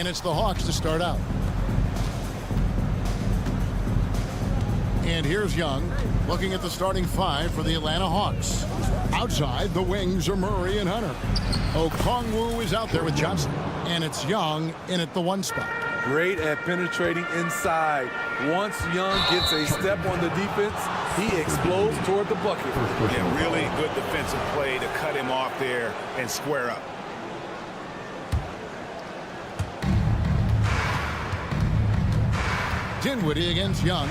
And it's the Hawks to start out. And here's Young looking at the starting five for the Atlanta Hawks. Outside, the wings are Murray and Hunter. Okongwu is out there with Johnson. And it's Young in at the one spot. Great at penetrating inside. Once Young gets a step on the defense, he explodes toward the bucket. Yeah, really good defensive play to cut him off there and square up. Dinwiddie against Young.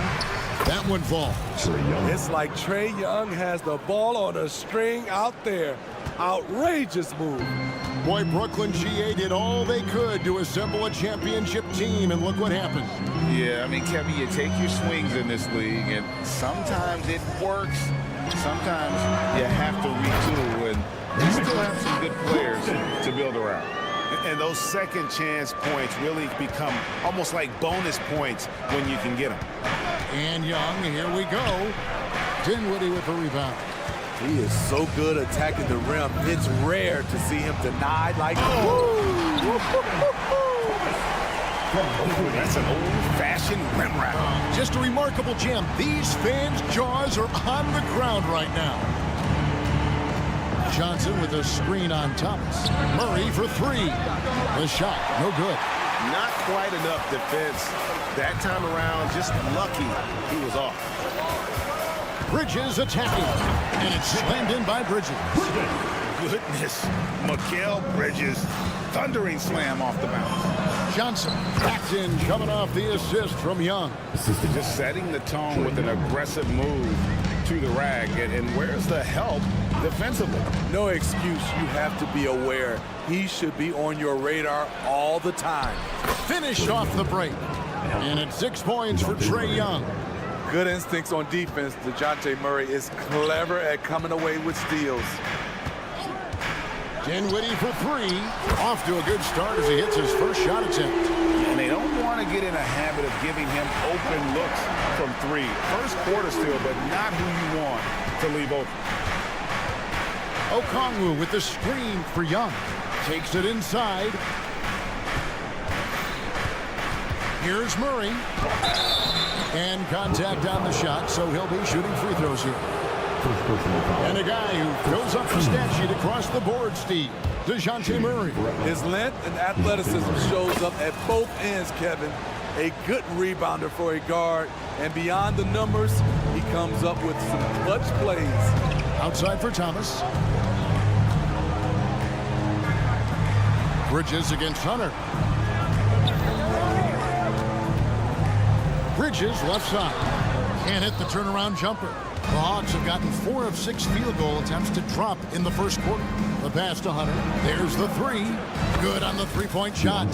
That one falls. It's like Trae Young has the ball on a string out there. Outrageous move. Boy, Brooklyn GA did all they could to assemble a championship team, and look what happened. Yeah, I mean, Kevin, you take your swings in this league, and sometimes it works. Sometimes you have to retool, and they still have some good players to build around. And those second chance points really become almost like bonus points when you can get them. And Young, here we go. Dinwiddie with the rebound. He is so good attacking the rim. It's rare to see him denied like that. That's an old-fashioned rim wrap. Just a remarkable jam. These fans' jaws are on the ground right now. Johnson with a screen on Thomas. Murray for three. The shot, no good. Not quite enough defense. That time around, just lucky he was off. Bridges attacking. And it's slammed in by Bridges. Goodness. Mikal Bridges. Thundering slam off the bounce. Johnson backed in, coming off the assist from Young. Just setting the tone with an aggressive move to the rack. And where's the help defensively? No excuse. You have to be aware. He should be on your radar all the time. Finished off the break. And it's 6 points for Trae Young. Good instincts on defense. DeJounte Murray is clever at coming away with steals. Dinwiddie for three. Off to a good start as he hits his first shot attempt. And they don't want to get in a habit of giving him open looks from three. First quarter still, but not who you want to leave open. Okongwu with the screen for Young. Takes it inside. Here's Murray. And contact on the shot, so he'll be shooting free throws here. And a guy who fills up the stat sheet across the board, Steve. DeJounte Murray. His length and athleticism shows up at both ends, Kevin. A good rebounder for a guard. And beyond the numbers, he comes up with some clutch plays. Outside for Thomas. Bridges against Hunter. Bridges left side. Can't hit the turnaround jumper. The Hawks have gotten 4 of 6 field goal attempts to drop in the first quarter. The pass to Hunter. There's the three. Good on the three-point shot.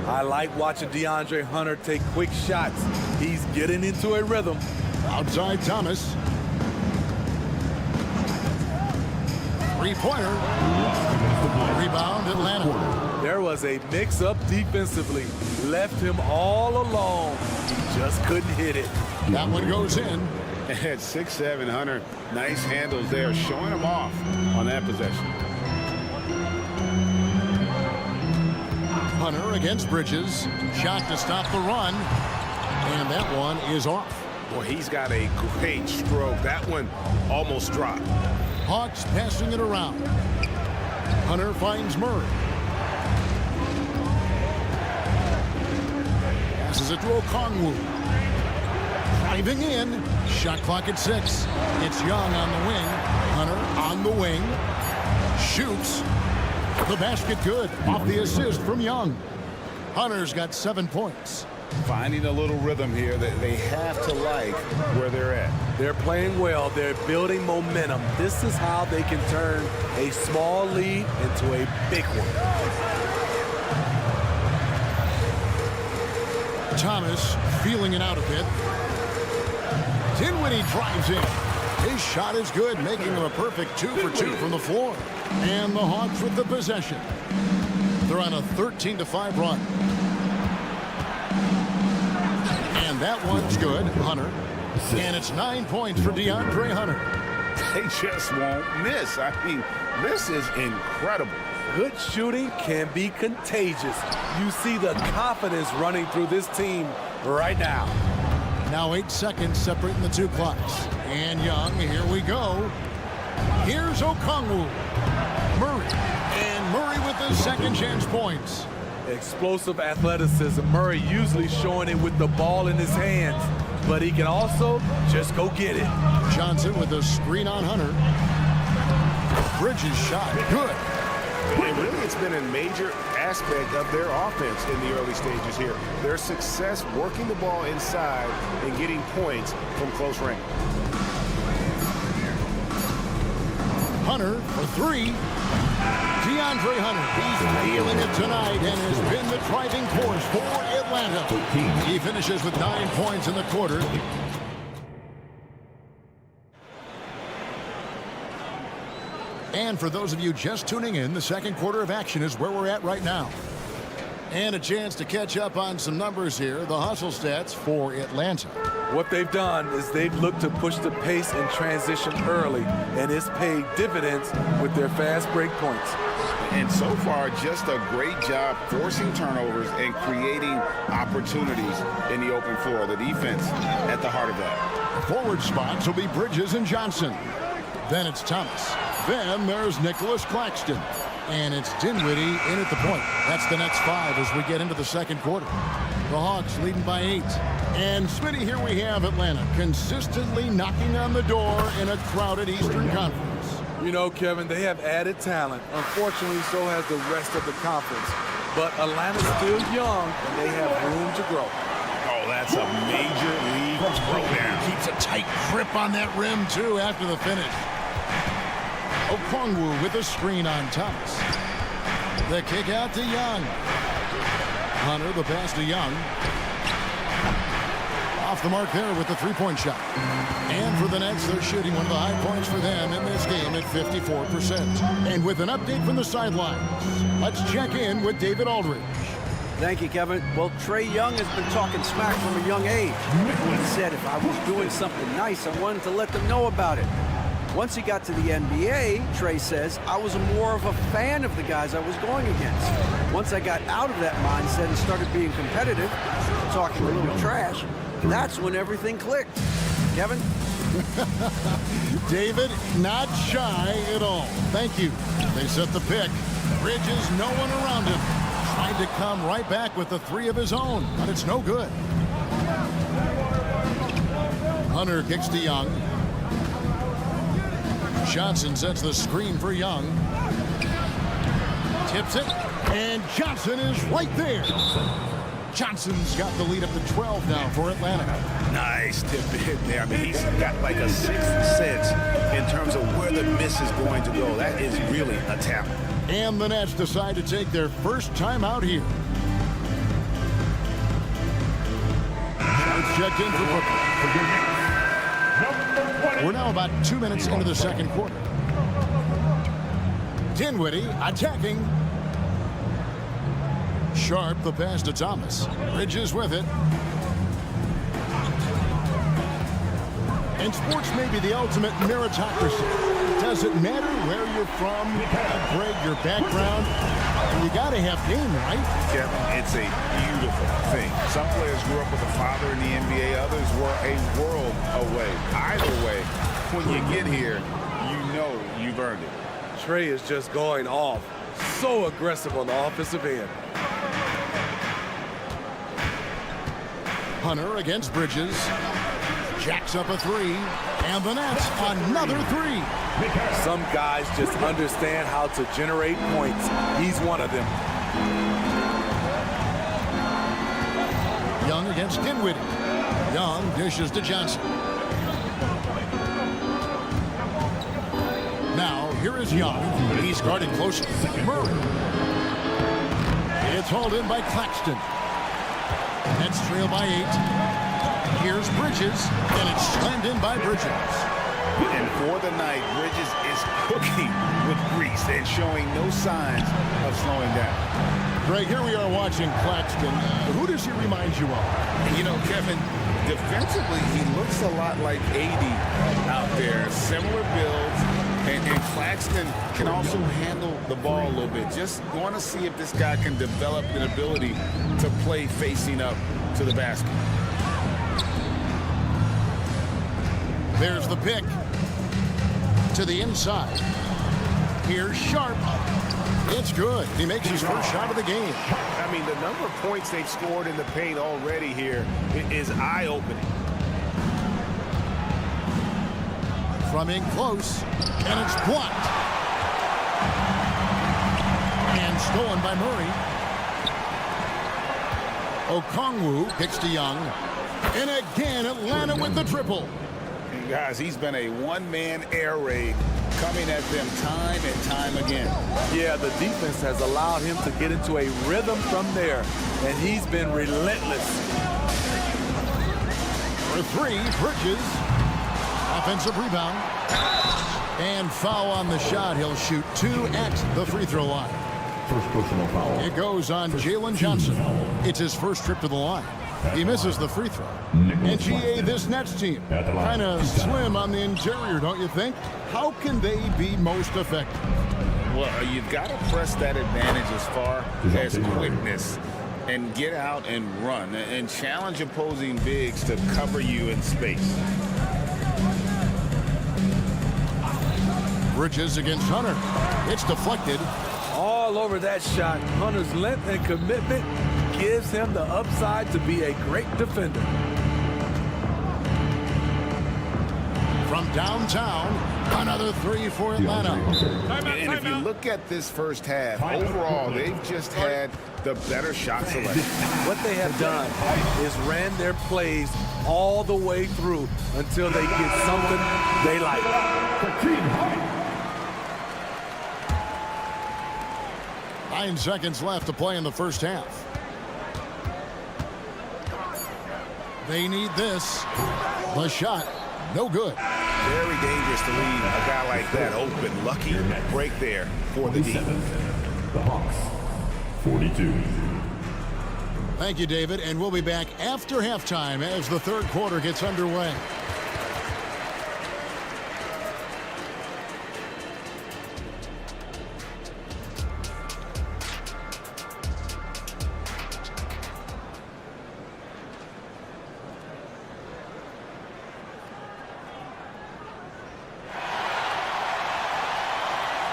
I like watching DeAndre Hunter take quick shots. He's getting into a rhythm. Outside Thomas. Three-pointer. Rebound Atlanta. There was a mix-up defensively. Left him all alone. He just couldn't hit it. That one goes in. At 6'7", Hunter, nice handles there, showing him off on that possession. Hunter against Bridges. Shot to stop the run. And that one is off. Boy, he's got a great stroke. That one almost dropped. Hawks passing it around. Hunter finds Murray. Passes it to Okongwu. Driving in. Shot clock at 6. It's Young on the wing. Hunter on the wing. Shoots. The basket good. Off the assist from Young. Hunter's got 7 points. Finding a little rhythm here that they have to like where they're at. They're playing well. They're building momentum. This is how they can turn a small lead into a big one. Thomas feeling it out a bit. Dinwiddie drives in. His shot is good, making him a perfect 2 for 2 from the floor. And the Hawks with the possession. They're on a 13-5 run. And that one's good, Hunter. And it's 9 points for DeAndre Hunter. They just won't miss. I mean, this is incredible. Good shooting can be contagious. You see the confidence running through this team right now. Now 8 seconds separating the two clocks. And Young, here we go. Here's Okongwu. Murray. And Murray with the second chance points. Explosive athleticism. Murray usually showing it with the ball in his hands, but he can also just go get it. Johnson with a screen on Hunter. Bridges shot. Good. And really, it's been a major aspect of their offense in the early stages here. Their success working the ball inside and getting points from close range. Hunter for three. DeAndre Hunter, he's feeling it tonight and has been the driving force for Atlanta. He finishes with 9 points in the quarter. And for those of you just tuning in, the second quarter of action is where we're at right now. And a chance to catch up on some numbers here, the hustle stats for Atlanta. What they've done is they've looked to push the pace and transition early, and it's paid dividends with their fast break points. And so far, just a great job forcing turnovers and creating opportunities in the open floor. The defense at the heart of that. The forward spots will be Bridges and Johnson. Then it's Thomas. Then there's Nicholas Claxton. And it's Dinwiddie in at the point. That's the next 5 as we get into the second quarter. The Hawks leading by 8. And Smitty, here we have Atlanta consistently knocking on the door in a crowded Eastern Conference. You know, Kevin, they have added talent. Unfortunately, so has the rest of the conference. But Atlanta's still young, and they have room to grow. Oh, that's a major league throwdown. Keeps a tight grip on that rim, too, after the finish. Okongwu with a screen on Thomas. The kick out to Young. Hunter, the pass to Young. Off the mark there with the three-point shot. And for the Nets, they're shooting one of the high points for them in this game at 54%. And with an update from the sidelines, let's check in with David Aldridge. Thank you, Kevin. Well, Trae Young has been talking smack from a young age. He said if I was doing something nice, I wanted to let them know about it. Once he got to the NBA, Trae says, I was more of a fan of the guys I was going against. Once I got out of that mindset and started being competitive, talking a little trash, that's when everything clicked. Kevin? David, not shy at all. Thank you. They set the pick. Bridges, no one around him. Tried to come right back with the 3 of his own, but it's no good. Hunter kicks to Young. Johnson sets the screen for Young. Tips it, and Johnson is right there. Johnson's got the lead up to 12 now for Atlanta. Nice tip in there. I mean, he's got like a sixth sense in terms of where the miss is going to go. That is really a talent. And the Nets decide to take their first time out here. Shots checked in for Brooklyn. We're now about 2 minutes into the second quarter. Dinwiddie attacking. Sharp, the pass to Thomas. Bridges with it. And sports may be the ultimate meritocracy. Does it matter where you're from, Greg, your background? You got to have game, right? Kevin, it's a beautiful thing. Some players grew up with a father in the NBA. Others were a world away. Either way, when you get here, you know you've earned it. Trae is just going off. So aggressive on the offensive end. Hunter against Bridges. Jacks up a 3. And the Nets, another 3. Some guys just understand how to generate points. He's one of them. Young against Dinwiddie. Young dishes to Johnson. Now, here is Young. He's guarded close. Murray. It's hauled in by Claxton. Nets trail by 8. Here's Bridges, and it's slammed in by Bridges. And for the night, Bridges is cooking with grease and showing no signs of slowing down. Greg, here we are watching Claxton. Who does he remind you of? You know, Kevin, defensively, he looks a lot like AD out there. Similar builds, and Claxton can also handle the ball a little bit. Just want to see if this guy can develop an ability to play facing up to the basket. There's the pick to the inside. Here's Sharp. It's good. He makes his first shot of the game. I mean, the number of points they've scored in the paint already here is eye-opening. From in close, and it's blocked. And stolen by Murray. Okongwu picks to Young. And again, Atlanta with the triple. And guys, he's been a one-man air raid coming at them time and time again. Yeah, the defense has allowed him to get into a rhythm from there, and he's been relentless. For three, Bridges. Offensive rebound. And foul on the shot. He'll shoot 2 at the free throw line. First personal foul. It goes on Jalen Johnson. It's his first trip to the line. He misses the free throw. And GA, this Nets team, kind of slim on the interior, don't you think? How can they be most effective? Well, you've got to press that advantage as far as quickness and get out and run and challenge opposing bigs to cover you in space. Bridges against Hunter. It's deflected. All over that shot. Hunter's length and commitment gives him the upside to be a great defender. From downtown, another three for Atlanta. And if you look at this first half, overall, they've just had the better shot selection. What they have done is ran their plays all the way through until they get something they like. 9 seconds left to play in the first half. They need this. The shot, no good. Very dangerous to leave a guy like that open. Lucky break there for the team. The Hawks, 42. Thank you, David, and we'll be back after halftime as the third quarter gets underway.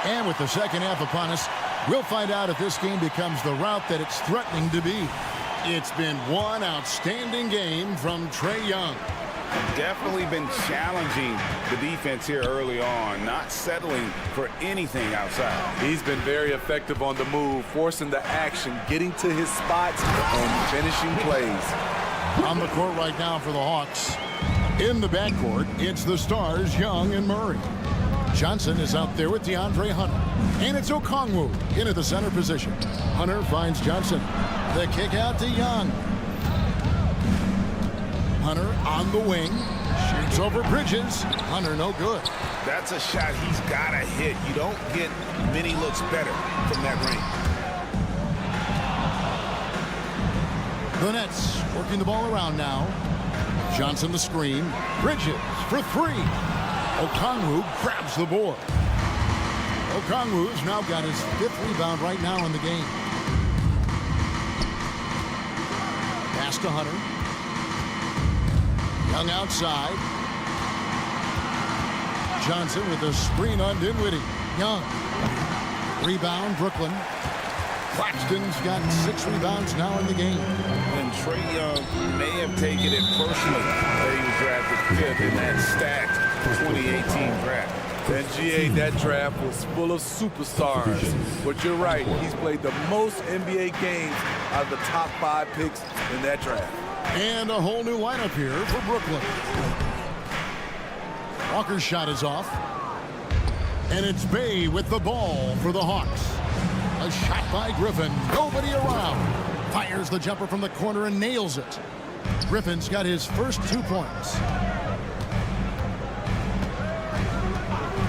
And with the second half upon us, we'll find out if this game becomes the route that it's threatening to be. It's been one outstanding game from Trae Young. Definitely been challenging the defense here early on, not settling for anything outside. He's been very effective on the move, forcing the action, getting to his spots, and finishing plays. On the court right now for the Hawks. In the backcourt, it's the stars, Young and Murray. Johnson is out there with DeAndre Hunter. And it's Okongwu into the center position. Hunter finds Johnson. The kick out to Young. Hunter on the wing. Shoots over Bridges. Hunter no good. That's a shot he's got to hit. You don't get many looks better from that range. The Nets working the ball around now. Johnson the screen. Bridges for three. Okongwu grabs the board. Okongwu's now got his 5th rebound right now in the game. Pass to Hunter. Young outside. Johnson with a screen on Dinwiddie. Young. Rebound, Brooklyn. Claxton's got 6 rebounds now in the game. And Trae Young may have taken it personally that he was drafted 5th in that stacked 2018 draft. And GA, that draft was full of superstars. But you're right, he's played the most NBA games out of the top 5 picks in that draft. And a whole new lineup here for Brooklyn. Walker's shot is off. And it's Bay with the ball for the Hawks. A shot by Griffin. Nobody around. Fires the jumper from the corner and nails it. Griffin's got his first 2 points.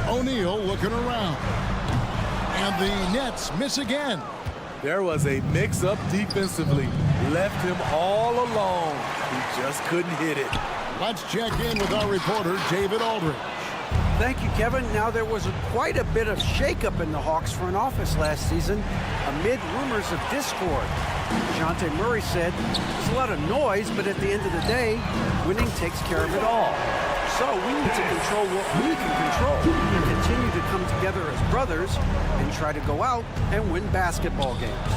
O'Neal looking around. And the Nets miss again. There was a mix-up defensively. Left him all alone. He just couldn't hit it. Let's check in with our reporter, David Aldridge. Thank you, Kevin. Now, there was quite a bit of shakeup in the Hawks front office last season amid rumors of discord. DeJounte Murray said, there's a lot of noise, but at the end of the day, winning takes care of it all. So we need to control what we can control and continue to come together as brothers and try to go out and win basketball games.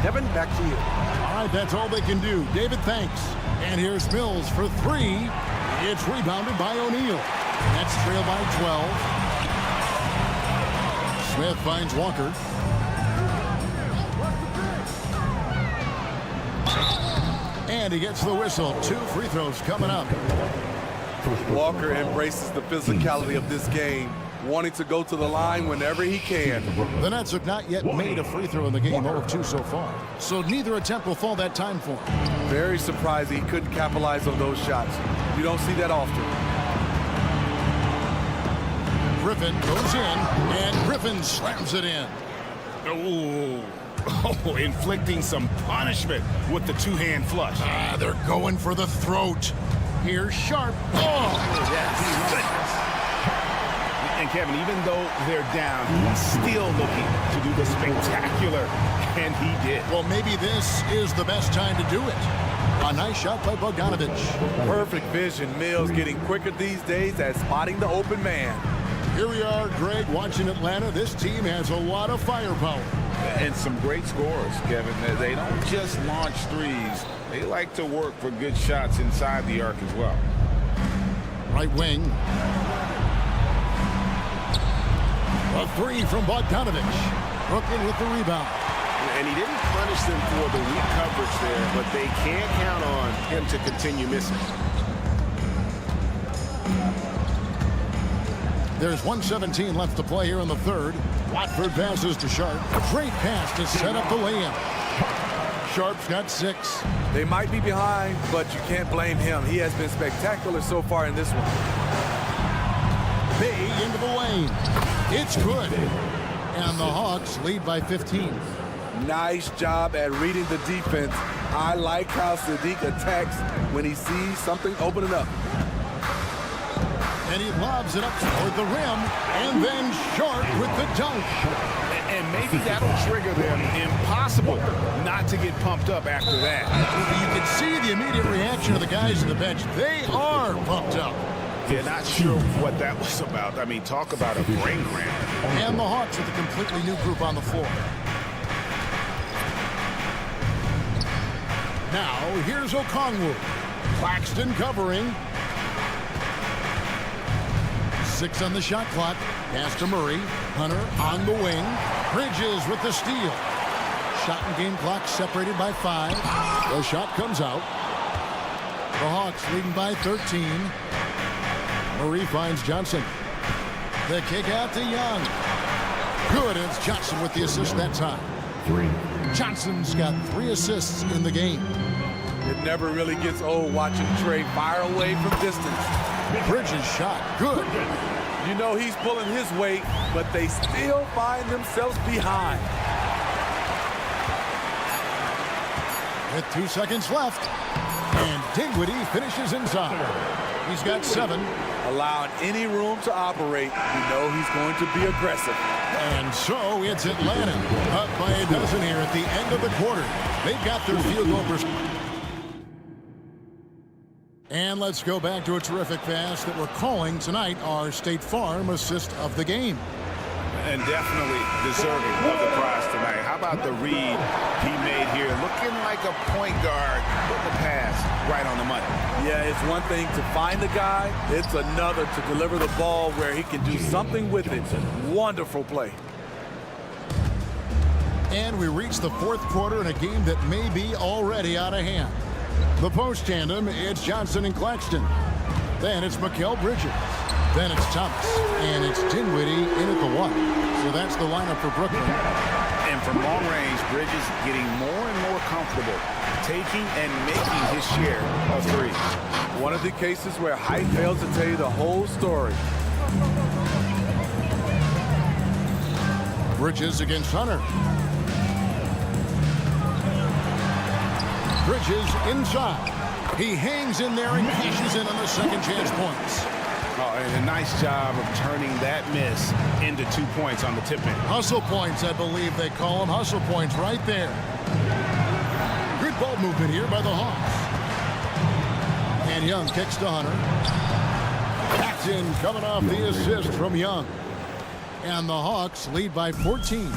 Kevin, back to you. All right, that's all they can do. David, thanks. And here's Mills for three. It's rebounded by O'Neal. That's trailed by 12. Smith finds Walker. And he gets the whistle. 2 free throws coming up. Walker embraces the physicality of this game, wanting to go to the line whenever he can. The Nets have not yet made a free throw in the game, 0 of 2 so far. So neither attempt will fall that time for him. Very surprised he couldn't capitalize on those shots. You don't see that often. Griffin goes in, and Griffin slams it in. Oh, inflicting some punishment with the two-hand flush. They're going for the throat. Here's Sharp. Oh! And Kevin, even though they're down, he's still looking to do the spectacular, and he did. Well, maybe this is the best time to do it. A nice shot by Bogdanovich. Perfect vision. Mills getting quicker these days at spotting the open man. Here we are, Greg, watching Atlanta. This team has a lot of firepower. And some great scores, Kevin. They don't just launch threes. They like to work for good shots inside the arc as well. Right wing. A three from Bogdanovich. Brooklyn with the rebound. And he didn't punish them for the weak coverage there, but they can't count on him to continue missing. There's 1:17 left to play here in the third. Watford passes to Sharp. Great pass to set up the layup. Sharp's got 6. They might be behind, but you can't blame him. He has been spectacular so far in this one. Bay into the lane. It's good. And the Hawks lead by 15. Nice job at reading the defense. I like how Sadiq attacks when he sees something opening up. And he lobs it up toward the rim. And then Sharp with the dunk. And maybe that'll trigger them. Impossible not to get pumped up after that. You can see the immediate reaction of the guys on the bench. They are pumped up. Yeah, not sure what that was about. I mean, talk about a brain cramp. And the Hawks with a completely new group on the floor. Now, here's Okongwu. Claxton covering. 6 on the shot clock. Pass to Murray. Hunter on the wing. Bridges with the steal. Shot and game clock separated by 5. The shot comes out. The Hawks leading by 13. Murray finds Johnson. The kick out to Young. Good. It's Johnson with the assist that time. 3. Johnson's got 3 assists in the game. It never really gets old watching Trey fire away from distance. Bridges shot. Good. You know he's pulling his weight, but they still find themselves behind. With 2 seconds left. And Dinwiddie finishes inside. He's got 7. Allowing any room to operate, you know he's going to be aggressive. And so it's Atlanta up by a dozen here at the end of the quarter. They've got their field goal percentage. And let's go back to a terrific pass that we're calling tonight our State Farm assist of the game. And definitely deserving of the prize tonight. How about the read he made here? Looking like a point guard with the pass right on the money. Yeah, it's one thing to find the guy. It's another to deliver the ball where he can do something with it. Wonderful play. And we reach the 4th quarter in a game that may be already out of hand. The post tandem, it's Johnson and Claxton. Then it's Mikal Bridges. Then it's Thomas. And it's Dinwiddie in at the 1. So that's the lineup for Brooklyn. And from long range, Bridges getting more and more comfortable, taking and making his share of threes. One of the cases where height fails to tell you the whole story. Bridges against Hunter. Bridges inside. He hangs in there and cashes in on the second chance points. Oh, and a nice job of turning that miss into 2 points on the tip in. Hustle points, I believe they call them. Hustle points right there. Good ball movement here by the Hawks. And Young kicks to Hunter. Jackson coming off the assist from Young. And the Hawks lead by 14.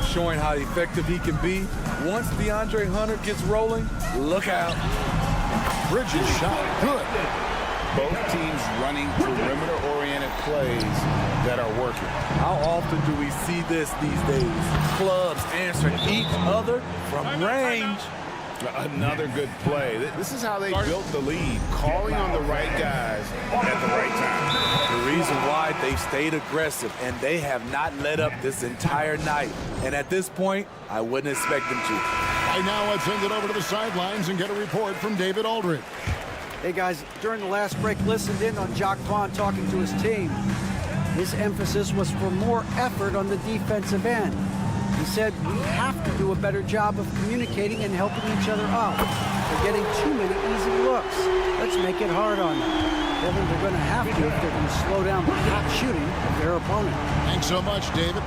Showing how effective he can be. Once DeAndre Hunter gets rolling, look out. Bridges shot good. Both teams running perimeter-oriented plays that are working. How often do we see this these days? Clubs answering each other from range. Another good play. This is how they built the lead, calling on the right guys at the right time. The reason why they stayed aggressive, and they have not let up this entire night. And at this point, I wouldn't expect them to. Right now, let's send it over to the sidelines and get a report from David Aldridge. Hey guys, during the last break, listened in on Jacques Vaughn talking to his team. His emphasis was for more effort on the defensive end. He said we have to do a better job of communicating and helping each other out. They're getting too many easy looks. Let's make it hard on them. Kevin, they're going to have to if they're going to slow down the hot shooting of their opponent. Thanks so much, David.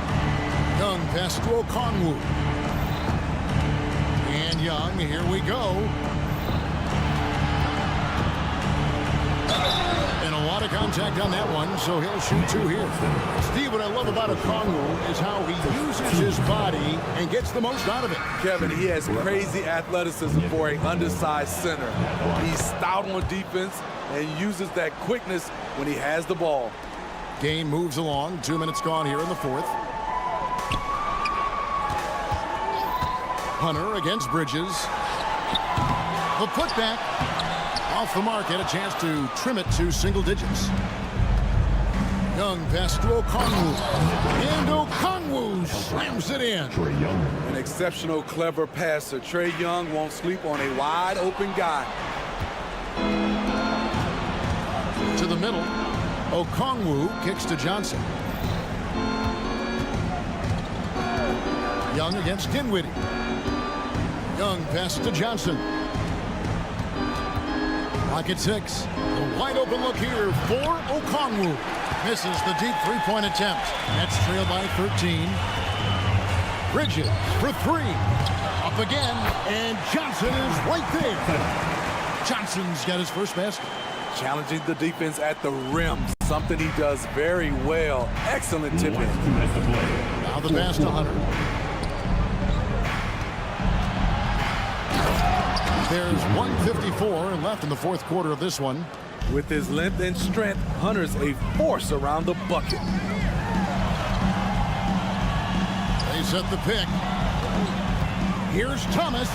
Young pass to Okongwu. And Young, here we go. And a lot of contact on that one, so he'll shoot two here. Steve, what I love about Okongwu is how he uses his body and gets the most out of it. Kevin, he has crazy athleticism for an undersized center. He's stout on defense and uses that quickness when he has the ball. Game moves along. 2 minutes gone here in the fourth. Hunter against Bridges. The putback. Off the mark, had a chance to trim it to single digits. Young pass to Okongwu. And Okongwu slams it in. Trae Young. An exceptional, clever passer. Trae Young won't sleep on a wide open guy. To the middle. Okongwu kicks to Johnson. Young against Dinwiddie. Young passes to Johnson. Clock at 6. A wide open look here for Okongwu. Misses the deep three-point attempt. Nets trail by 13. Bridges for three. Up again, and Johnson is right there. Johnson's got his first basket. Challenging the defense at the rim. Something he does very well. Excellent tip in. Now the pass to Hunter. There's 1:54 left in the fourth quarter of this one. With his length and strength, Hunter's a force around the bucket. They set the pick. Here's Thomas,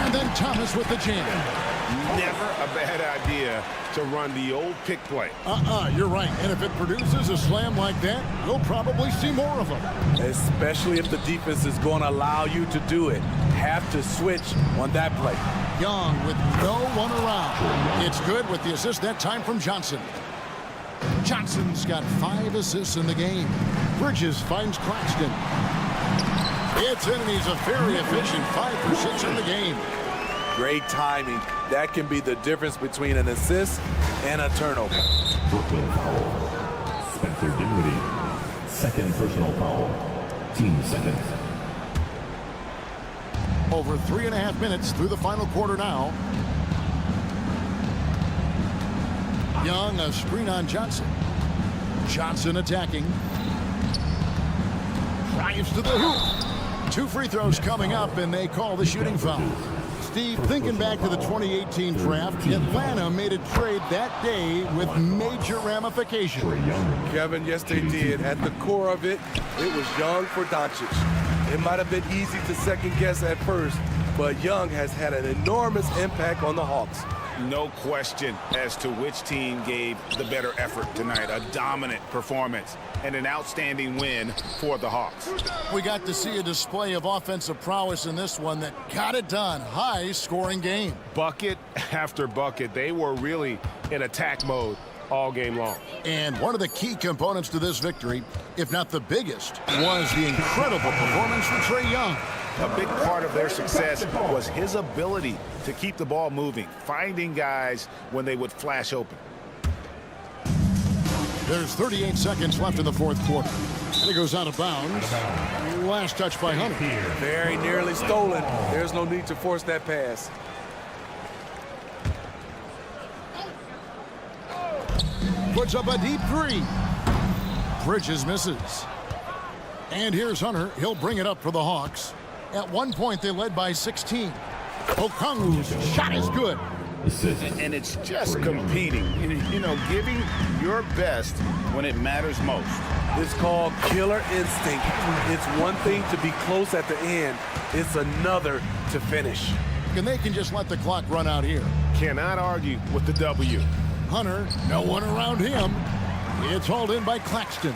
and then Thomas with the jam. Never a bad idea to run the old pick play. You're right. And if it produces a slam like that, we'll probably see more of them. Especially if the defense is going to allow you to do it. Have to switch on that play. Young with no one around. It's good with the assist that time from Johnson. Johnson's got 5 assists in the game. Bridges finds Claxton. It's in, and he's a very efficient 5 for 6 in the game. Great timing. That can be the difference between an assist and a turnover. Brooklyn foul. Spencer Dinwiddie. Second personal foul. Team second. Over 3.5 minutes through the final quarter now. Young, a screen on Johnson. Johnson attacking. Drives to the hoop. 2 free throws coming up, and they call the shooting foul. Steve, thinking back to the 2018 draft, Atlanta made a trade that day with major ramifications. Kevin, yes, they did. At the core of it, it was Young for Doncic. It might have been easy to second guess at first, but Young has had an enormous impact on the Hawks. No question as to which team gave the better effort tonight. A dominant performance and an outstanding win for the Hawks. We got to see a display of offensive prowess in this one that got it done. High-scoring game. Bucket after bucket. They were really in attack mode all game long. And one of the key components to this victory, if not the biggest, was the incredible performance from Trae Young. A big part of their success was his ability to keep the ball moving, finding guys when they would flash open. There's 38 seconds left in the fourth quarter. And it goes out of bounds. Last touch by Hunter. Very nearly stolen. There's no need to force that pass. Puts up a deep three. Bridges misses. And here's Hunter. He'll bring it up for the Hawks. At one point, they led by 16. Okongwu's shot is good. And it's just competing, you know, giving your best when it matters most. It's called killer instinct. It's one thing to be close at the end. It's another to finish. And they can just let the clock run out here. Cannot argue with the W. Hunter, no one around him. It's hauled in by Claxton.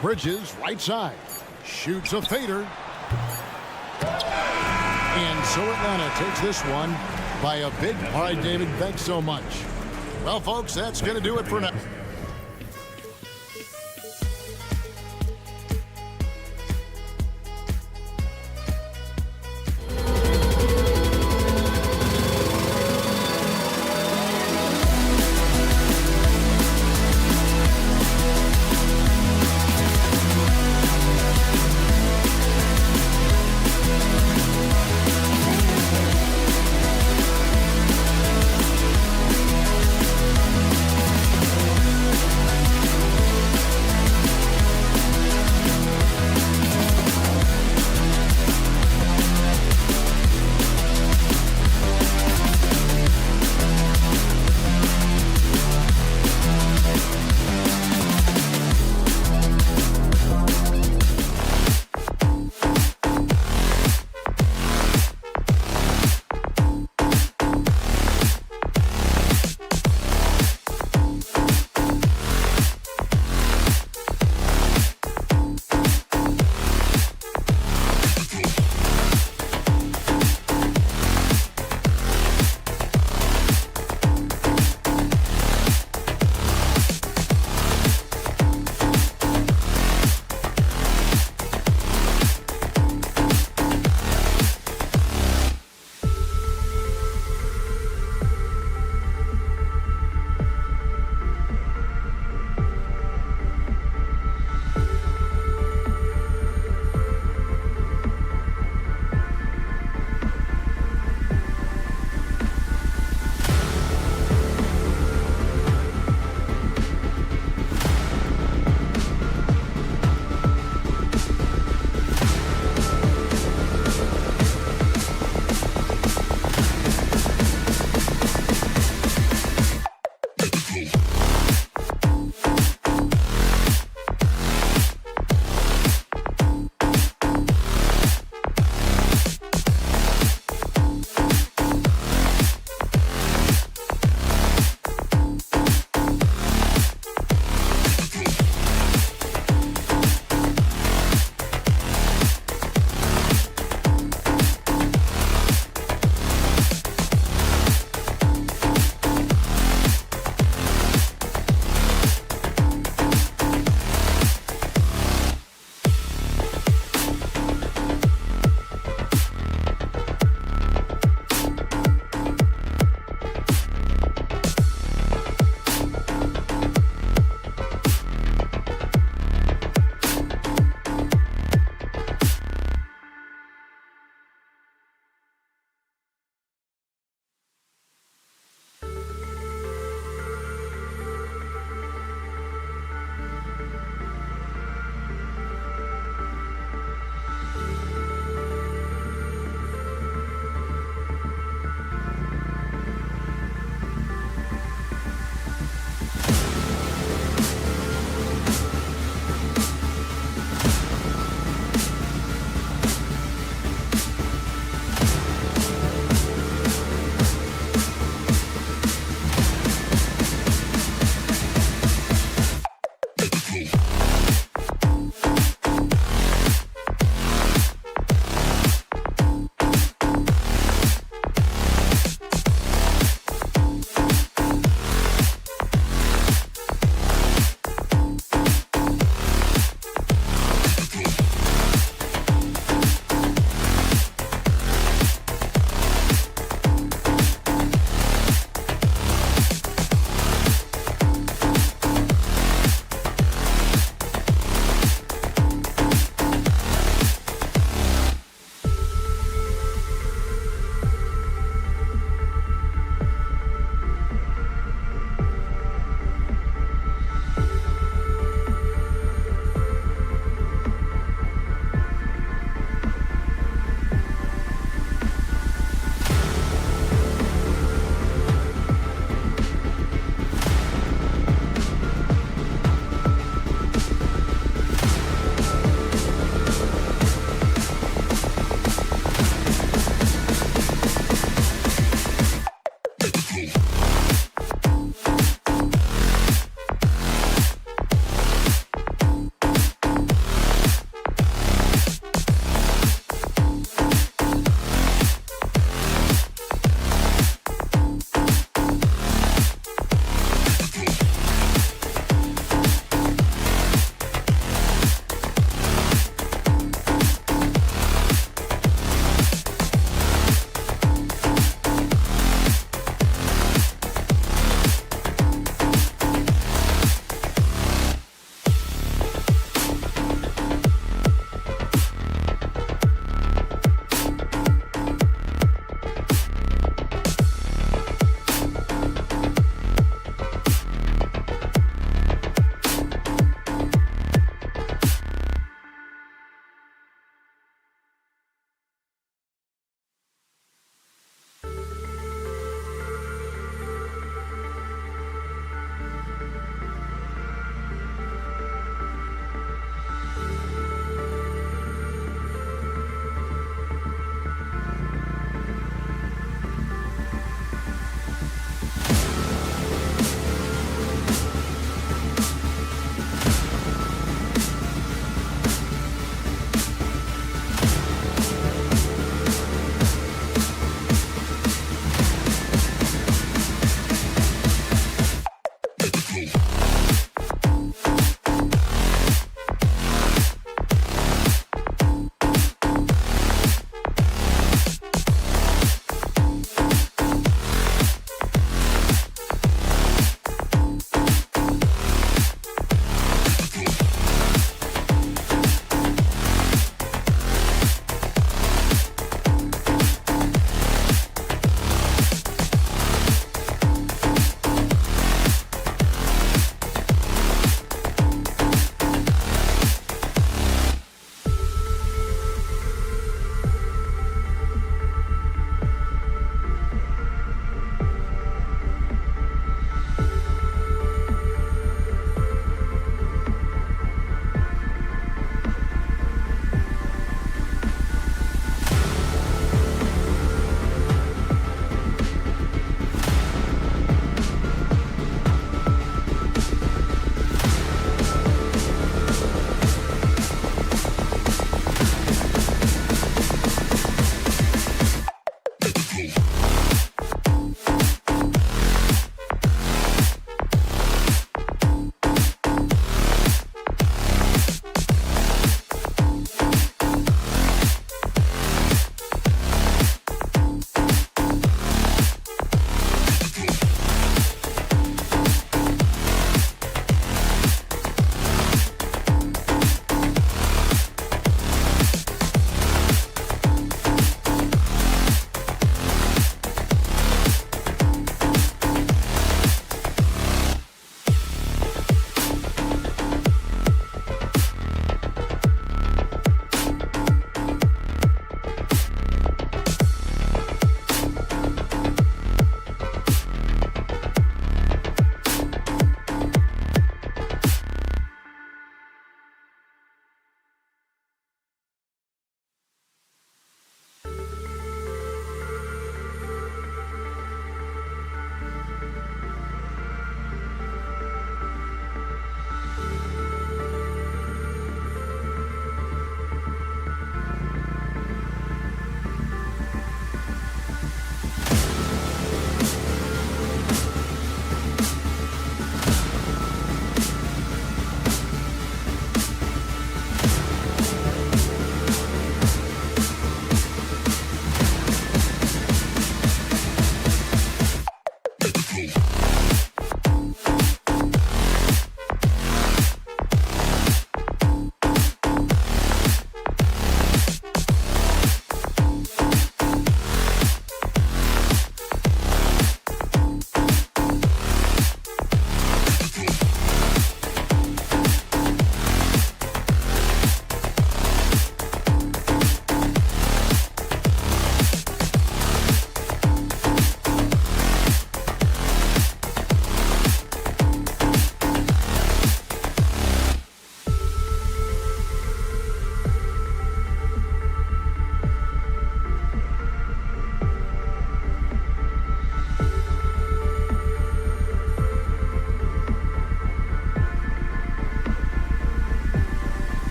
Bridges, right side. Shoots a fader. And so Atlanta takes this one by a big. All right, David, thanks so much. Well, folks, that's going to do it for now.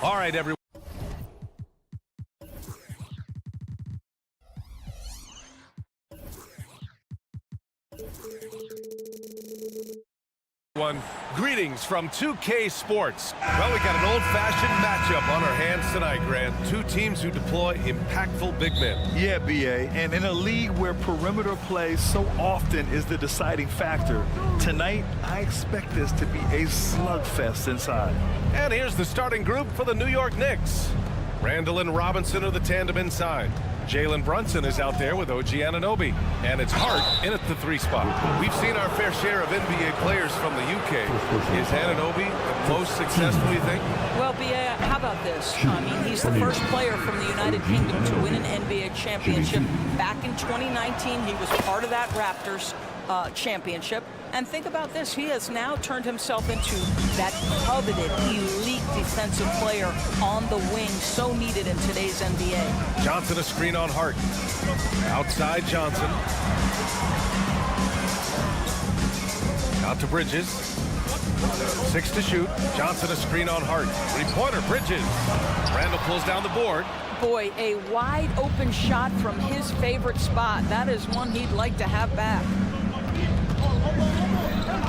All right, everyone. Greetings from 2K Sports. Well, we got an old-fashioned matchup on our hands tonight, Grant. Two teams who deploy impactful big men. Yeah, BA, and in a league where perimeter play so often is the deciding factor, tonight I expect this to be a slugfest inside. And here's the starting group for the New York Knicks. Randall and Robinson are the tandem inside. Jalen Brunson is out there with OG Anunoby. And it's Hart in at the 3 spot. We've seen our fair share of NBA players from the UK. Is Anunoby the most successful, you think? Well, BA, how about this? I mean, he's the first player from the United Kingdom to win an NBA championship. Back in 2019, he was part of that Raptors championship. And think about this, he has now turned himself into that coveted elite defensive player on the wing, so needed in today's NBA. Johnson a screen on Hart. Outside Johnson. Out to Bridges. 6 to shoot. Johnson a screen on Hart. 3-pointer, Bridges. Randall pulls down the board. Boy, a wide open shot from his favorite spot. That is one he'd like to have back.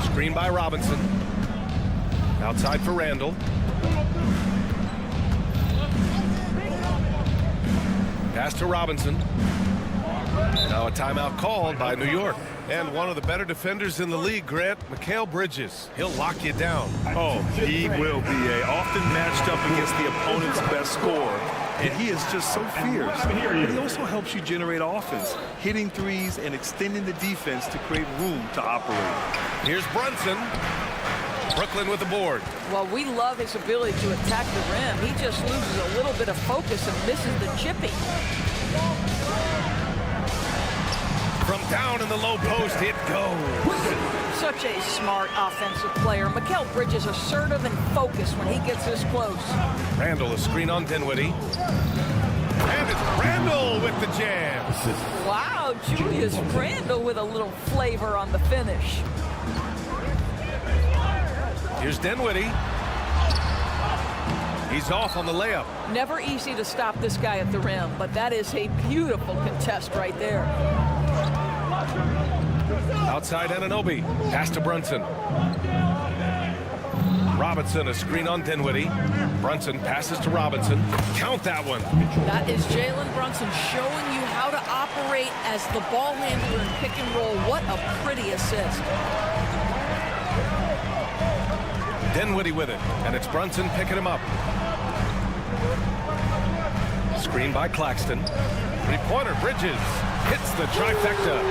Screen by Robinson. Outside for Randall. Pass to Robinson. Now a timeout called by New York. And one of the better defenders in the league, Grant, Mikal Bridges. He'll lock you down. Oh, he will be often matched up against the opponent's best scorer. And he is just so fierce. But he also helps you generate offense, hitting threes and extending the defense to create room to operate. Here's Brunson. Brooklyn with the board. Well, we love his ability to attack the rim. He just loses a little bit of focus and misses the chipping. From down in the low post, it goes. Such a smart offensive player. Mikal Bridges assertive and focused when he gets this close. Randall a screen on Dinwiddie. And it's Randall with the jam. Wow, Julius Randall with a little flavor on the finish. Here's Dinwiddie. He's off on the layup. Never easy to stop this guy at the rim, but that is a beautiful contest right there. Outside Anunoby. Pass to Brunson. Robinson a screen on Dinwiddie. Brunson passes to Robinson. Count that one. That is Jalen Brunson showing you how to operate as the ball handler in pick and roll. What a pretty assist. Dinwiddie with it, and it's Brunson picking him up. Screen by Claxton. 3-pointer, Bridges hits the trifecta.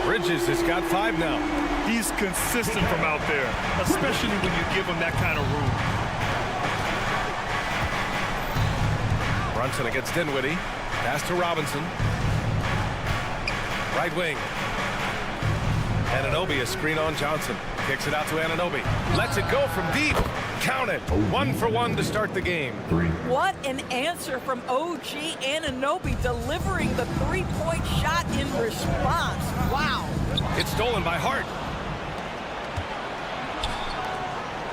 Bridges has got 5 now. He's consistent from out there, especially when you give him that kind of room. Brunson against Dinwiddie. Pass to Robinson. Right wing. Anunoby a screen on Johnson. Kicks it out to Anunoby. Lets it go from deep. Count it. 1 for 1 to start the game. What an answer from OG Anunoby, delivering the 3-point shot in response. Wow. It's stolen by Hart.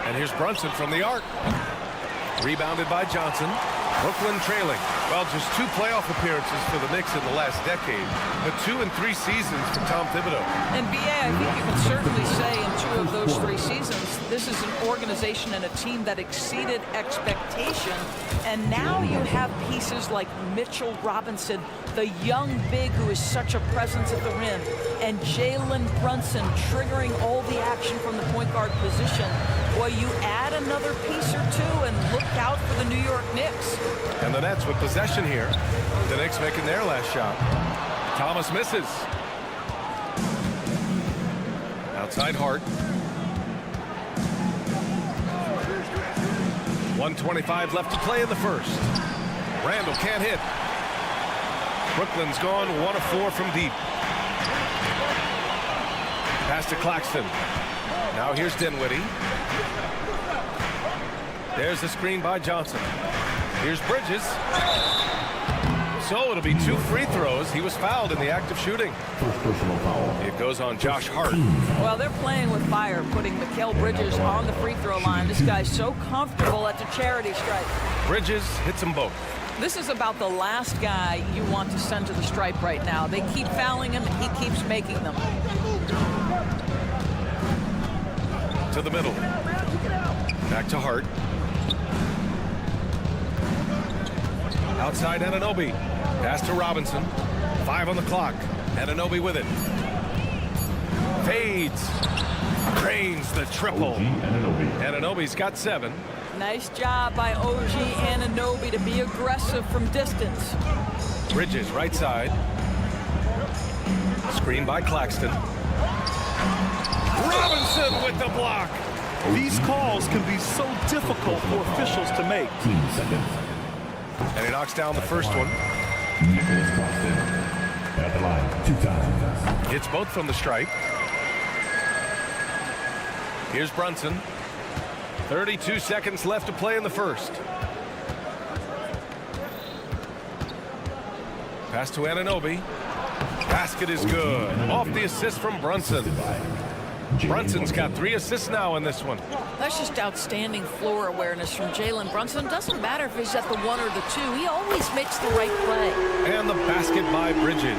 And here's Brunson from the arc. Rebounded by Johnson. Brooklyn trailing. Well, just 2 playoff appearances for the Knicks in the last decade, but 2 and 3 seasons for Tom Thibodeau. And BA, I think you can certainly say in 2 of those 3 seasons, this is an organization and a team that exceeded expectation. And now you have pieces like Mitchell Robinson, the young big who is such a presence at the rim, and Jalen Brunson triggering all the action from the point guard position. Boy, you add another piece or 2 and look out for the New York Knicks. And the Nets with possession here. The Knicks making their last shot. Thomas misses. Outside Hart. 1:25 left to play in the first. Randall can't hit. Brooklyn's gone 1 of 4 from deep. Pass to Claxton. Now here's Dinwiddie. There's the screen by Johnson. Here's Bridges. So it'll be 2 free throws. He was fouled in the act of shooting. First personal foul. It goes on Josh Hart. Well, they're playing with fire, putting Mikal Bridges on the free throw line. This guy's so comfortable at the charity stripe. Bridges hits them both. This is about the last guy you want to send to the stripe right now. They keep fouling him, and he keeps making them. To the middle. Back to Hart. Outside Anunoby. Pass to Robinson. 5 on the clock. Anunoby with it. Fades. Drains the triple. Anunoby's got 7. Nice job by OG Anunoby to be aggressive from distance. Bridges right side. Screen by Claxton. Robinson with the block. These calls can be so difficult for officials to make. 15 seconds. And he knocks down the first one. Nicholas Claxton at the line 2 times. Hits both from the stripe. Here's Brunson. 32 seconds left to play in the first. Pass to Anunoby. Basket is good. Off the assist from Brunson. Brunson's got 3 assists now in this one. That's just outstanding floor awareness from Jalen Brunson. Doesn't matter if he's at the 1 or the 2. He always makes the right play. And the basket by Bridges.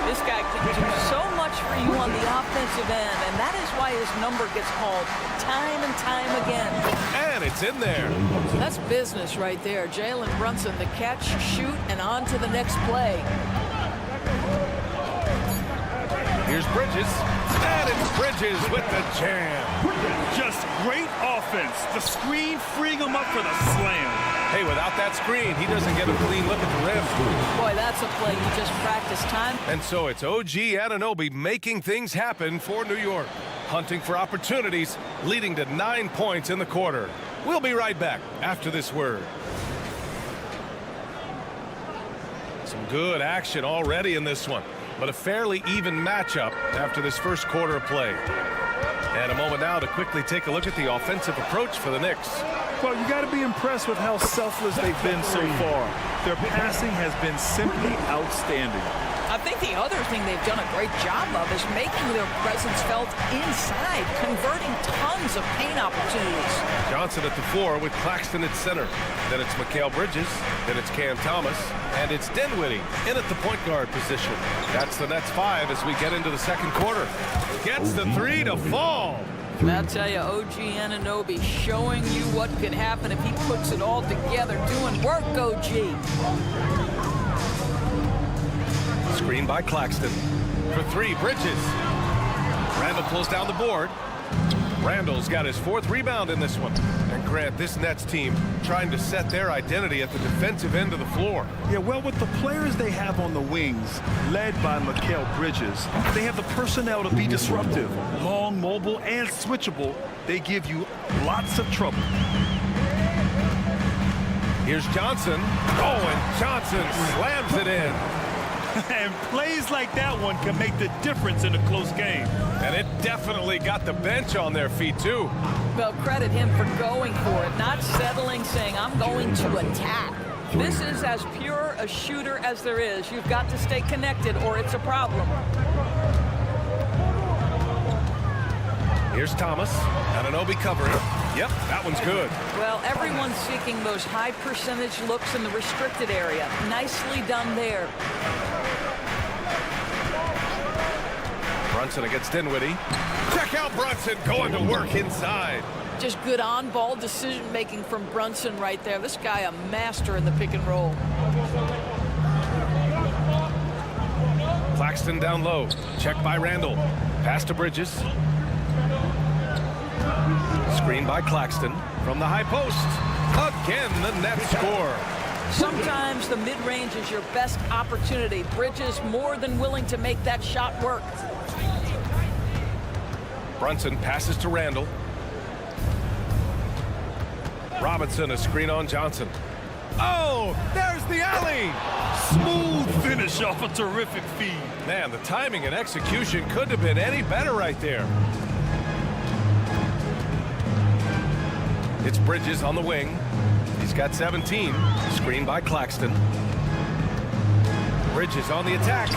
This guy can do so much for you on the offensive end, and that is why his number gets called time and time again. And it's in there. That's business right there. Jalen Brunson, the catch, shoot, and on to the next play. Here's Bridges. And it's Bridges with the jam. Just great offense. The screen freeing him up for the slam. Hey, without that screen, he doesn't get a clean look at the rim. Boy, that's a play you just practice time. And so it's OG Anunoby making things happen for New York. Hunting for opportunities, leading to 9 points in the quarter. We'll be right back after this word. Some good action already in this one, but a fairly even matchup after this first quarter of play. And a moment now to quickly take a look at the offensive approach for the Knicks. Well, you got to be impressed with how selfless they've been so far. Their passing has been simply outstanding. I think the other thing they've done a great job of is making their presence felt inside, converting tons of paint opportunities. Johnson at the 4 with Claxton at center. Then it's Mikal Bridges. Then it's Cam Thomas. And it's Dinwiddie in at the point guard position. That's the Nets 5 as we get into the second quarter. Gets the 3 to fall. And I'll tell you, OG Anunoby showing you what can happen if he puts it all together. Doing work, OG. Screen by Claxton. For 3, Bridges. Randall pulls down the board. Randall's got his 4th rebound in this one. And Grant, this Nets team trying to set their identity at the defensive end of the floor. Yeah, well, with the players they have on the wings, led by Mikal Bridges, they have the personnel to be disruptive. Long, mobile, and switchable. They give you lots of trouble. Here's Johnson. Oh, and Johnson slams it in. And plays like that one can make the difference in a close game. And it definitely got the bench on their feet, too. Well, credit him for going for it, not settling, saying, I'm going to attack. This is as pure a shooter as there is. You've got to stay connected or it's a problem. Here's Thomas. Anunoby covering. Yep, that one's good. Well, everyone's seeking those high percentage looks in the restricted area. Nicely done there. Brunson against Dinwiddie. Check out Brunson going to work inside. Just good on-ball decision-making from Brunson right there. This guy a master in the pick and roll. Claxton down low. Check by Randall. Pass to Bridges. Screen by Claxton from the high post. Again, the Nets score. Sometimes the mid-range is your best opportunity. Bridges more than willing to make that shot work. Brunson passes to Randall. Robinson a screen on Johnson. Oh, there's the alley. Smooth finish off a terrific feed. Man, the timing and execution couldn't have been any better right there. It's Bridges on the wing. He's got 17. Screen by Claxton. Bridges on the attack.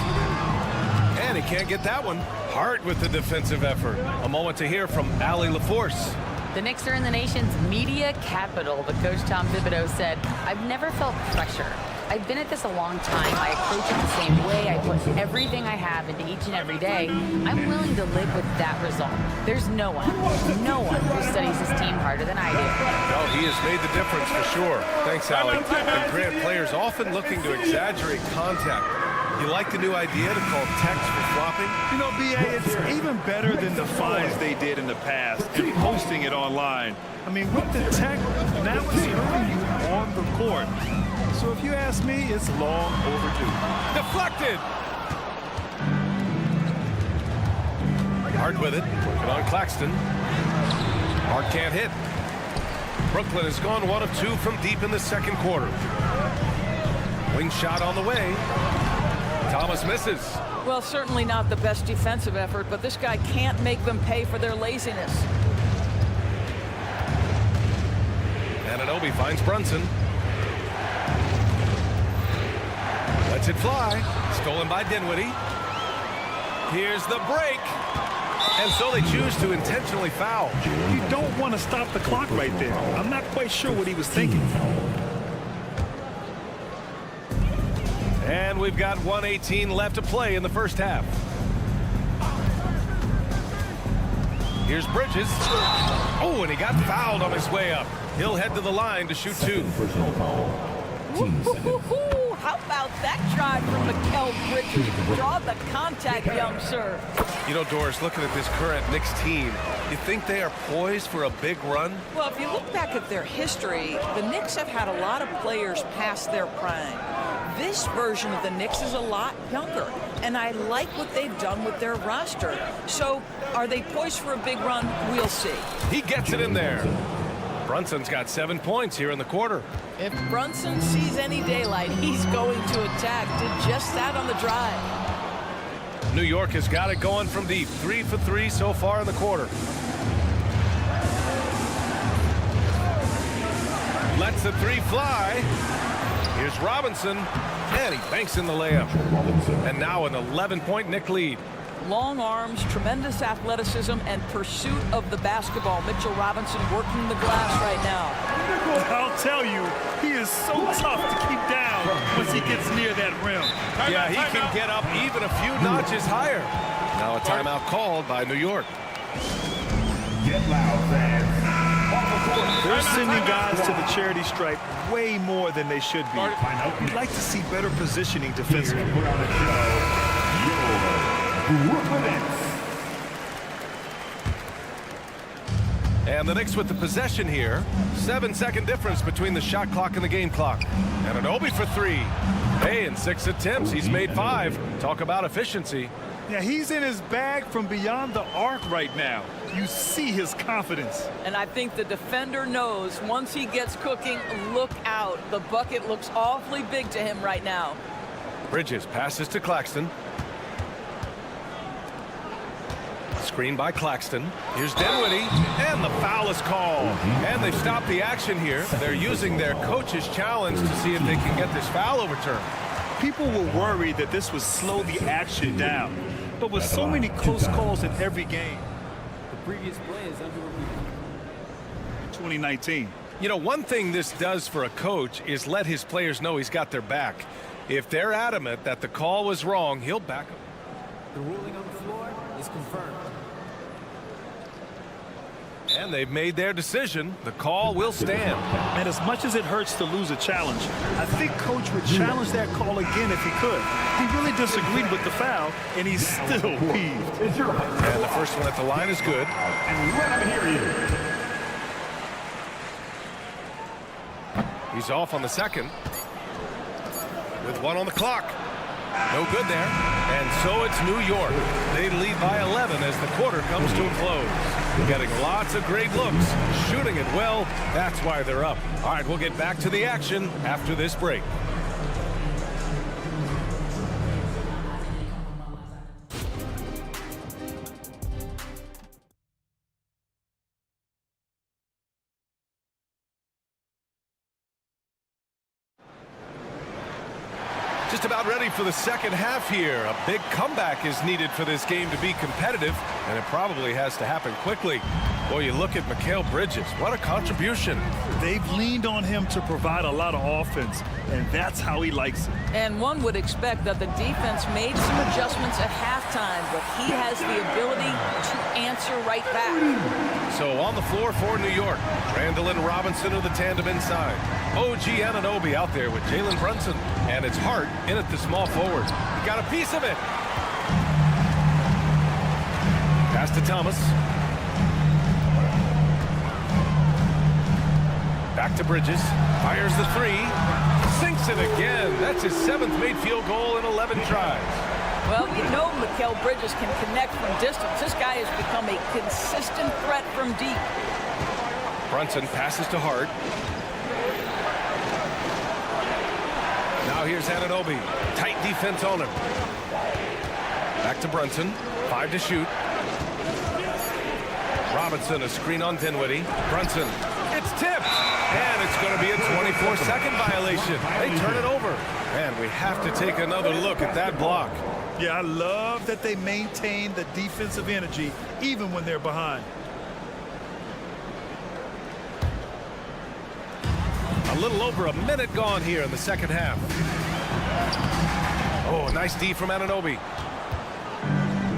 And he can't get that one. Hart with the defensive effort. A moment to hear from Allie LaForce. The Knicks are in the nation's media capital, but Coach Tom Thibodeau said, "I've never felt pressure. I've been at this a long time. I approach it the same way. I put everything I have into each and every day. I'm willing to live with that result. There's no one who studies his team harder than I do." Oh, he has made the difference for sure. Thanks, Allie. And Grant, players often looking to exaggerate contact. You like the new idea to call text for flopping? You know, B.A., it's even better than the fines they did in the past and posting it online. I mean, with the tech, now it's hurting you on the court. So if you ask me, it's long overdue. Deflected. Hart with it. Working on Claxton. Hart can't hit. Brooklyn has gone 1 of 2 from deep in the second quarter. Wing shot on the way. Thomas misses. Well, certainly not the best defensive effort, but this guy can't make them pay for their laziness. Anunoby finds Brunson. Lets it fly. Stolen by Dinwiddie. Here's the break. And so they choose to intentionally foul. You don't want to stop the clock right there. I'm not quite sure what he was thinking. And we've got 1:18 left to play in the first half. Here's Bridges. Oh, and he got fouled on his way up. He'll head to the line to shoot 2. How about that drive from Mikal Bridges? Draw the contact, young sir. You know, Doris, looking at this current Knicks team, you think they are poised for a big run? Well, if you look back at their history, the Knicks have had a lot of players past their prime. This version of the Knicks is a lot younger, and I like what they've done with their roster. So, are they poised for a big run? We'll see. He gets it in there. Brunson's got 7 points here in the quarter. If Brunson sees any daylight, he's going to attack. Did just that on the drive. New York has got it going from deep. 3 for 3 so far in the quarter. Lets the 3 fly. Here's Robinson, and he banks in the layup. And now an 11-point Knick lead. Long arms, tremendous athleticism, and pursuit of the basketball. Mitchell Robinson working the glass right now. I'll tell you, he is so tough to keep down once he gets near that rim. Yeah, he can get up even a few notches higher. Now a timeout called by New York. Get loud, fans. They're sending guys to the charity stripe way more than they should be. You'd like to see better positioning defensively. And the Knicks with the possession here. 7-second difference between the shot clock and the game clock. And Anunoby for 3. Hey, in 6 attempts, he's made 5. Talk about efficiency. Yeah, he's in his bag from beyond the arc right now. You see his confidence. And I think the defender knows once he gets cooking, look out. The bucket looks awfully big to him right now. Bridges passes to Claxton. Screen by Claxton. Here's Dinwiddie, and the foul is called. And they've stopped the action here. They're using their coach's challenge to see if they can get this foul overturned. People were worried that this would slow the action down. But with so many close calls in every game, the previous play is under review. 2019. You know, one thing this does for a coach is let his players know he's got their back. If they're adamant that the call was wrong, he'll back up. The ruling on the floor is confirmed. And they've made their decision. The call will stand. And as much as it hurts to lose a challenge, I think Coach would challenge that call again if he could. He really disagreed with the foul, and he's still peeved. And the first one at the line is good. And let him hear you. He's off on the second. With 1 on the clock. No good there. And so it's New York. They lead by 11 as the quarter comes to a close. Getting lots of great looks, shooting it well. That's why they're up. All right, we'll get back to the action after this break. just about ready for the second half here. A big comeback is needed for this game to be competitive, and it probably has to happen quickly. Boy, you look at Mikal Bridges. What a contribution. They've leaned on him to provide a lot of offense, and that's how he likes it. And one would expect that the defense made some adjustments at halftime, but he has the ability to answer right back. So on the floor for New York, Randall and Robinson are the tandem inside. OG Anunoby out there with Jalen Brunson. And it's Hart in at the small forward. He got a piece of it. Pass to Thomas. Back to Bridges. Fires the three. Sinks it again. That's his 7th made field goal in 11 tries. Well, you know Mikal Bridges can connect from distance. This guy has become a consistent threat from deep. Brunson passes to Hart. Now here's Anunoby. Tight defense on him. Back to Brunson. 5 to shoot. Robinson, a screen on Dinwiddie. Brunson. It's tipped. And it's going to be a 24-second violation. They turn it over. And we have to take another look at that block. Yeah, I love that they maintain the defensive energy even when they're behind. A little over a minute gone here in the second half. Oh, nice D from Anunoby.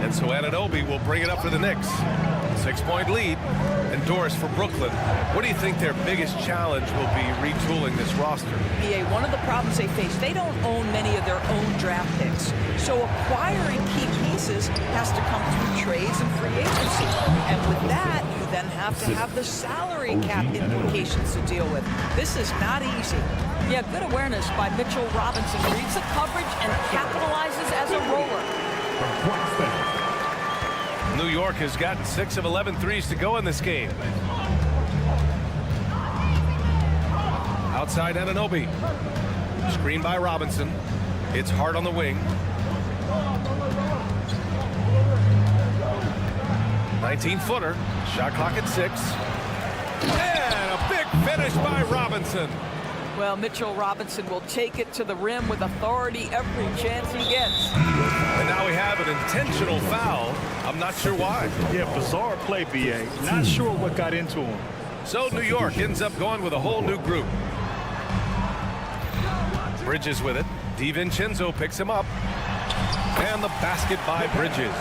And so Anunoby will bring it up for the Knicks. 6-point lead. And Doris, for Brooklyn, what do you think their biggest challenge will be retooling this roster? BA, one of the problems they face, they don't own many of their own draft picks. So acquiring key pieces has to come through trades and free agency. And with that, you then have to have the salary cap implications to deal with. This is not easy. Yeah, good awareness by Mitchell Robinson. Reads the coverage and capitalizes as a roller. New York has gotten 6 of 11 threes to go in this game. Outside Anunoby. Screen by Robinson. It's Hart on the wing. 19-footer. Shot clock at 6. And a big finish by Robinson. Well, Mitchell Robinson will take it to the rim with authority every chance he gets. And now we have an intentional foul. I'm not sure why. Yeah, bizarre play, BA. Not sure what got into him. So New York ends up going with a whole new group. Bridges with it. DiVincenzo picks him up. And the basket by Bridges.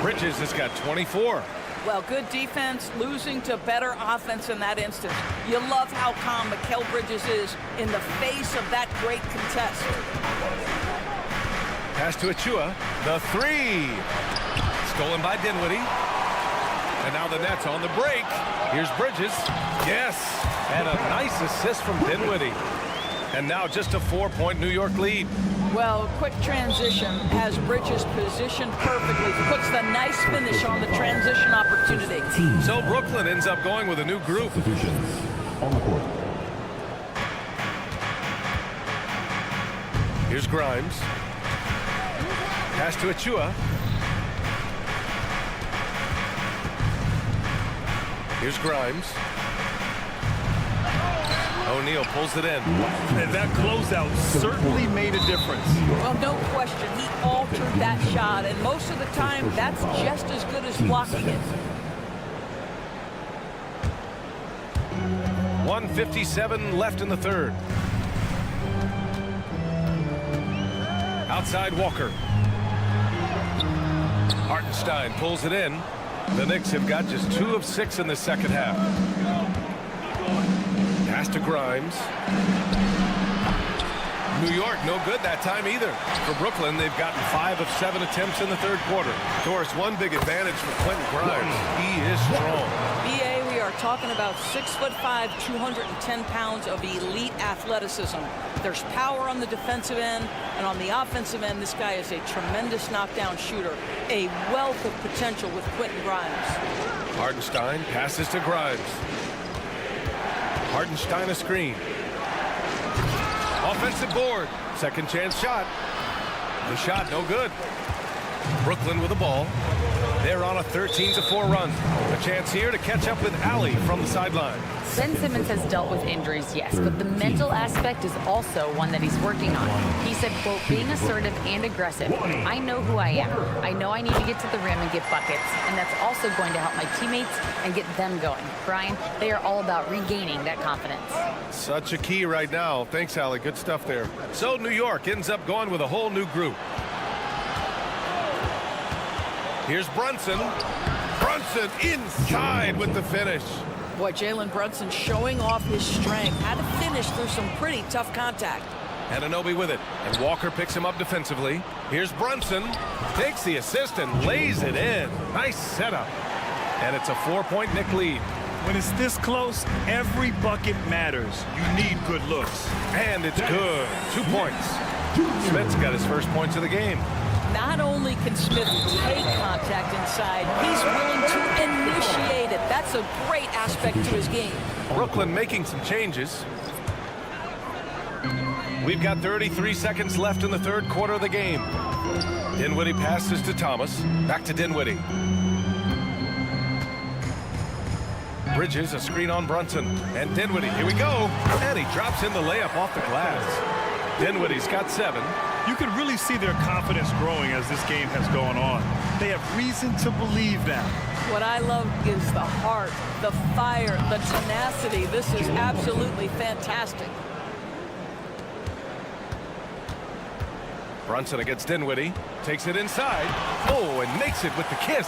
Bridges has got 24. Well, good defense, losing to better offense in that instance. You love how calm Mikal Bridges is in the face of that great contest. Pass to Achua. The three. Stolen by Dinwiddie. And now the Nets on the break. Here's Bridges. Yes. And a nice assist from Dinwiddie. And now just a 4-point New York lead. Well, quick transition has Bridges positioned perfectly. Puts the nice finish on the transition opportunity. So Brooklyn ends up going with a new group. On the court. Here's Grimes. Pass to Achua. Here's Grimes. O'Neal pulls it in. And that closeout certainly made a difference. Well, no question. He altered that shot, and most of the time, that's just as good as blocking it. 1:57 left in the third. Outside Walker. Hartenstein pulls it in. The Knicks have got just 2 of 6 in the second half. Pass to Grimes. New York, no good that time either. For Brooklyn, they've gotten 5 of 7 attempts in the third quarter. Doris, one big advantage for Quentin Grimes. He is strong. BA, we are talking about 6'5", 210 pounds of elite athleticism. There's power on the defensive end, and on the offensive end, this guy is a tremendous knockdown shooter. A wealth of potential with Quentin Grimes. Hartenstein passes to Grimes. Hartenstein a screen. Offensive board. Second chance shot. The shot no good. Brooklyn with the ball. They're on a 13-4 run. A chance here to catch up with Allie from the sideline. Ben Simmons has dealt with injuries, yes, but the mental aspect is also one that he's working on. He said, quote, being assertive and aggressive. I know who I am. I know I need to get to the rim and get buckets, and that's also going to help my teammates and get them going. Brian, they are all about regaining that confidence. Such a key right now. Thanks, Allie. Good stuff there. So New York ends up going with a whole new group. Here's Brunson. Brunson inside with the finish. Boy, Jalen Brunson showing off his strength. Had to finish through some pretty tough contact. Anunoby with it, and Walker picks him up defensively. Here's Brunson, takes the assist and lays it in. Nice setup. And it's a 4-point Knick lead. When it's this close, every bucket matters. You need good looks. And it's good. 2 points. Smith's got his first points of the game. Not only can Smith take contact inside, he's willing to initiate it. That's a great aspect to his game. Brooklyn making some changes. We've got 33 seconds left in the third quarter of the game. Dinwiddie passes to Thomas. Back to Dinwiddie. Bridges, a screen on Brunson. And Dinwiddie, here we go. And he drops in the layup off the glass. Dinwiddie's got 7. You can really see their confidence growing as this game has gone on. They have reason to believe that. What I love is the heart, the fire, the tenacity. This is absolutely fantastic. Brunson against Dinwiddie. Takes it inside. Oh, and makes it with the kiss.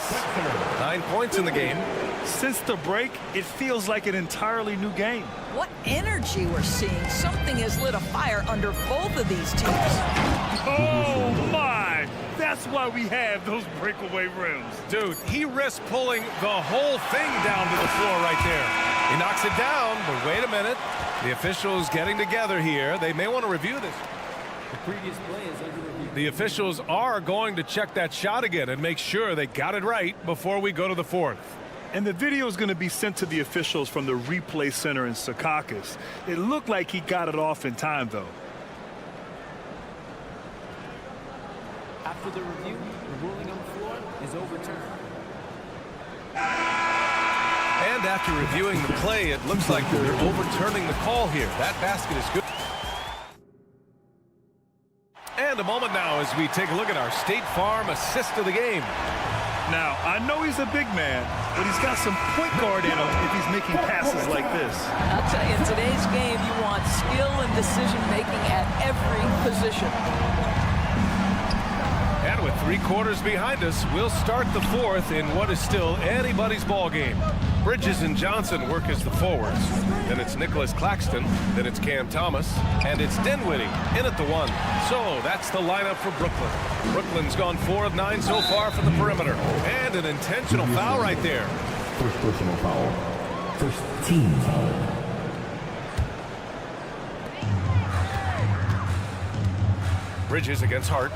9 points in the game. Since the break, it feels like an entirely new game. What energy we're seeing. Something has lit a fire under both of these teams. Oh, my! That's why we have those breakaway rims. Dude, he risks pulling the whole thing down to the floor right there. He knocks it down, but wait a minute. The officials getting together here. They may want to review this. The previous play is under review. The officials are going to check that shot again and make sure they got it right before we go to the fourth. And the video is going to be sent to the officials from the replay center in Secaucus. It looked like he got it off in time, though. After the review, the ruling on the floor is overturned. And after reviewing the play, it looks like they're overturning the call here. That basket is good. And a moment now as we take a look at our State Farm assist of the game. Now, I know he's a big man, but he's got some point guard in him if he's making passes like this. I'll tell you, in today's game, you want skill and decision-making at every position. And with 3 quarters behind us, we'll start the fourth in what is still anybody's ball game. Bridges and Johnson work as the forwards. Then it's Nicholas Claxton. Then it's Cam Thomas. And it's Dinwiddie in at the 1. So that's the lineup for Brooklyn. Brooklyn's gone 4 of 9 so far from the perimeter. And an intentional foul right there. First personal foul. First team foul. Bridges against Hart.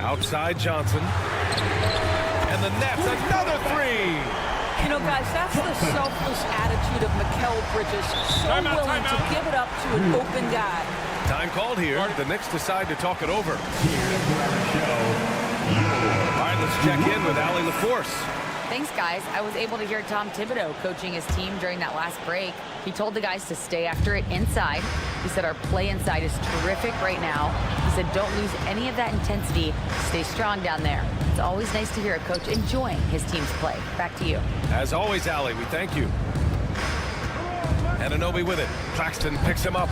Outside Johnson. And the Nets, another 3. You know, guys, that's the selfless attitude of Mikal Bridges. So willing to give it up to an open guy. Time called here. The Knicks decide to talk it over. All right, let's check in with Allie LaForce. Thanks, guys. I was able to hear Tom Thibodeau coaching his team during that last break. He told the guys to stay after it inside. He said our play inside is terrific right now. He said don't lose any of that intensity. Stay strong down there. It's always nice to hear a coach enjoying his team's play. Back to you. As always, Allie, we thank you. Anunoby with it. Claxton picks him up.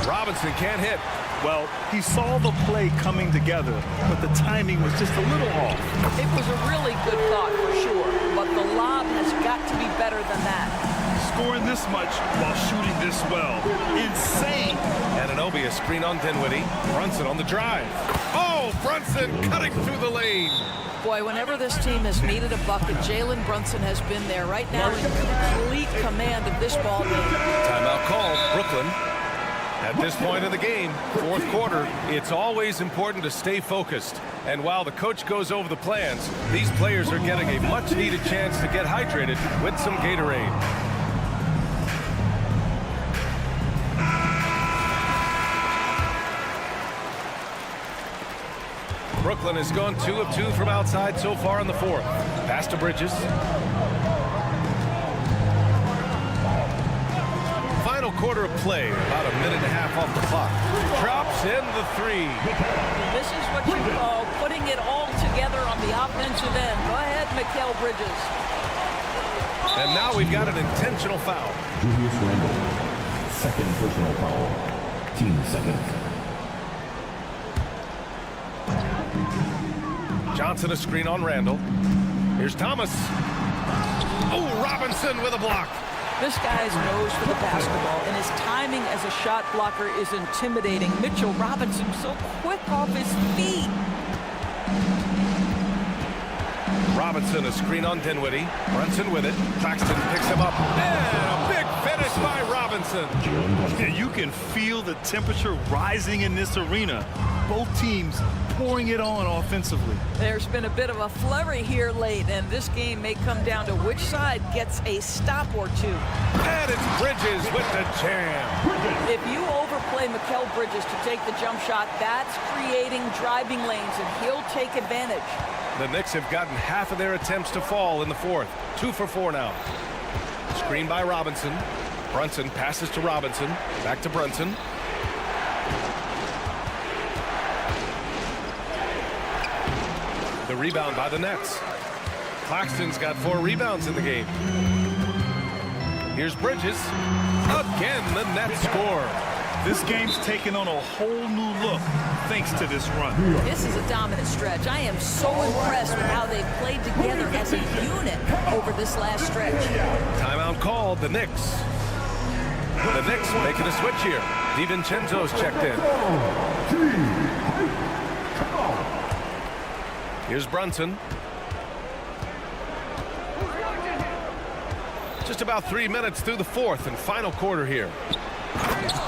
Robinson can't hit. Well, he saw the play coming together, but the timing was just a little off. It was a really good thought for sure, but the lob has got to be better than that. Scoring this much while shooting this well. Insane. Anunoby a screen on Dinwiddie. Brunson on the drive. Oh, Brunson cutting through the lane. Boy, whenever this team has needed a bucket, Jalen Brunson has been there right now in complete command of this ball game. Timeout called. Brooklyn. At this point in the game, fourth quarter, it's always important to stay focused. And while the coach goes over the plans, these players are getting a much-needed chance to get hydrated with some Gatorade. Brooklyn has gone 2 of 2 from outside so far in the fourth. Pass to Bridges. Final quarter of play, about a minute and a half off the clock. Drops in the 3. This is what you call putting it all together on the offensive end. Go ahead, Mikal Bridges. And now we've got an intentional foul. Julius Randle. Second personal foul. Team second. Johnson a screen on Randle. Here's Thomas. Oh, Robinson with a block. This guy's nose for the basketball, and his timing as a shot blocker is intimidating. Mitchell Robinson so quick off his feet. Robinson a screen on Dinwiddie. Brunson with it. Claxton picks him up. And a big finish by Robinson. And you can feel the temperature rising in this arena. Both teams pouring it on offensively. There's been a bit of a flurry here late, and this game may come down to which side gets a stop or two. And it's Bridges with the jam. If you overplay Mikal Bridges to take the jump shot, that's creating driving lanes, and he'll take advantage. The Knicks have gotten half of their attempts to fall in the fourth. 2 for 4 now. Screen by Robinson. Brunson passes to Robinson. Back to Brunson. The rebound by the Nets. Claxton's got 4 rebounds in the game. Here's Bridges. Again, the Nets score. This game's taken on a whole new look thanks to this run. This is a dominant stretch. I am so impressed with how they've played together as a unit over this last stretch. Timeout called, the Knicks. The Knicks making a switch here. DiVincenzo's checked in. Here's Brunson. Just about 3 minutes through the fourth and final quarter here.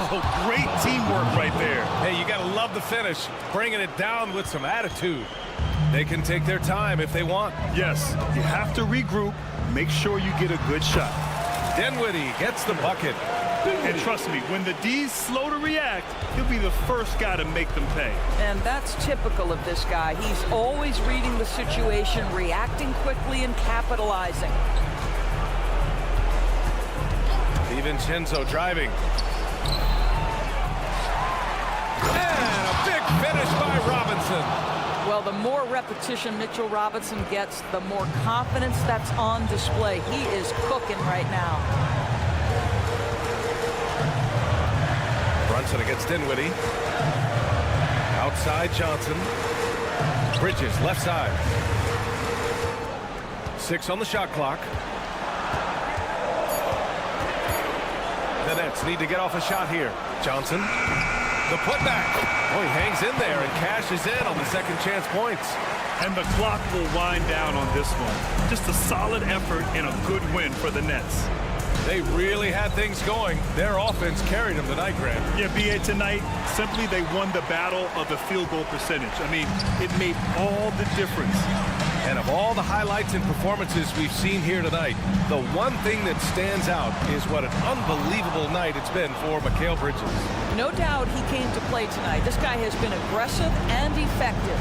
Oh, great teamwork right there. Hey, you gotta love the finish. Bringing it down with some attitude. They can take their time if they want. Yes, you have to regroup. Make sure you get a good shot. Dinwiddie gets the bucket. And trust me, when the D's slow to react, he'll be the first guy to make them pay. And that's typical of this guy. He's always reading the situation, reacting quickly, and capitalizing. DiVincenzo driving. And a big finish by Robinson. Well, the more repetition Mitchell Robinson gets, the more confidence that's on display. He is cooking right now. Brunson against Dinwiddie. Outside Johnson. Bridges left side. 6 on the shot clock. The Nets need to get off a shot here. Johnson. The putback. Oh, he hangs in there and cashes in on the second chance points. And the clock will wind down on this one. Just a solid effort and a good win for the Nets. They really had things going. Their offense carried them tonight, Grant. Yeah, B.A., tonight, simply they won the battle of the field goal percentage. I mean, it made all the difference. And of all the highlights and performances we've seen here tonight, the one thing that stands out is what an unbelievable night it's been for Mikal Bridges. No doubt he came to play tonight. This guy has been aggressive and effective.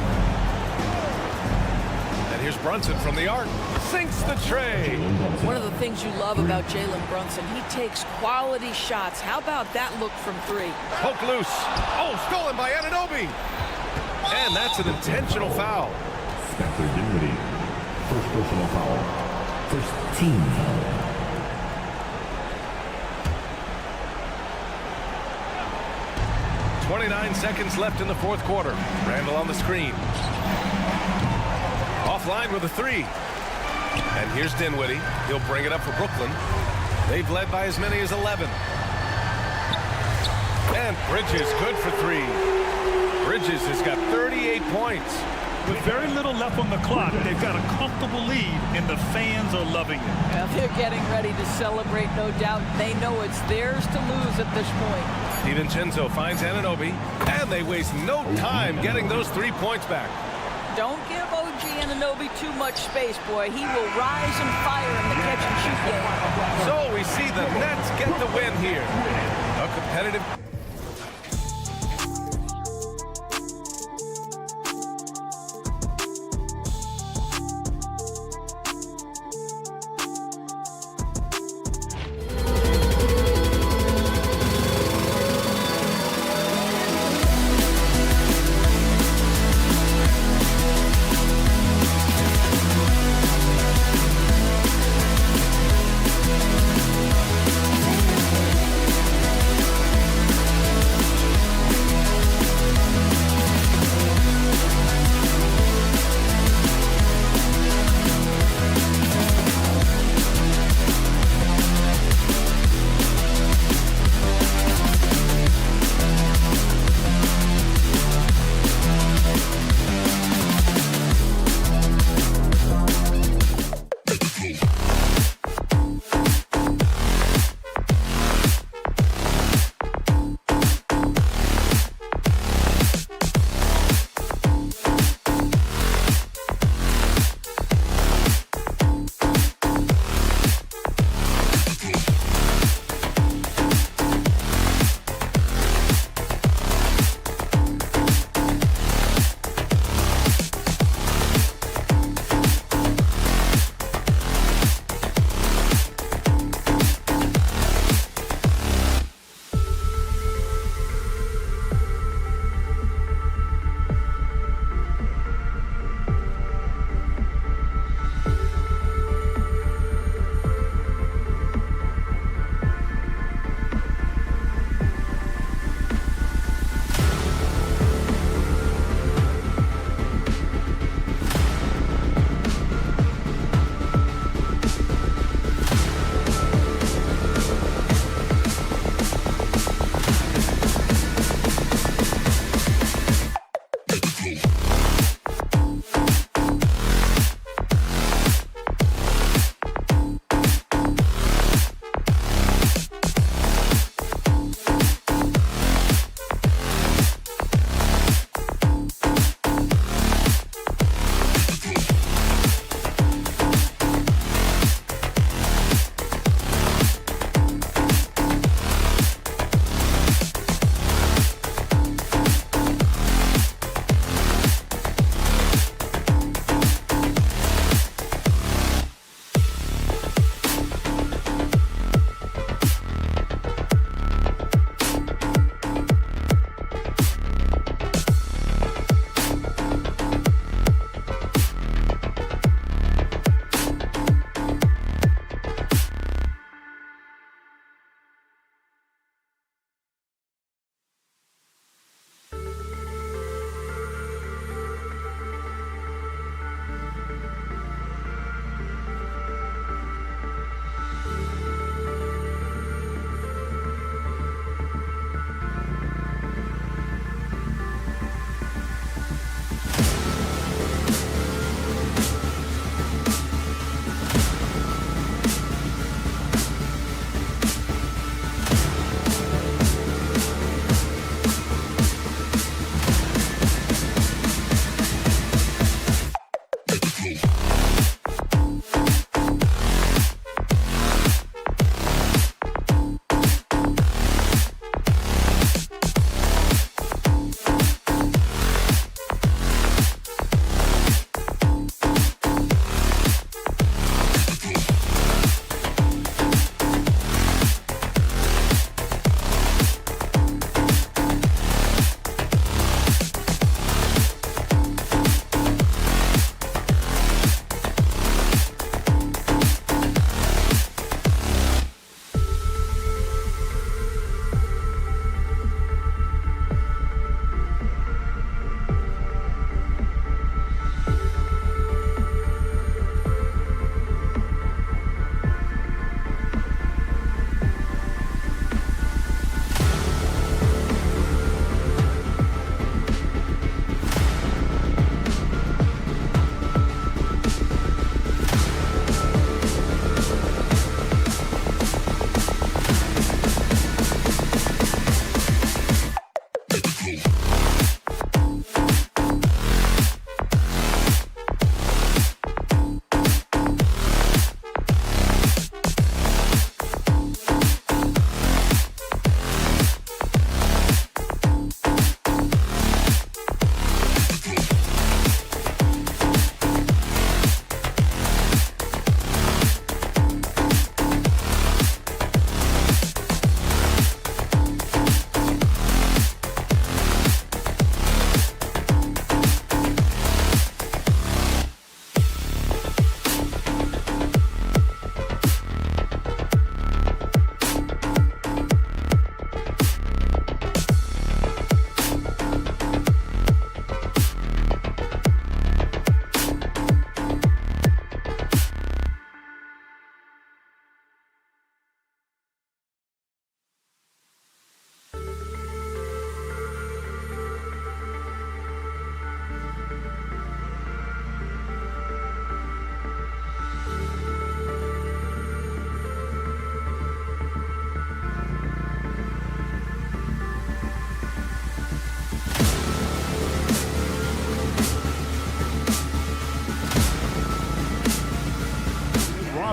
And here's Brunson from the arc. Sinks the tray. One of the things you love about Jalen Brunson, he takes quality shots. How about that look from 3? Poke loose. Oh, stolen by Anunoby. And that's an intentional foul. Spencer Dinwiddie. First personal foul. First team foul. .29 seconds left in the fourth quarter. Randle on the screen. Offline with a 3. And here's Dinwiddie. He'll bring it up for Brooklyn. They've led by as many as 11. And Bridges good for 3. Bridges has got 38 points. With very little left on the clock, they've got a comfortable lead, and the fans are loving it. Well, they're getting ready to celebrate, no doubt. They know it's theirs to lose at this point. DiVincenzo finds Anunoby, and they waste no time getting those 3 points back. Don't give OG Anunoby too much space, boy. He will rise and fire in the catch-and-shoot game. So we see the Nets get the win here. A competitive...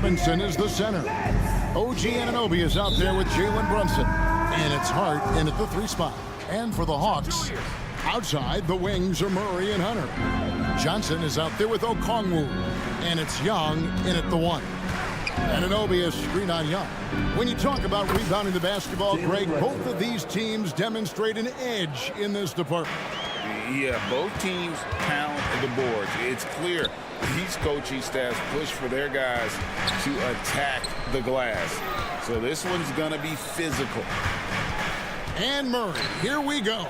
Robinson is the center. OG Anunoby is out there with Jalen Brunson. And it's Hart in at the 3 spot. And for the Hawks, outside the wings are Murray and Hunter. Johnson is out there with Okongwu. And it's Young in at the 1. Anunoby is screen on Young. When you talk about rebounding the basketball, Greg, both of these teams demonstrate an edge in this department. Yeah, both teams pound the boards. It's clear these coaching staffs push for their guys to attack the glass. So this one's going to be physical. And Murray, here we go.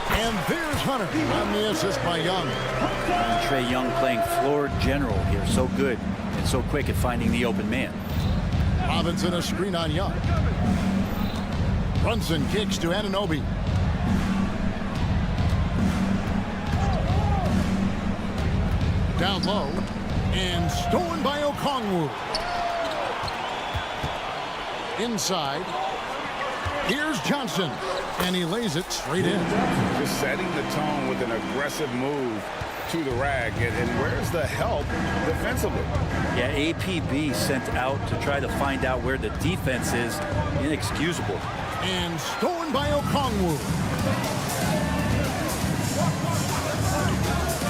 And there's Hunter on the assist by Young. And Trae Young playing floor general here. So good and so quick at finding the open man. Robinson a screen on Young. Brunson kicks to Anunoby. Down low. And stolen by Okongwu. Inside. Here's Johnson. And he lays it straight in. Just setting the tone with an aggressive move to the rag. And where's the help defensively? Yeah, APB sent out to try to find out where the defense is. Inexcusable. And stolen by Okongwu.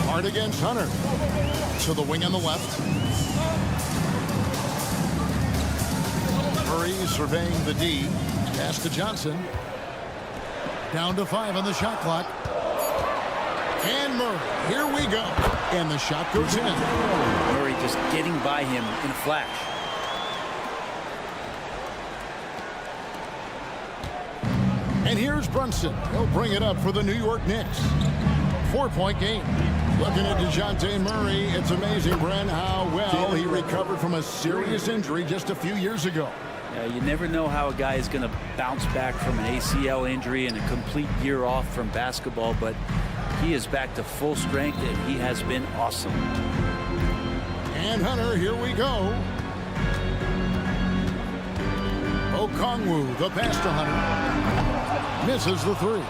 Hard against Hunter. To the wing on the left. Murray surveying the D. Pass to Johnson. Down to 5 on the shot clock. And Murray, here we go. And the shot goes in. Murray just getting by him in a flash. And here's Brunson. He'll bring it up for the New York Knicks. 4-point game. Looking at DeJounte Murray, it's amazing, Bren, how well he recovered from a serious injury just a few years ago. Yeah, you never know how a guy is going to bounce back from an ACL injury and a complete year off from basketball, but he is back to full strength, and he has been awesome. And Hunter, here we go. Okongwu, the pass to Hunter. Misses the 3.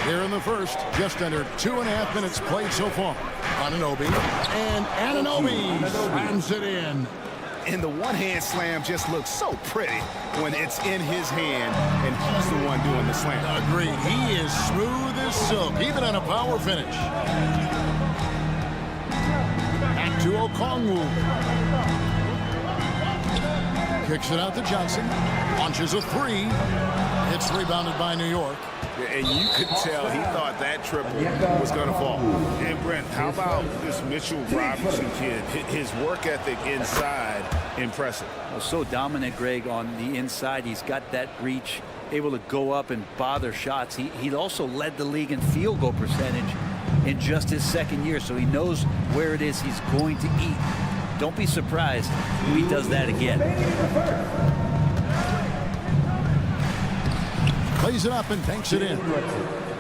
Here in the first, just under 2.5 minutes played so far. Anunoby, and Anunoby slams it in. And the one-hand slam just looks so pretty when it's in his hand and he's the one doing the slam. Agreed. He is smooth as silk, even on a power finish. Back to Okongwu. Kicks it out to Johnson. Launches a 3. It's rebounded by New York. And you could tell he thought that triple was going to fall. And Brent, how about this Mitchell Robinson kid? His work ethic inside, impressive. Well, so dominant, Greg, on the inside. He's got that reach, able to go up and bother shots. He also led the league in field goal percentage in just his second year, so he knows where it is he's going to eat. Don't be surprised if he does that again. Plays it up and banks it in.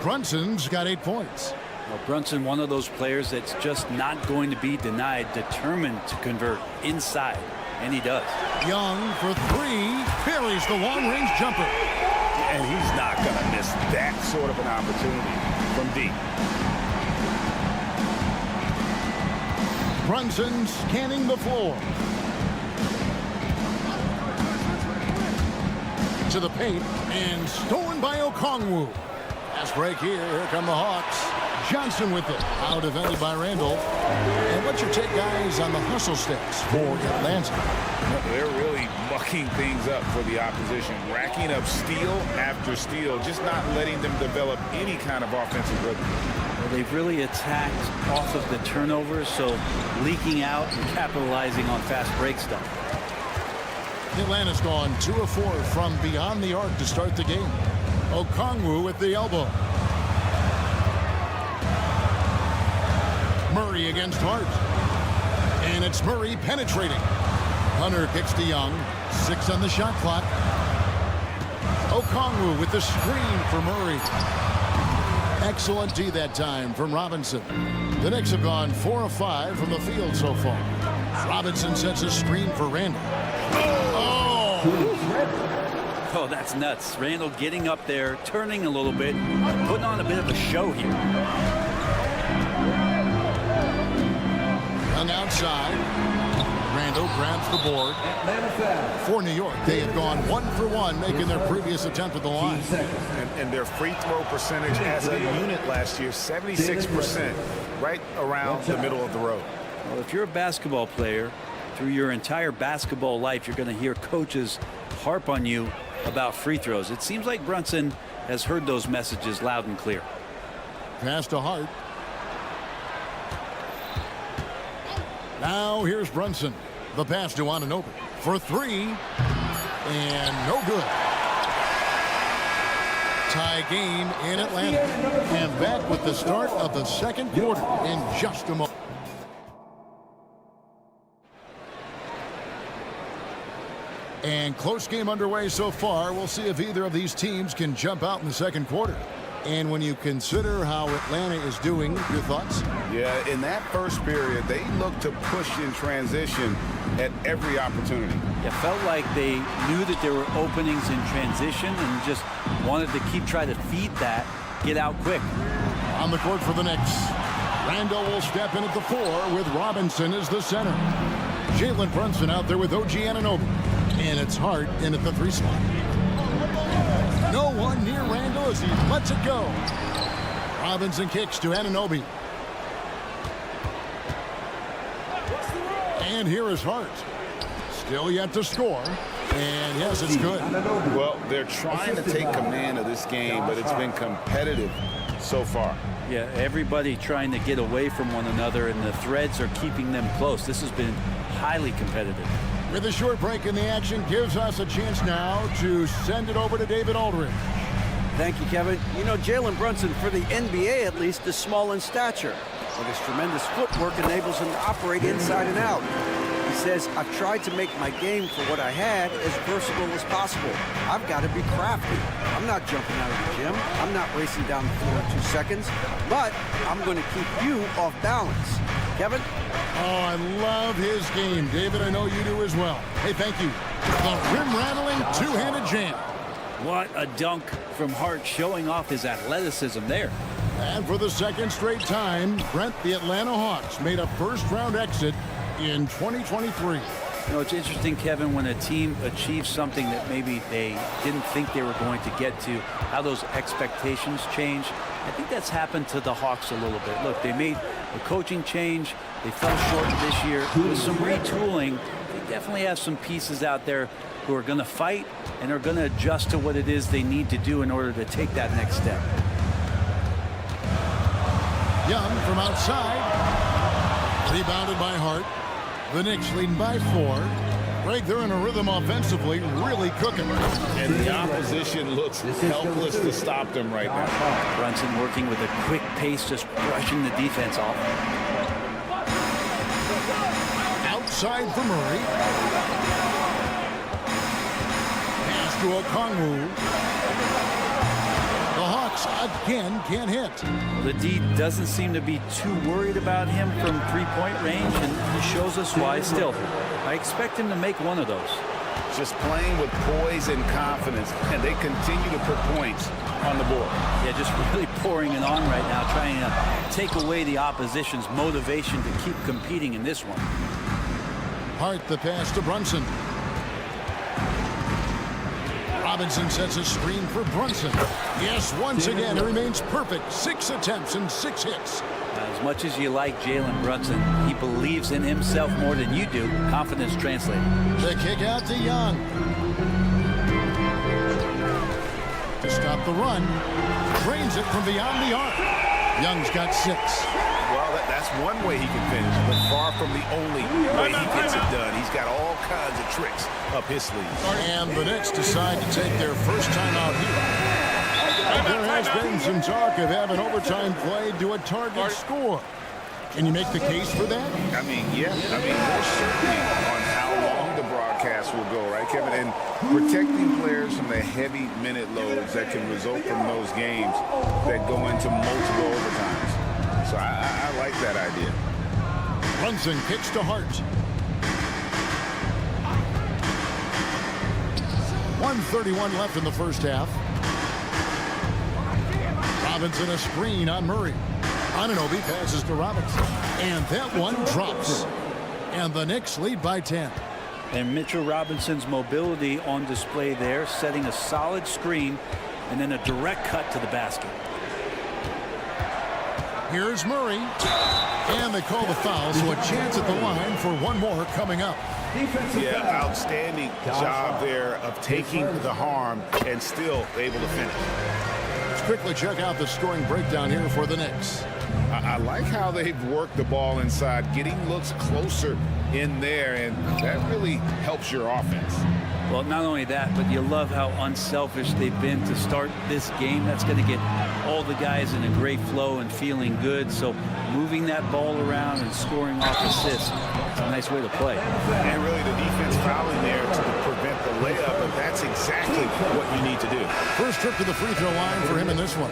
Brunson's got 8 points. Well, Brunson, one of those players that's just not going to be denied, determined to convert inside, and he does. Young for 3, parries the long-range jumper. And he's not going to miss that sort of an opportunity from deep. Brunson scanning the floor. To the paint, and stolen by Okongwu. Pass break here. Here come the Hawks. Johnson with it. Out defended by Randall. And what's your take, guys, on the hustle steps for Atlanta? They're really mucking things up for the opposition, racking up steal after steal, just not letting them develop any kind of offensive rhythm. Well, they've really attacked off of the turnovers, so leaking out and capitalizing on fast break stuff. Atlanta's gone 2 of 4 from beyond the arc to start the game. Okongwu with the elbow. Murray against Hart. And it's Murray penetrating. Hunter kicks to Young. 6 on the shot clock. Okongwu with the screen for Murray. Excellent D that time from Robinson. The Knicks have gone 4 of 5 from the field so far. Robinson sets a screen for Randall. Oh, that's nuts. Randall getting up there, turning a little bit, putting on a bit of a show here. Young outside. Randall grabs the board. For New York, they have gone 1 for 1, making their previous attempt at the line. And their free throw percentage as a unit last year, 76%, right around the middle of the road. Well, if you're a basketball player, through your entire basketball life, you're going to hear coaches harp on you about free throws. It seems like Brunson has heard those messages loud and clear. Pass to Hart. Now here's Brunson. The pass to Anunoby for 3. And no good. Tie game in Atlanta. And back with the start of the second quarter in just a moment. And close game underway so far. We'll see if either of these teams can jump out in the second quarter. And when you consider how Atlanta is doing, your thoughts? Yeah, in that first period, they looked to push in transition at every opportunity. It felt like they knew that there were openings in transition and just wanted to keep trying to feed that, get out quick. On the court for the Knicks, Randall will step in at the 4 with Robinson as the center. Jalen Brunson out there with OG Anunoby. And it's Hart in at the 3 spot. No one near Randall as he lets it go. Robinson kicks to Anunoby. And here is Hart. Still yet to score. And yes, it's good. Well, they're trying to take command of this game, but it's been competitive so far. Yeah, everybody trying to get away from one another, and the threads are keeping them close. This has been highly competitive. With a short break in the action, gives us a chance now to send it over to David Aldridge. Thank you, Kevin. You know, Jalen Brunson, for the NBA at least, is small in stature, but his tremendous footwork enables him to operate inside and out. He says, I've tried to make my game for what I had as versatile as possible. I've got to be crafty. I'm not jumping out of the gym. I'm not racing down the floor in 2 seconds, but I'm going to keep you off balance. Kevin? Oh, I love his game. David, I know you do as well. Hey, thank you. The rim-rattling two-handed jam. What a dunk from Hart, showing off his athleticism there. And for the second straight time, Brent, the Atlanta Hawks made a first-round exit in 2023. You know, it's interesting, Kevin, when a team achieves something that maybe they didn't think they were going to get to, how those expectations change. I think that's happened to the Hawks a little bit. Look, they made a coaching change. They fell short this year. With some retooling, they definitely have some pieces out there who are going to fight and are going to adjust to what it is they need to do in order to take that next step. Young from outside. Rebounded by Hart. The Knicks leading by 4. Greg, they're in a rhythm offensively, really cooking. And the opposition looks helpless to stop them right now. Brunson working with a quick pace, just brushing the defense off. Outside for Murray. Pass to Okongwu. The Hawks again can't hit. The D doesn't seem to be too worried about him from three-point range, and he shows us why. Still, I expect him to make one of those. Just playing with poise and confidence, and they continue to put points on the board. Yeah, just really pouring it on right now, trying to take away the opposition's motivation to keep competing in this one. Hart the pass to Brunson. Robinson sets a screen for Brunson. Yes, once again, he remains perfect. 6 attempts and 6 hits. As much as you like Jalen Brunson, he believes in himself more than you do. Confidence translated. The kick out to Young. To stop the run. Drains it from beyond the arc. Young's got 6. Well, that's one way he can finish, but far from the only way he gets it done. He's got all kinds of tricks up his sleeve. And the Knicks decide to take their first time out here. And there has been some talk of having overtime played to a target score. Can you make the case for that? I mean, yeah. I mean, there's certainty on how long the broadcast will go, right, Kevin? And protecting players from the heavy minute loads that can result from those games that go into multiple overtimes. So I like that idea. Brunson kicks to Hart. 1:31 left in the first half. Robinson a screen on Murray. Anunoby passes to Robinson. And that one drops. And the Knicks lead by 10. And Mitchell Robinson's mobility on display there, setting a solid screen and then a direct cut to the basket. Here's Murray. And they call the foul, so a chance at the line for one more coming up. Yeah, outstanding job there of taking the harm and still able to finish. Let's quickly check out the scoring breakdown here for the Knicks. I like how they've worked the ball inside, getting looks closer in there, and that really helps your offense. Well, not only that, but you love how unselfish they've been to start this game. That's going to get all the guys in a great flow and feeling good. So moving that ball around and scoring off assists, it's a nice way to play. And really the defense fouling there to prevent the layup, but that's exactly what you need to do. First trip to the free throw line for him in this one.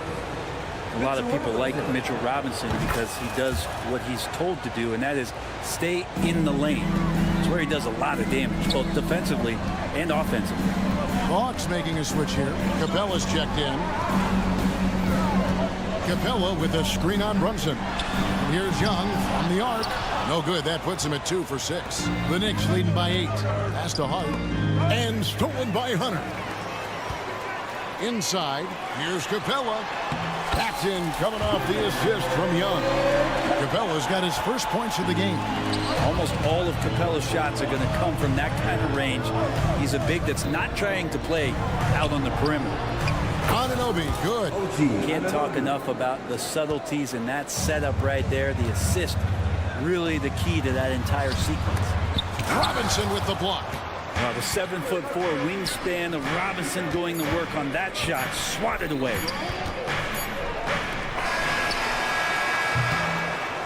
a lot of people like Mitchell Robinson because he does what he's told to do, and that is stay in the lane. It's where he does a lot of damage, both defensively and offensively. Hawks making a switch here. Capella's checked in. Capella with a screen on Brunson. And here's Young from the arc. No good. That puts him at 2 for 6. The Knicks leading by 8. Pass to Hart. And stolen by Hunter. Inside. Here's Capella. That's in, coming off the assist from Young. Capella's got his first points of the game. Almost all of Capella's shots are going to come from that kind of range. He's a big that's not trying to play out on the perimeter. Anunoby, good. Can't talk enough about the subtleties in that setup right there. The assist, really the key to that entire sequence. Robinson with the block. The 7'4" wingspan of Robinson going to work on that shot. Swatted away.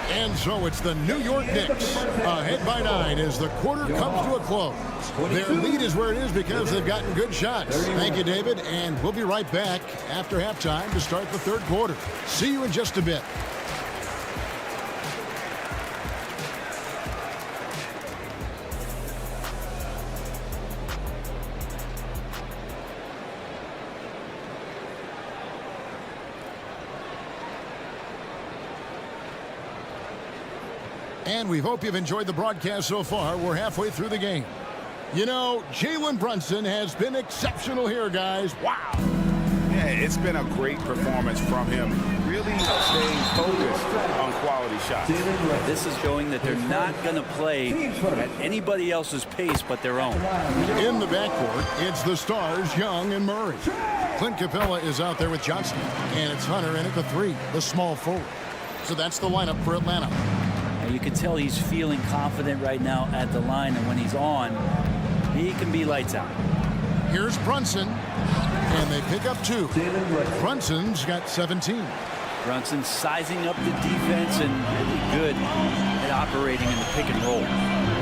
And so it's the New York Knicks ahead by 9 as the quarter comes to a close. Their lead is where it is because they've gotten good shots. Thank you, David, and we'll be right back after halftime to start the third quarter. See you in just a bit. And we hope you've enjoyed the broadcast so far. We're halfway through the game. You know, Jalen Brunson has been exceptional here, guys. Wow. Yeah, it's been a great performance from him. Really staying focused on quality shots. This is showing that they're not going to play at anybody else's pace but their own. In the backcourt, it's the stars, Young and Murray. Clint Capella is out there with Johnson. And it's Hunter in at the 3, the small forward. So that's the lineup for Atlanta. You can tell he's feeling confident right now at the line, and when he's on, he can be lights out. Here's Brunson, and they pick up 2. Brunson's got 17. Brunson sizing up the defense and really good at operating in the pick and roll.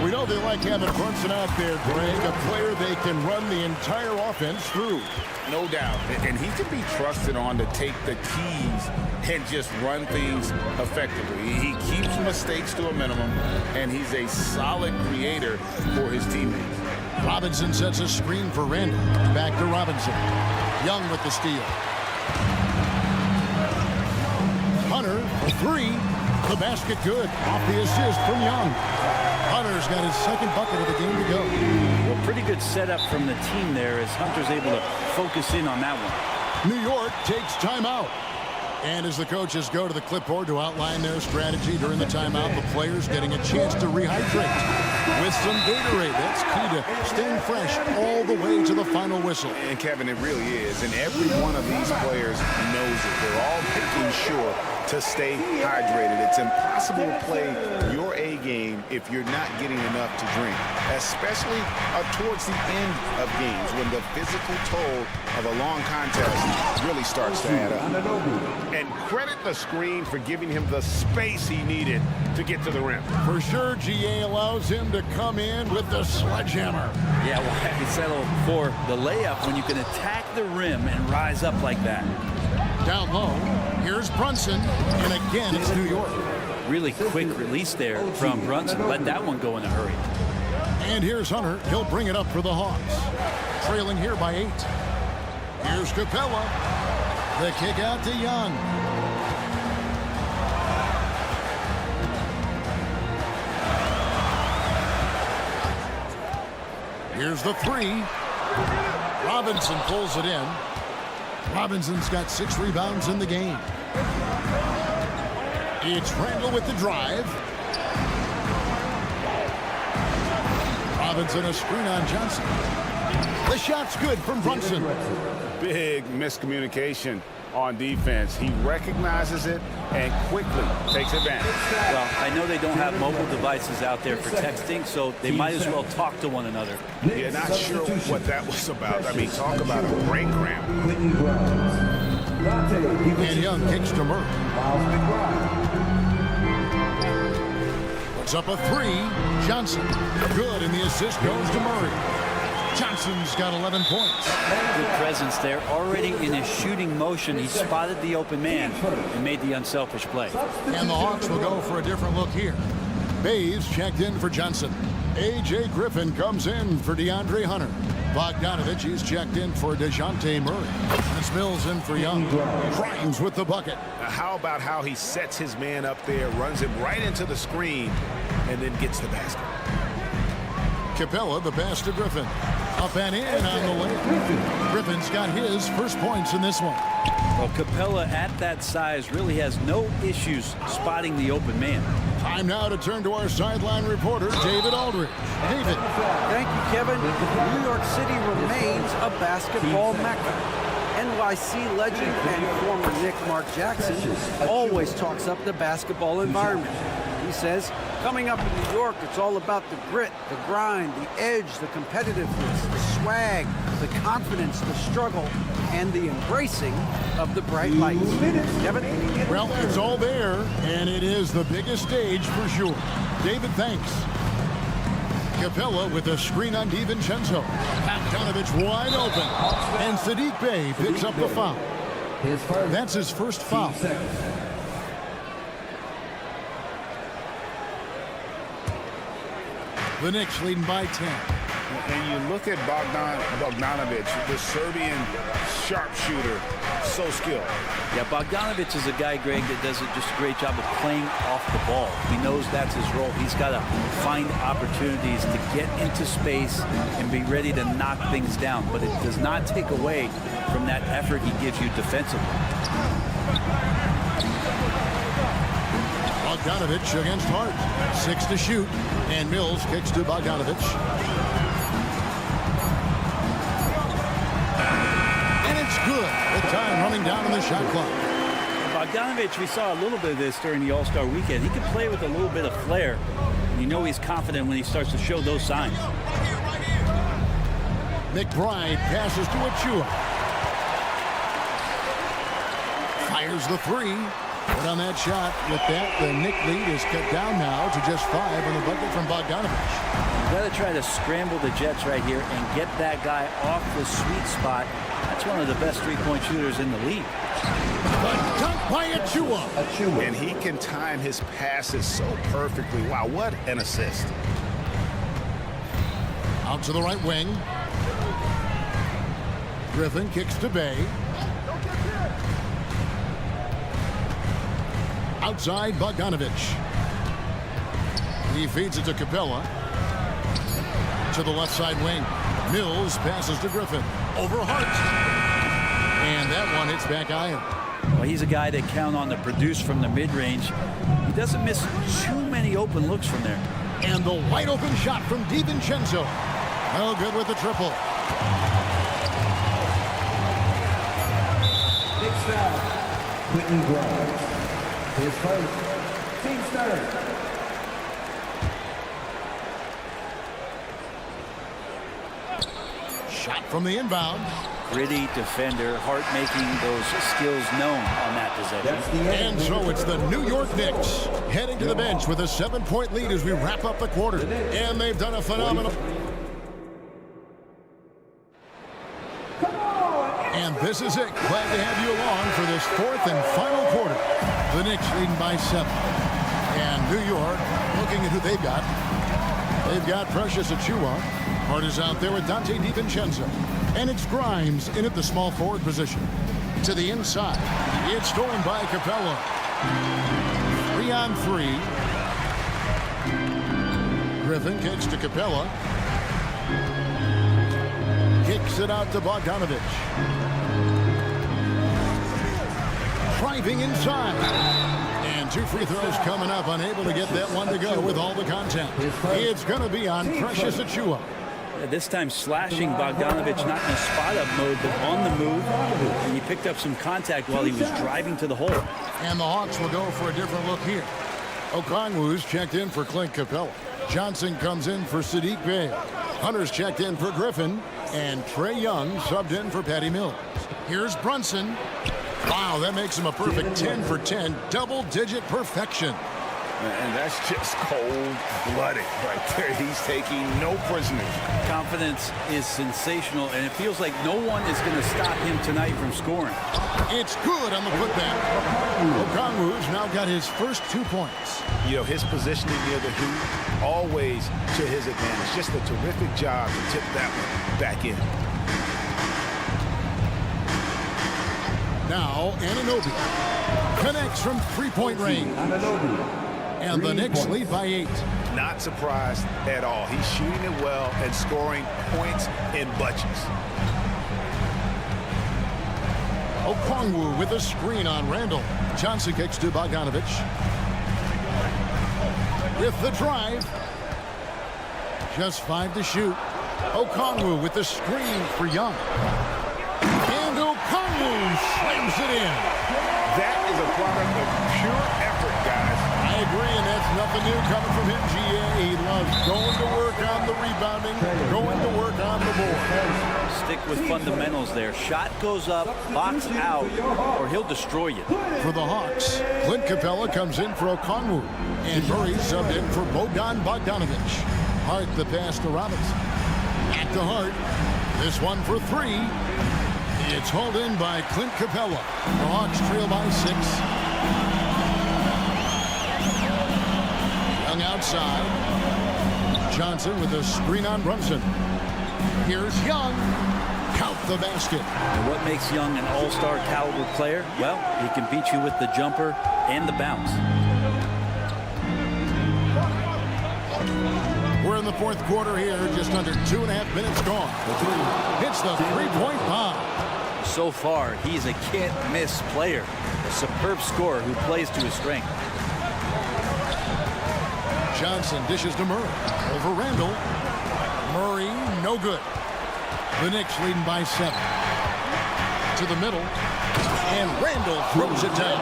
We know they like having Brunson out there, Greg, a player they can run the entire offense through. No doubt. And he can be trusted on to take the keys and just run things effectively. He keeps mistakes to a minimum, and he's a solid creator for his teammates. Robinson sets a screen for Randall. Back to Robinson. Young with the steal. Hunter, for 3. The basket good. Off the assist from Young. Hunter's got his second bucket of the game to go. Well, pretty good setup from the team there as Hunter's able to focus in on that one. New York takes timeout. And as the coaches go to the clipboard to outline their strategy during the timeout, the players getting a chance to rehydrate with some Gatorade. That's key to staying fresh all the way to the final whistle. And Kevin, it really is. And every one of these players knows it. They're all making sure to stay hydrated. It's impossible to play your A game if you're not getting enough to drink, especially towards the end of games when the physical toll of a long contest really starts to add up. And credit the screen for giving him the space he needed to get to the rim. For sure, GA allows him to come in with the sledgehammer. Yeah, well, I can settle for the layup when you can attack the rim and rise up like that. Down low, here's Brunson, and again it's New York. Really quick release there from Brunson. Let that one go in a hurry. And here's Hunter. He'll bring it up for the Hawks. Trailing here by 8. Here's Capella. The kick out to Young. Here's the 3. Robinson pulls it in. Robinson's got 6 rebounds in the game. It's Randall with the drive. Robinson a screen on Johnson. The shot's good from Brunson. Big miscommunication on defense. He recognizes it and quickly takes advantage. Well, I know they don't have mobile devices out there for texting, so they might as well talk to one another. Yeah, not sure what that was about. I mean, talk about a brain cramp. And Young kicks to Murray. Puts up a 3. Johnson. Good, and the assist goes to Murray. Johnson's got 11 points. Good presence there. Already in his shooting motion, he spotted the open man and made the unselfish play. And the Hawks will go for a different look here. Bays checked in for Johnson. A.J. Griffin comes in for DeAndre Hunter. Bogdanovich is checked in for DeJounte Murray. And it's Mills in for Young. Grimes with the bucket. Now, how about how he sets his man up there, runs him right into the screen, and then gets the basket. Capella, the pass to Griffin. Up and in on the way. Griffin's got his first points in this one. Well, Capella at that size really has no issues spotting the open man. Time now to turn to our sideline reporter, David Aldridge. David. Thank you, Kevin. New York City remains a basketball mecca. NYC legend and former Knick Mark Jackson always talks up the basketball environment. He says, coming up in New York, it's all about the grit, the grind, the edge, the competitiveness, the swag, the confidence, the struggle, and the embracing of the bright lights. Kevin? Well, it's all there, and it is the biggest stage for sure. David, thanks. Capella with a screen on DiVincenzo. Bogdanovich wide open, and Saddiq Bey picks up the foul. That's his first foul. The Knicks leading by 10. And you look at Bogdanovich, the Serbian sharpshooter, so skilled. Yeah, Bogdanovich is a guy, Greg, that does just a great job of playing off the ball. He knows that's his role. He's got to find opportunities to get into space and be ready to knock things down. But it does not take away from that effort he gives you defensively. Bogdanovich against Hart. 6 to shoot. And Mills kicks to Bogdanovich. And it's good. The time running down on the shot clock. Bogdanovich, we saw a little bit of this during the All-Star weekend. He can play with a little bit of flair. And you know he's confident when he starts to show those signs. McBride passes to Achua. Fires the three. But on that shot, with that, the Knick lead is cut down now to just 5 on the bucket from Bogdanovich. You've got to try to scramble the Jets right here and get that guy off the sweet spot. That's one of the best three-point shooters in the league. The dunk by Achua. And he can time his passes so perfectly. Wow, what an assist. Out to the right wing. Griffin kicks to Bey. Outside, Bogdanovich. He feeds it to Capella. To the left side wing. Mills passes to Griffin. Over Hart. And that one hits back iron. Well, he's a guy that count on to produce from the mid-range. He doesn't miss too many open looks from there. And the wide open shot from DiVincenzo. No good with the triple. Knicks foul. Quentin Grimes. His first. Team's third. Shot from the inbound. Gritty defender, Hart making those skills known on that possession. And so it's the New York Knicks heading to the bench with a 7-point lead as we wrap up the quarter. And they've done a phenomenal. And this is it. Glad to have you along for this 4th and final quarter. The Knicks leading by 7. And New York looking at who they've got. They've got Precious Achua. Hart is out there with Dante DiVincenzo. And it's Grimes in at the small forward position. To the inside. It's stolen by Capella. 3-on-3. Griffin kicks to Capella. Kicks it out to Bogdanovich. Driving inside. And 2 free throws coming up. Unable to get that one to go with all the content. It's going to be on Precious Achua. This time slashing Bogdanovich not in a spot-up mode, but on the move. And he picked up some contact while he was driving to the hole. And the Hawks will go for a different look here. Okongwu's checked in for Clint Capella. Johnson comes in for Saddiq Bey. Hunter's checked in for Griffin. And Trae Young subbed in for Patty Mills. Here's Brunson. Wow, that makes him a perfect 10 for 10. Double-digit perfection. And that's just cold-blooded right there. He's taking no prisoners. Confidence is sensational, and it feels like no one is going to stop him tonight from scoring. It's good on the putback. Okongwu's now got his first 2 points. You know, his positioning near the hoop, always to his advantage. Just a terrific job to tip that one back in. Now, Anunoby connects from three-point range. And the Knicks lead by 8. Not surprised at all. He's shooting it well and scoring points in bunches. Okongwu with a screen on Randall. Johnson kicks to Bogdanovich. With the drive. Just 5 to shoot. Okongwu with the screen for Young. And Okongwu slams it in. That is a product of pure effort, guys. I agree, and that's nothing new coming from him, GA. He loves going to work on the rebounding, going to work on the board. Stick with fundamentals there. Shot goes up, box out, or he'll destroy you. For the Hawks, Clint Capella comes in for Okongwu, and Murray subbed in for Bogdanovich. Hart the pass to Robinson. At the Hart, this one for 3. It's hauled in by Clint Capella. The Hawks trail by 6. Young outside. Johnson with a screen on Brunson. Here's Young. Count the basket. And what makes Young an all-star caliber player? Well, he can beat you with the jumper and the bounce. We're in the 4th quarter here. Just under 2.5 minutes gone. Hits the three-point bomb. So far, he's a can't-miss player. A superb scorer who plays to his strength. Johnson dishes to Murray. Over Randall. Murray, no good. The Knicks leading by 7. To the middle. And Randall throws it down.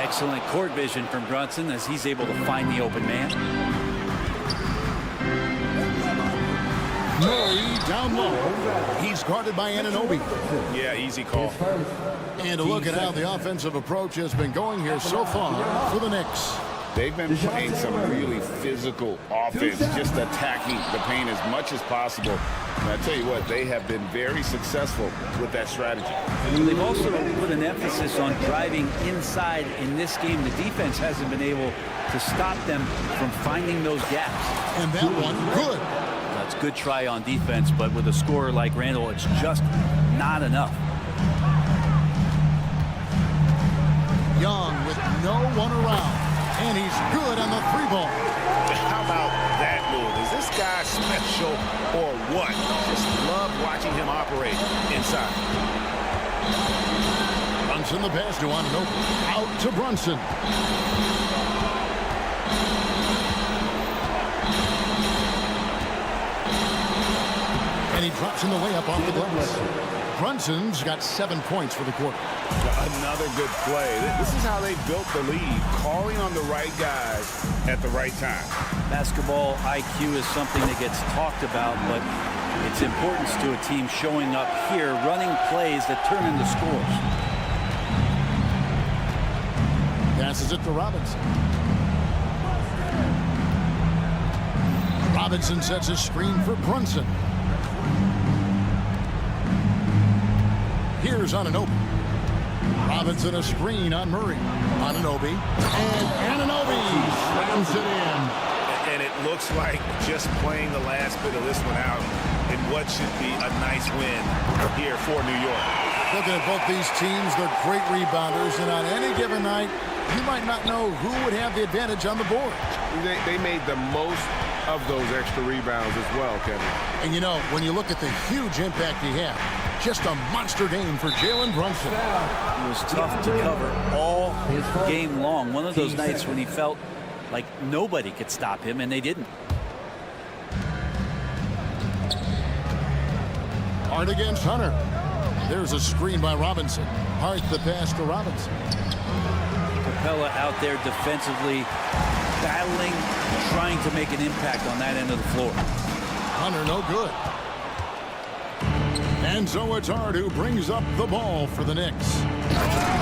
Excellent court vision from Brunson as he's able to find the open man. Murray down low. He's guarded by Anunoby. Yeah, easy call. And a look at how the offensive approach has been going here so far for the Knicks. They've been playing some really physical offense, just attacking the paint as much as possible. And I tell you what, they have been very successful with that strategy. They've also put an emphasis on driving inside in this game. The defense hasn't been able to stop them from finding those gaps. And that one, good. That's a good try on defense, but with a scorer like Randall, it's just not enough. Young with no one around. And he's good on the 3-ball. How about that move? Is this guy special or what? Just love watching him operate inside. Brunson the pass to Anunoby. Out to Brunson. And he drops in the layup off the glass. Brunson's got 7 points for the quarter. Another good play. This is how they built the lead, calling on the right guys at the right time. Basketball IQ is something that gets talked about, but its importance to a team showing up here, running plays that turn into scores. Passes it to Robinson. Robinson sets a screen for Brunson. Here's Anunoby. Robinson a screen on Murray. Anunoby. And Anunoby slams it in. And it looks like just playing the last bit of this one out in what should be a nice win here for New York. Looking at both these teams, they're great rebounders. And on any given night, you might not know who would have the advantage on the board. They made the most of those extra rebounds as well, Kevin. And you know, when you look at the huge impact he had, just a monster game for Jalen Brunson. It was tough to cover all game long. One of those nights when he felt like nobody could stop him, and they didn't. Hart against Hunter. There's a screen by Robinson. Hart the pass to Robinson. Capella out there defensively, battling, trying to make an impact on that end of the floor. Hunter no good. And so it's Hart who brings up the ball for the Knicks.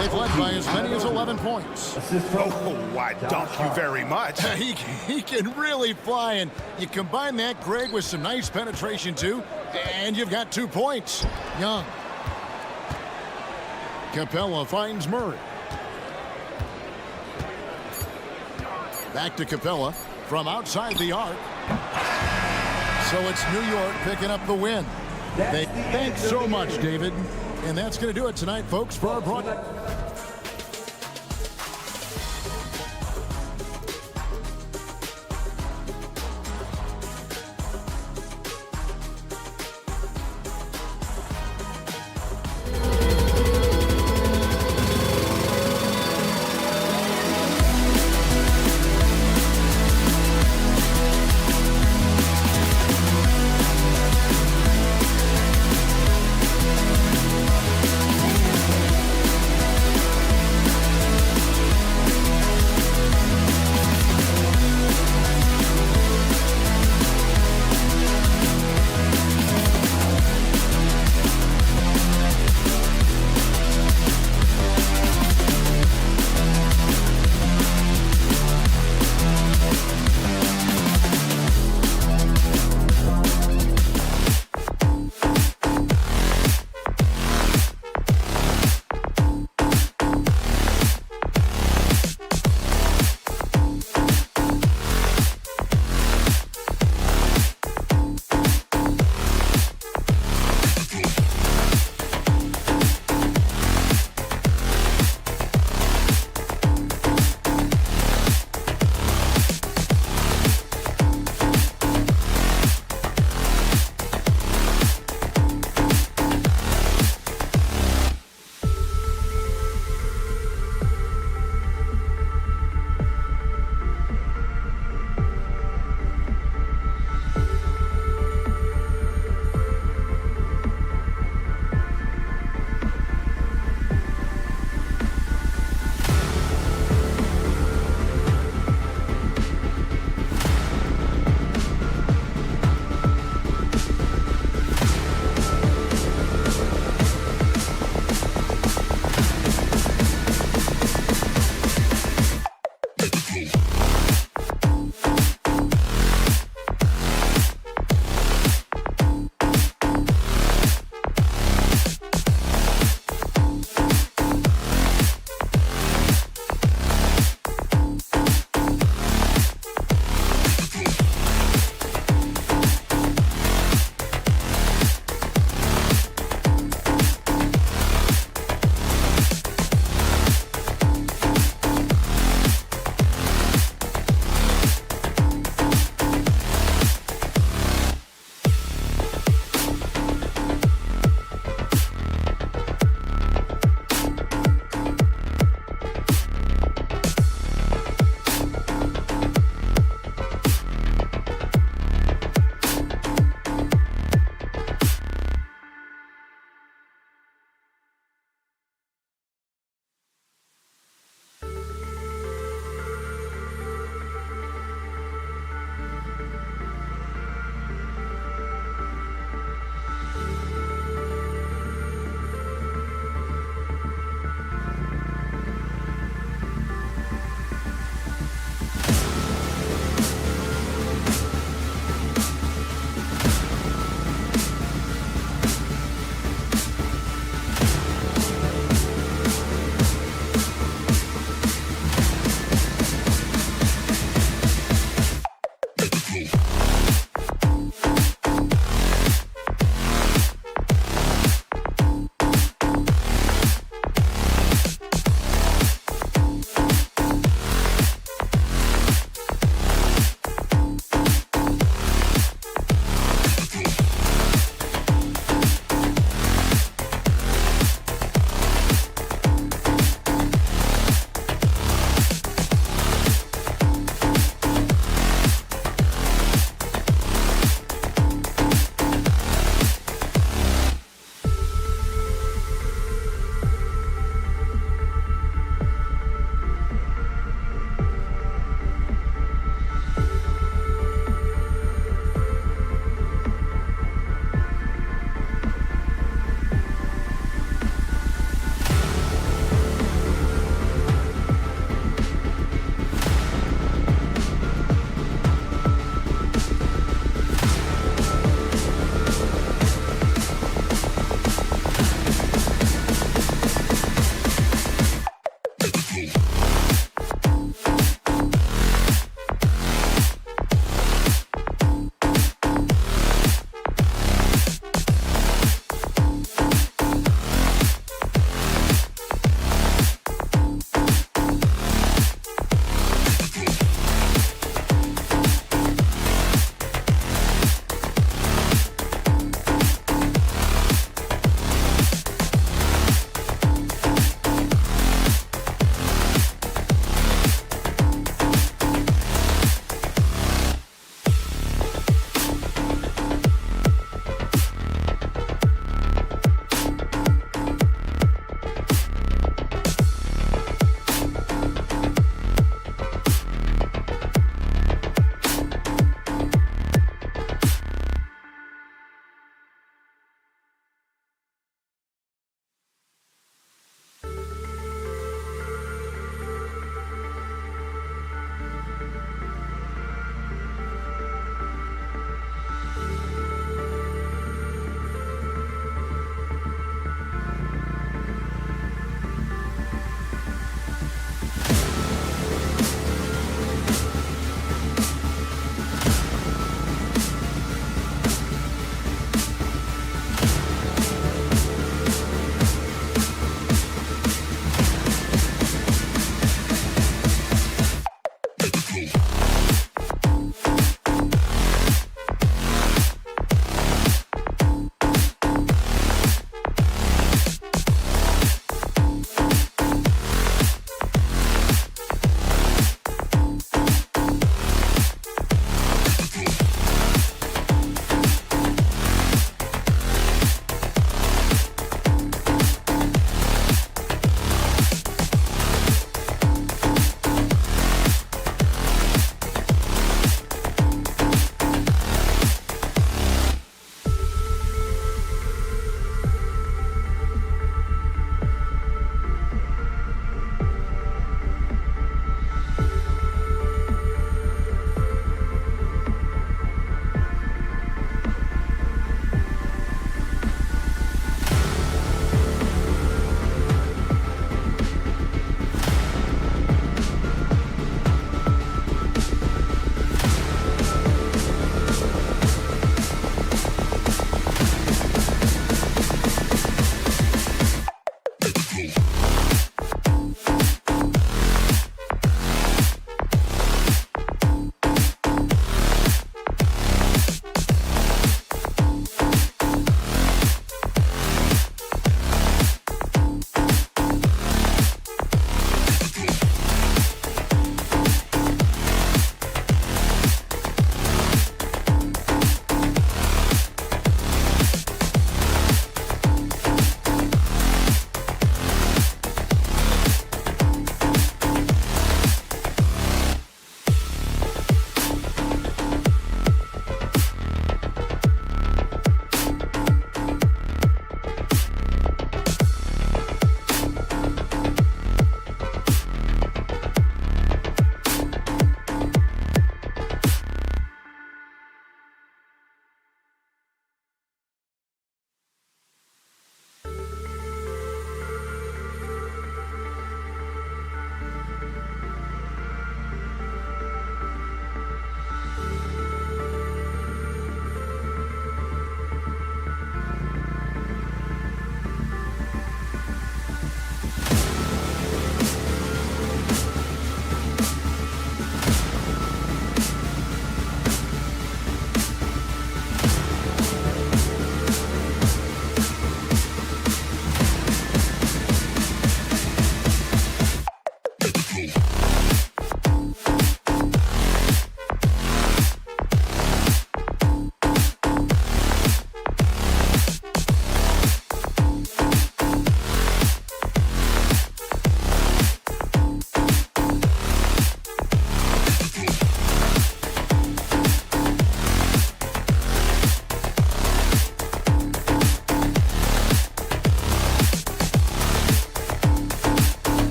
They've led by as many as 11 points. Oh, I dunk you very much. He can really fly, and you combine that, Greg, with some nice penetration, too, and you've got 2 points. Young. Capella finds Murray. Back to Capella from outside the arc. So it's New York picking up the win. Thanks so much, David. And that's going to do it tonight, folks, for our broadcast.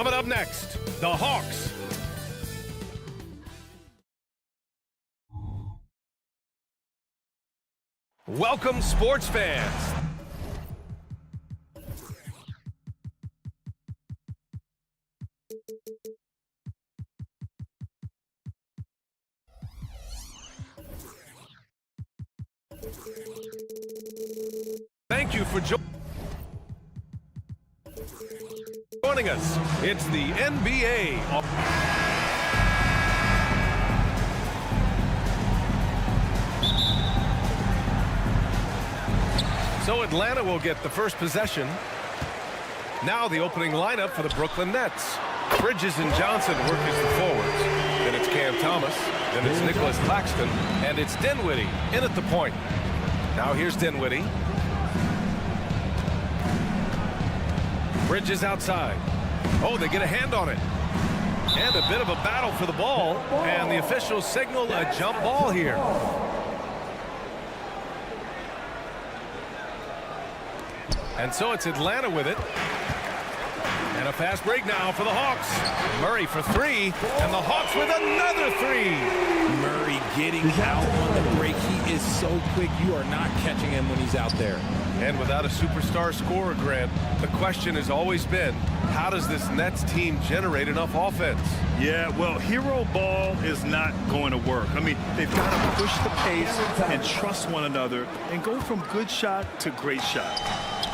Coming up next, the Hawks. Welcome, sports fans. Thank you for joining us. It's the NBA. So Atlanta will get the first possession. Now the opening lineup for the Brooklyn Nets. Bridges and Johnson work as the forwards. Then it's Cam Thomas. Then it's Nicholas Claxton. And it's Dinwiddie in at the point. Now here's Dinwiddie. Bridges outside. Oh, they get a hand on it. And a bit of a battle for the ball. And the officials signal a jump ball here. And so it's Atlanta with it. And a fast break now for the Hawks. Murray for three. And the Hawks with another three. Murray getting out on the break. He is so quick. You are not catching him when he's out there. And without a superstar scorer, Grant, the question has always been, how does this Nets team generate enough offense? Yeah, well, hero ball is not going to work. I mean, they've got to push the pace and trust one another and go from good shot to great shot.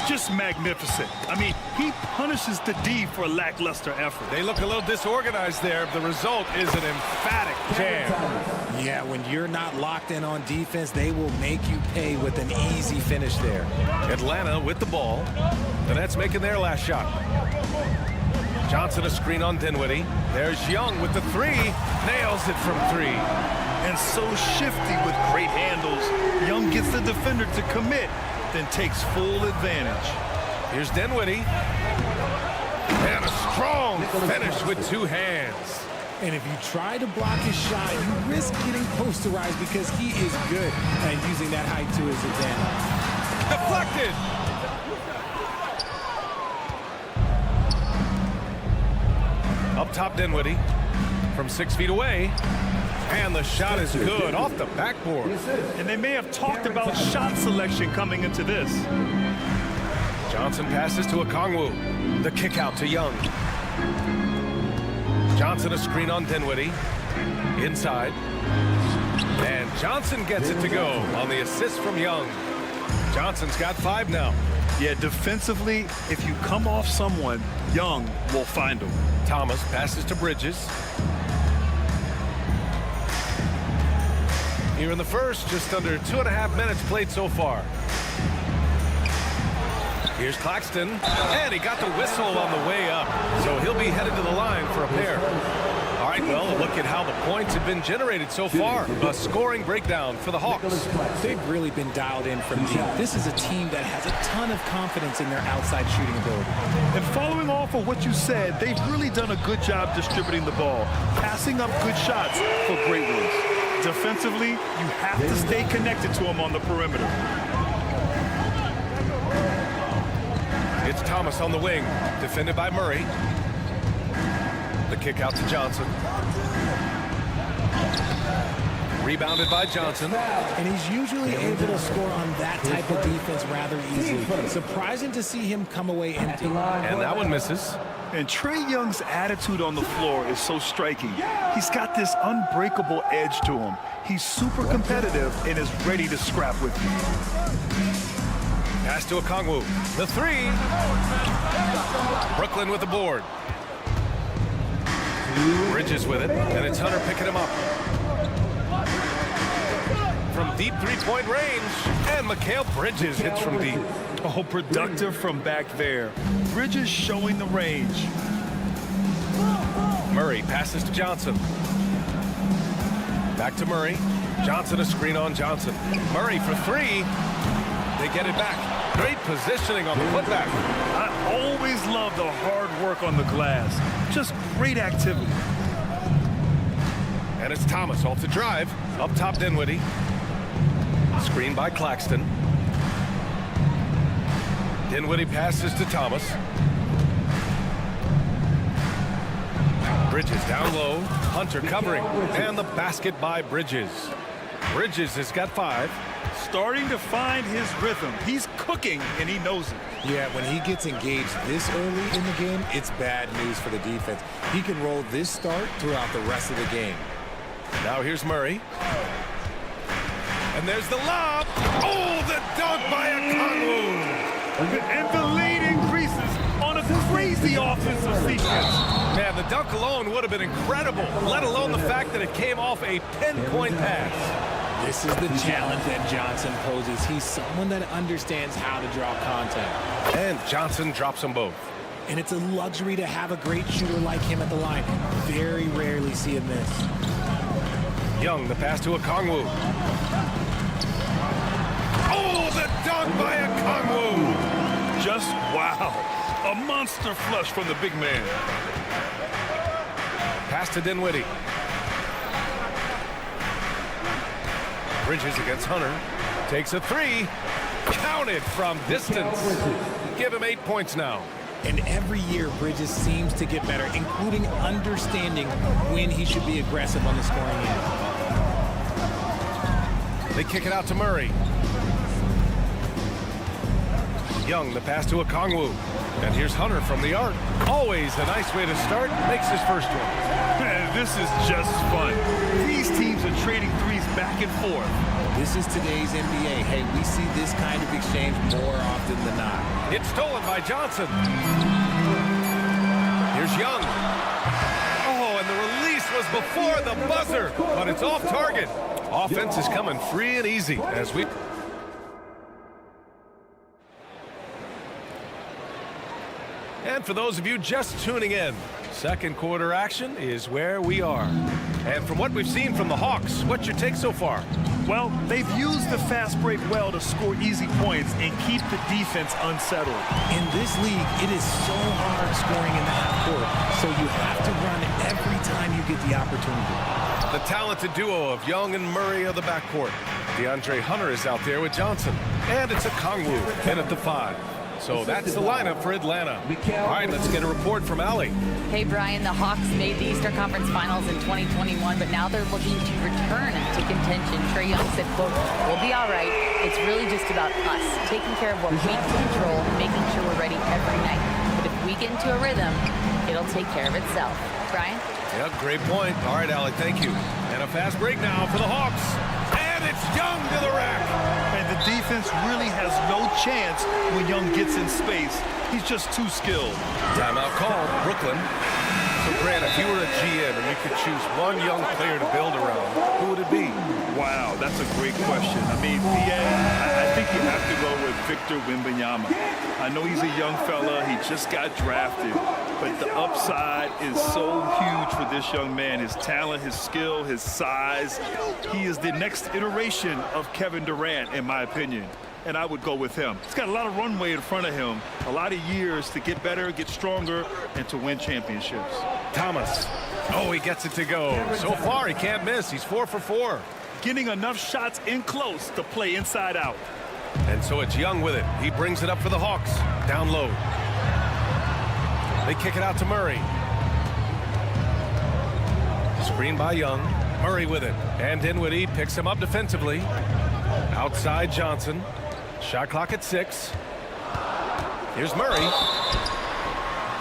Just magnificent. I mean, he punishes the D for lackluster effort. They look a little disorganized there. The result is an emphatic jam. Yeah, when you're not locked in on defense, they will make you pay with an easy finish there. Atlanta with the ball. The Nets making their last shot. Johnson a screen on Dinwiddie. There's Young with the three. Nails it from three. And so shifty with great handles. Young gets the defender to commit, then takes full advantage. Here's Dinwiddie. And a strong finish with two hands. And if you try to block his shot, you risk getting posterized because he is good at using that height to his advantage. Deflected. Up top, Dinwiddie from 6 feet away. And the shot is good off the backboard. And they may have talked about shot selection coming into this. Johnson passes to Okongwu. The kick out to Young. Johnson a screen on Dinwiddie. Inside. And Johnson gets it to go on the assist from Young. Johnson's got 5 now. Yeah, defensively, if you come off someone, Young will find him. Thomas passes to Bridges. Here in the first, just under 2.5 minutes played so far. Here's Claxton, and he got the whistle on the way up, so he'll be headed to the line for a pair. All right, well, look at how the points have been generated so far. A scoring breakdown for the Hawks. They've really been dialed in from deep. This is a team that has a ton of confidence in their outside shooting ability. And following off of what you said, they've really done a good job distributing the ball, passing up good shots for great ones. Defensively, you have to stay connected to him on the perimeter. It's Thomas on the wing, defended by Murray. The kick out to Johnson. Rebounded by Johnson. And he's usually able to score on that type of defense rather easily. Surprising to see him come away empty. And that one misses. And Trae Young's attitude on the floor is so striking. He's got this unbreakable edge to him. He's super competitive and is ready to scrap with you. Pass to Okongwu. The three. Brooklyn with the board. Bridges with it, and it's Hunter picking him up. From deep three-point range, and Mikal Bridges hits from deep. Oh, productive from back there. Bridges showing the range. Murray passes to Johnson. Back to Murray. Johnson a screen on Johnson. Murray for three. They get it back. Great positioning on the putback. I always love the hard work on the glass. Just great activity. And it's Thomas off the drive. Up top, Dinwiddie. Screen by Claxton. Dinwiddie passes to Thomas. Bridges down low. Hunter covering. And the basket by Bridges. Bridges has got 5. Starting to find his rhythm. He's cooking, and he knows it. Yeah, when he gets engaged this early in the game, it's bad news for the defense. He can roll this start throughout the rest of the game. Now here's Murray. And there's the lob. Oh, the dunk by Okongwu. And the lead increases on a crazy offensive sequence. Man, the dunk alone would have been incredible, let alone the fact that it came off a pinpoint pass. This is the challenge that Johnson poses. He's someone that understands how to draw contact. And Johnson drops them both. And it's a luxury to have a great shooter like him at the line. Very rarely see him miss. Young, the pass to Okongwu. Oh, the dunk by Okongwu. Just wow. A monster flush from the big man. Pass to Dinwiddie. Bridges against Hunter. Takes a 3. Counted from distance. Give him 8 points now. And every year, Bridges seems to get better, including understanding when he should be aggressive on the scoring end. They kick it out to Murray. Young, the pass to Okongwu. And here's Hunter from the arc. Always a nice way to start. Makes his first one. Man, this is just fun. These teams are trading threes back and forth. This is today's NBA. Hey, we see this kind of exchange more often than not. It's stolen by Johnson. Here's Young. Oh, and the release was before the buzzer, but it's off target. Offense is coming free and easy as we... And for those of you just tuning in, second quarter action is where we are. And from what we've seen from the Hawks, what's your take so far? Well, they've used the fast break well to score easy points and keep the defense unsettled. In this league, it is so hard scoring in the half court, so you have to run every time you get the opportunity. The talented duo of Young and Murray of the backcourt. DeAndre Hunter is out there with Johnson. And it's Okongwu in at the 5. So that's the lineup for Atlanta. All right, let's get a report from Allie. Hey, Brian, the Hawks made the Eastern Conference Finals in 2021, but now they're looking to return to contention. Trae Young said, quote, "We'll be all right. It's really just about us, taking care of what we can control and making sure we're ready every night. But if we get into a rhythm, it'll take care of itself." Brian? Yeah, great point. All right, Allie, thank you. And a fast break now for the Hawks. And it's Young to the rack. And the defense really has no chance when Young gets in space. He's just too skilled. Timeout called, Brooklyn. So, Grant, if you were a GM and you could choose one young player to build around, who would it be? Wow, that's a great question. I mean, I think you have to go with Victor Wembanyama. I know he's a young fella. He just got drafted. But the upside is so huge for this young man. His talent, his skill, his size. He is the next iteration of Kevin Durant, in my opinion. And I would go with him. He's got a lot of runway in front of him, a lot of years to get better, get stronger, and to win championships. Thomas. Oh, he gets it to go. So far, he can't miss. He's 4 for 4. Getting enough shots in close to play inside out. And so it's Young with it. He brings it up for the Hawks. Down low. They kick it out to Murray. Screen by Young. Murray with it. And Dinwiddie picks him up defensively. Outside Johnson. Shot clock at 6. Here's Murray.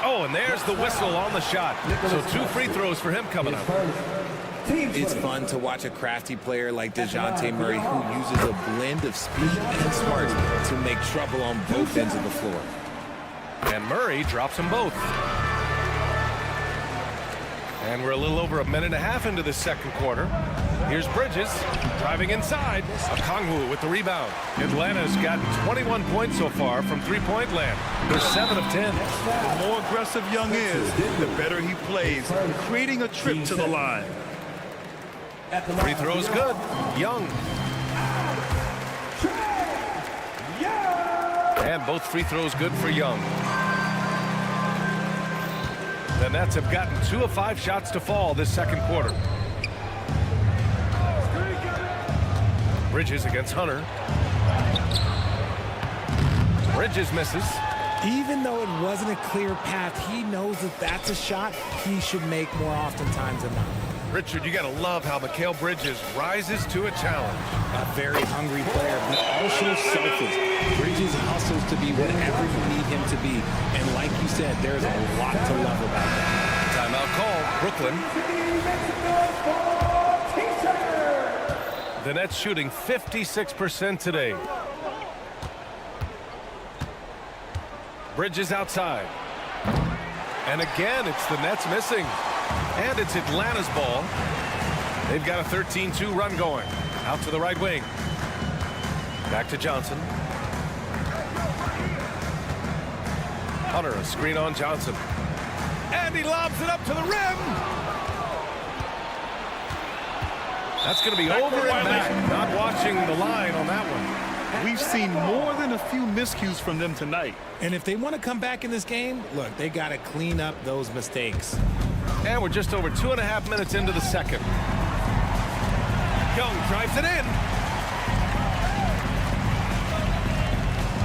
Oh, and there's the whistle on the shot. So 2 free throws for him coming up. It's fun to watch a crafty player like DeJounte Murray who uses a blend of speed and smarts to make trouble on both ends of the floor. And Murray drops them both. And we're a little over a minute and a half into the second quarter. Here's Bridges driving inside. Okongwu with the rebound. Atlanta's gotten 21 points so far from three-point land. They're 7 of 10. The more aggressive Young is, the better he plays, creating a trip to the line. Free throw's good. Young. And both free throws good for Young. The Nets have gotten 2 of 5 shots to fall this second quarter. Bridges against Hunter. Bridges misses. Even though it wasn't a clear path, he knows that that's a shot he should make more oftentimes than not. Richard, you got to love how Mikal Bridges rises to a challenge. A very hungry player, but also selfish. Bridges hustles to be whatever you need him to be. And like you said, there's a lot to love about that. Timeout call, Brooklyn. The Nets shooting 56% today. Bridges outside. And again, it's the Nets missing. And it's Atlanta's ball. They've got a 13-2 run going. Out to the right wing. Back to Johnson. Hunter, a screen on Johnson. And he lobs it up to the rim. That's going to be over and back. Not watching the line on that one. We've seen more than a few miscues from them tonight. And if they want to come back in this game, look, they got to clean up those mistakes. And we're just over 2.5 minutes into the second. Young drives it in.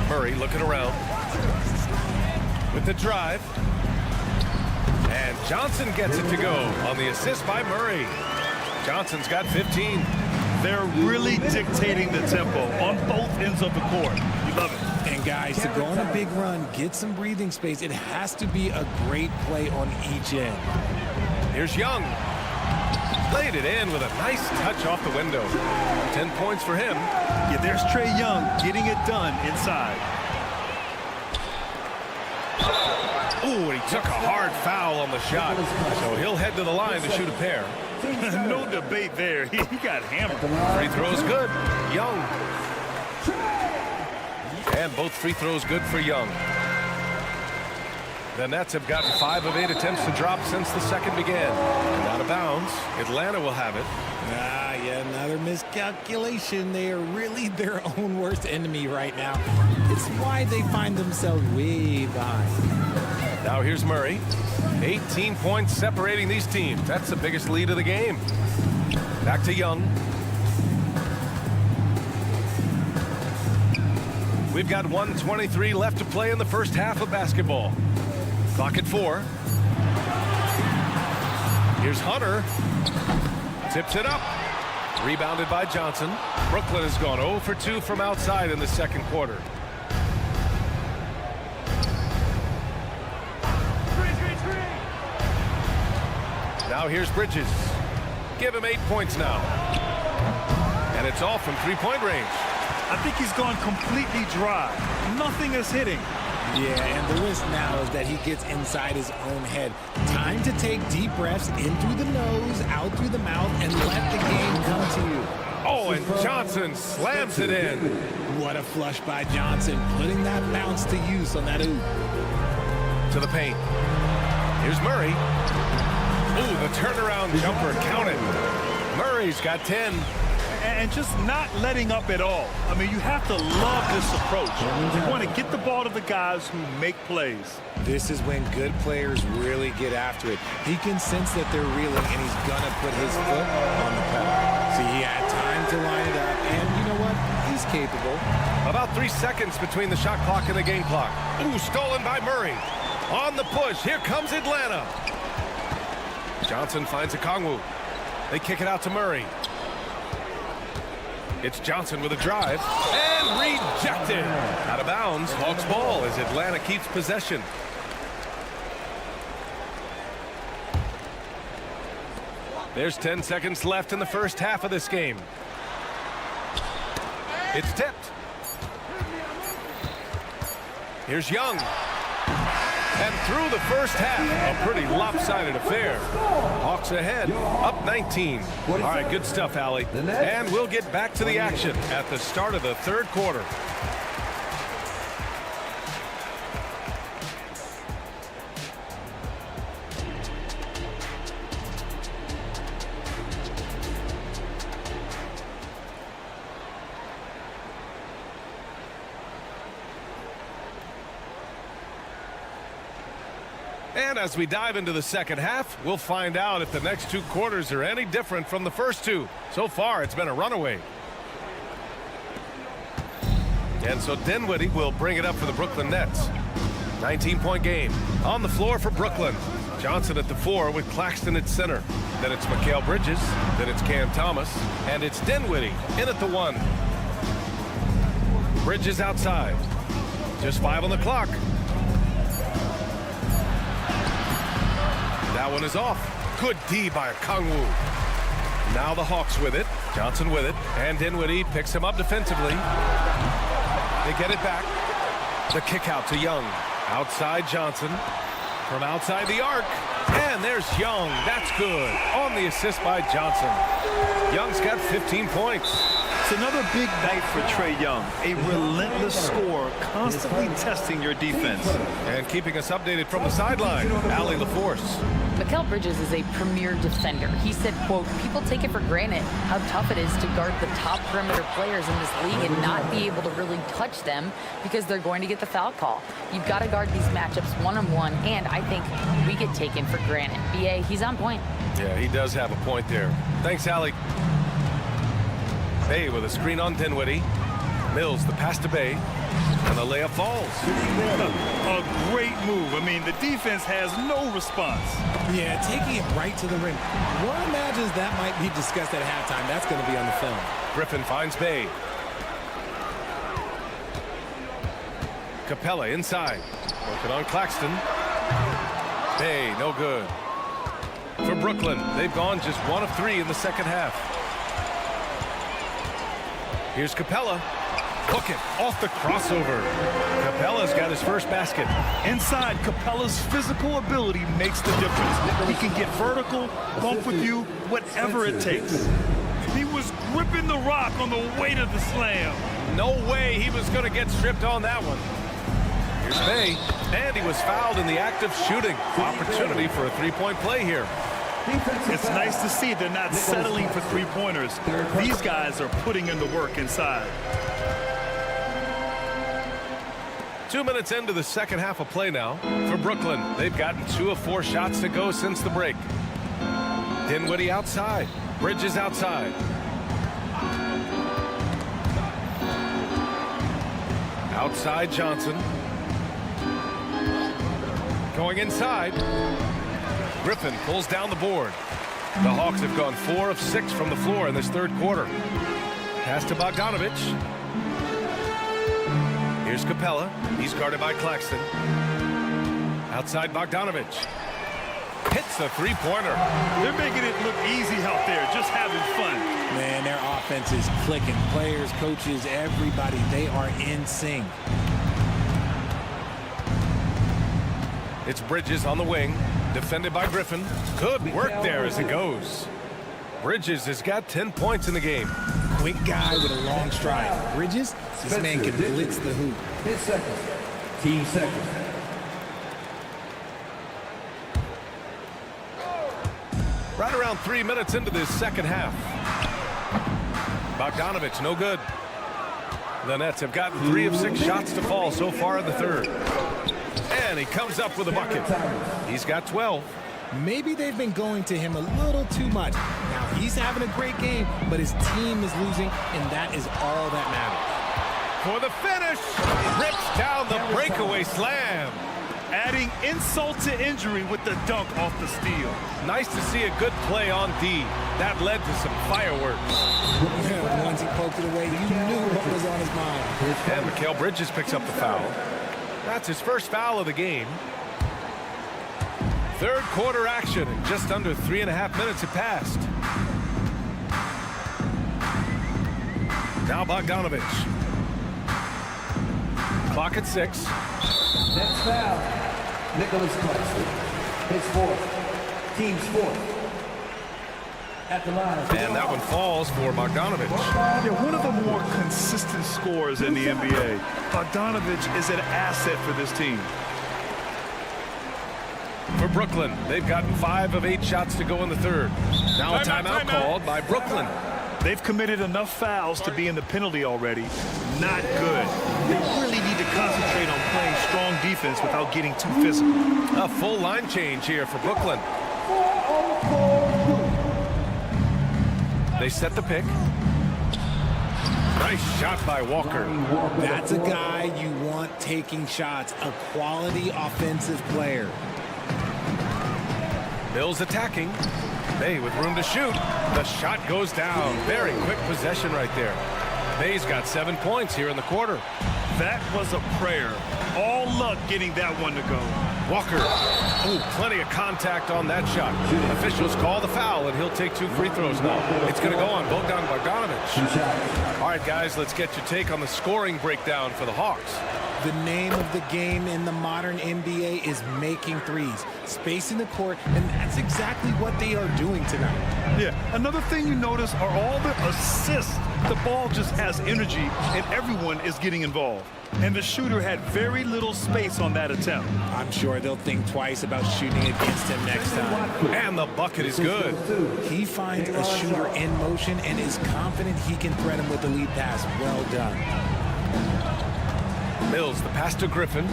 Murray looking around with the drive. And Johnson gets it to go on the assist by Murray. Johnson's got 15. They're really dictating the tempo on both ends of the court. You love it. And guys, to go on a big run, get some breathing space, it has to be a great play on each end. Here's Young. Laid it in with a nice touch off the window. 10 points for him. Yeah, there's Trae Young getting it done inside. Ooh, and he took a hard foul on the shot. So he'll head to the line to shoot a pair. No debate there. He got hammered. Free throws good. Young. And both free throws good for Young. The Nets have gotten 5 of 8 attempts to drop since the second began. And out of bounds. Atlanta will have it. Yeah, another miscalculation. They are really their own worst enemy right now. It's why they find themselves way behind. Now here's Murray. 18 points separating these teams. That's the biggest lead of the game. Back to Young. We've got 1:23 left to play in the first half of basketball. Clock at 4. Here's Hunter. Tips it up. Rebounded by Johnson. Brooklyn has gone 0 for 2 from outside in the second quarter. Now here's Bridges. Give him 8 points now. And it's all from three-point range. I think he's gone completely dry. Nothing is hitting. Yeah, and the risk now is that he gets inside his own head. Time to take deep breaths in through the nose, out through the mouth, and let the game come to you. Oh, and Johnson slams it in. What a flush by Johnson, putting that bounce to use on that oop. To the paint. Here's Murray. Ooh, the turnaround jumper counted. Murray's got 10. And just not letting up at all. I mean, you have to love this approach. You want to get the ball to the guys who make plays. This is when good players really get after it. He can sense that they're reeling, and he's going to put his foot on the pedal. See, he had time to line it up, and you know what? He's capable. About 3 seconds between the shot clock and the game clock. Ooh, stolen by Murray. On the push, here comes Atlanta. Johnson finds a Kongwu. They kick it out to Murray. It's Johnson with a drive. And rejected. Out of bounds. Hawks ball as Atlanta keeps possession. There's 10 seconds left in the first half of this game. It's tipped. Here's Young. And through the first half, a pretty lopsided affair. Hawks ahead, up 19. All right, good stuff, Allie. And we'll get back to the action at the start of the third quarter. And as we dive into the second half, we'll find out if the next 2 quarters are any different from the first 2. So far, it's been a runaway. And so Dinwiddie will bring it up for the Brooklyn Nets. 19-point game. On the floor for Brooklyn. Johnson at the 4 with Claxton at center. Then it's Mikal Bridges. Then it's Cam Thomas. And it's Dinwiddie in at the 1. Bridges outside. Just 5 on the clock. That one is off. Good D by Kongwu. Now the Hawks with it. Johnson with it. And Dinwiddie picks him up defensively. They get it back. The kick out to Young. Outside Johnson. From outside the arc. And there's Young. That's good. On the assist by Johnson. Young's got 15 points. It's another big night for Trae Young. A relentless scorer, constantly testing your defense. And keeping us updated from the sideline, Allie LaForce. Mikal Bridges is a premier defender. He said, quote, people take it for granted how tough it is to guard the top perimeter players in this league and not be able to really touch them because they're going to get the foul call. You've got to guard these matchups one-on-one, and I think we get taken for granted. BA, he's on point. Yeah, he does have a point there. Thanks, Allie. Bay with a screen on Dinwiddie. Mills, the pass to Bay. And the layup falls. A great move. I mean, the defense has no response. Yeah, taking it right to the rim. One imagines that might be discussed at halftime. That's going to be on the film. Griffin finds Bay. Capella inside. Working on Claxton. Bay, no good. For Brooklyn, they've gone just 1 of 3 in the second half. Here's Capella. Hook it off the crossover. Capella's got his first basket. Inside, Capella's physical ability makes the difference. He can get vertical, bump with you, whatever it takes. He was gripping the rock on the way to the slam. No way he was going to get stripped on that one. Here's Bay, and he was fouled in the act of shooting. Opportunity for a three-point play here. It's nice to see they're not settling for three-pointers. These guys are putting in the work inside. 2 minutes into the second half of play now for Brooklyn. They've gotten 2 of 4 shots to go since the break. Dinwiddie outside. Bridges outside. Outside Johnson. Going inside. Griffin pulls down the board. The Hawks have gone 4 of 6 from the floor in this third quarter. Pass to Bogdanovich. Here's Capella. He's guarded by Claxton. Outside Bogdanovich. Hits the three-pointer. They're making it look easy out there, just having fun. Man, their offense is clicking. Players, coaches, everybody, they are in sync. It's Bridges on the wing. Defended by Griffin. Good work there as it goes. Bridges has got 10 points in the game. Quick guy with a long stride. Bridges, this man can blitz the hoop. 10 seconds. Team seconds. Right around 3 minutes into this second half. Bogdanovich, no good. The Nets have gotten 3 of 6 shots to fall so far in the third. And he comes up with a bucket. He's got 12. Maybe they've been going to him a little too much. Now, he's having a great game, but his team is losing, and that is all that matters. For the finish, rips down the breakaway slam. Adding insult to injury with the dunk off the steal. Nice to see a good play on D. That led to some fireworks. Once he poked it away, you knew what was on his mind. And Mikal Bridges picks up the foul. That's his first foul of the game. Third quarter action, and just under 3.5 minutes have passed. Now Bogdanovich. Clock at 6. Next foul. Nicholas Claxton. His 4th. Team's 4th. At the line. And that one falls for Bogdanovich. Yeah, one of the more consistent scorers in the NBA. Bogdanovich is an asset for this team. For Brooklyn, they've gotten 5 of 8 shots to go in the third. Now a timeout called by Brooklyn. They've committed enough fouls to be in the penalty already. Not good. They really need to concentrate on playing strong defense without getting too physical. A full line change here for Brooklyn. They set the pick. Nice shot by Walker. That's a guy you want taking shots, a quality offensive player. Mills attacking. Bay with room to shoot. The shot goes down. Very quick possession right there. Bay's got 7 points here in the quarter. That was a prayer. All luck getting that one to go. Walker. Ooh, plenty of contact on that shot. Officials call the foul, and he'll take 2 free throws now. It's going to go on Bogdan Bogdanovic. All right, guys, let's get your take on the scoring breakdown for the Hawks. The name of the game in the modern NBA is making threes, spacing the court, and that's exactly what they are doing tonight. Yeah, another thing you notice are all the assists. The ball just has energy, and everyone is getting involved. And the shooter had very little space on that attempt. I'm sure they'll think twice about shooting against him next time. And the bucket is good. He finds a shooter in motion and is confident he can thread him with the lead pass. Well done. Mills, the pass to Griffin.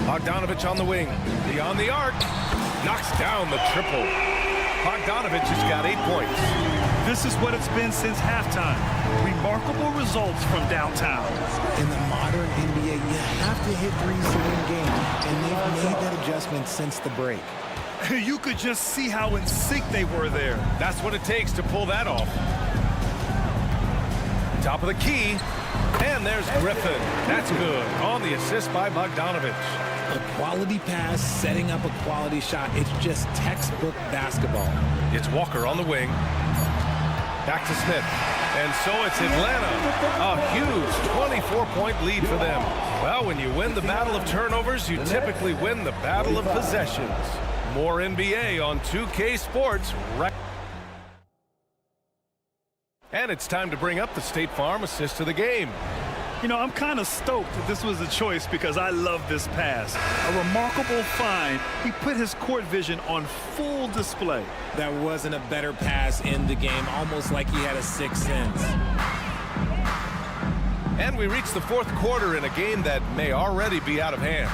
Bogdanovic on the wing. Beyond the arc. Knocks down the triple. Bogdanovic has got 8 points. This is what it's been since halftime. Remarkable results from downtown. In the modern NBA, you have to hit threes to win games, and they've made that adjustment since the break. You could just see how in sync they were there. That's what it takes to pull that off. Top of the key, and there's Griffin. That's good on the assist by Bogdanovic. A quality pass, setting up a quality shot. It's just textbook basketball. It's Walker on the wing. Back to Smith. And so it's Atlanta. A huge 24-point lead for them. Well, when you win the battle of turnovers, you typically win the battle of possessions. More NBA on 2K Sports right. And it's time to bring up the State Farm assist of the game. You know, I'm kind of stoked that this was a choice because I love this pass. A remarkable find. He put his court vision on full display. That wasn't a better pass in the game, almost like he had a sixth sense. And we reach the fourth quarter in a game that may already be out of hand.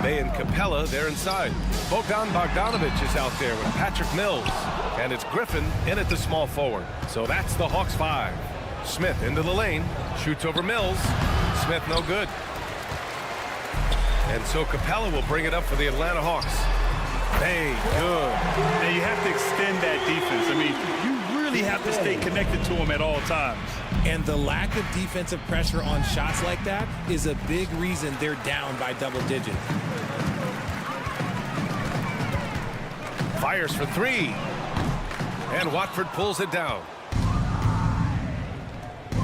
Bay and Capella, they're inside. Bogdan Bogdanovic is out there with Patrick Mills. And it's Griffin in at the small forward. So that's the Hawks 5. Smith into the lane, shoots over Mills. Smith no good. And so Capella will bring it up for the Atlanta Hawks. Bay, good. And you have to extend that defense. I mean, you really have to stay connected to him at all times. And the lack of defensive pressure on shots like that is a big reason they're down by double digits. Fires for 3. And Watford pulls it down.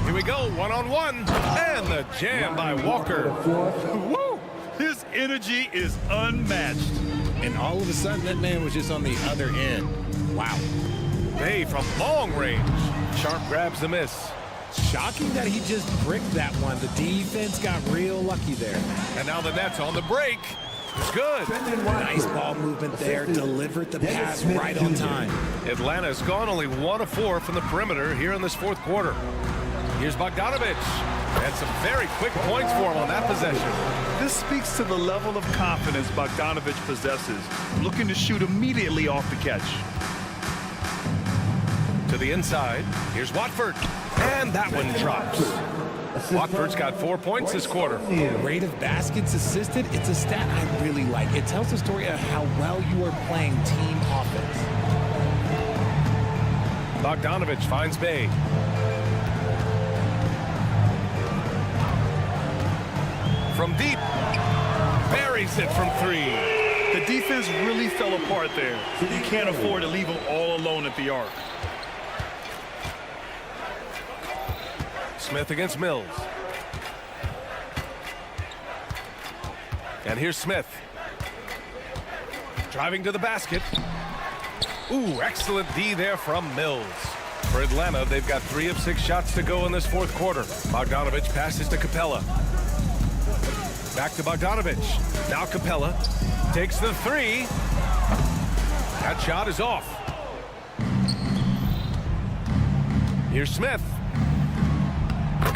Here we go, one-on-one. And the jam by Walker. Woo! His energy is unmatched. And all of a sudden, that man was just on the other end. Wow. Bay from long range. Sharp grabs the miss. Shocking that he just bricked that one. The defense got real lucky there. And now the Nets on the break. It's good. Nice ball movement there. Delivered the pass right on time. Atlanta's gone only 1 of 4 from the perimeter here in this fourth quarter. Here's Bogdanovic. And some very quick points for him on that possession. This speaks to the level of confidence Bogdanovic possesses. Looking to shoot immediately off the catch. To the inside. Here's Watford. And that one drops. Watford's got 4 points this quarter. Rate of baskets assisted, it's a stat I really like. It tells the story of how well you are playing team offense. Bogdanovic finds Bay. From deep. Buries it from 3. The defense really fell apart there. You can't afford to leave him all alone at the arc. Smith against Mills. And here's Smith. Driving to the basket. Ooh, excellent D there from Mills. For Atlanta, they've got 3 of 6 shots to go in this fourth quarter. Bogdanovic passes to Capella. Back to Bogdanovic. Now Capella takes the 3. That shot is off. Here's Smith.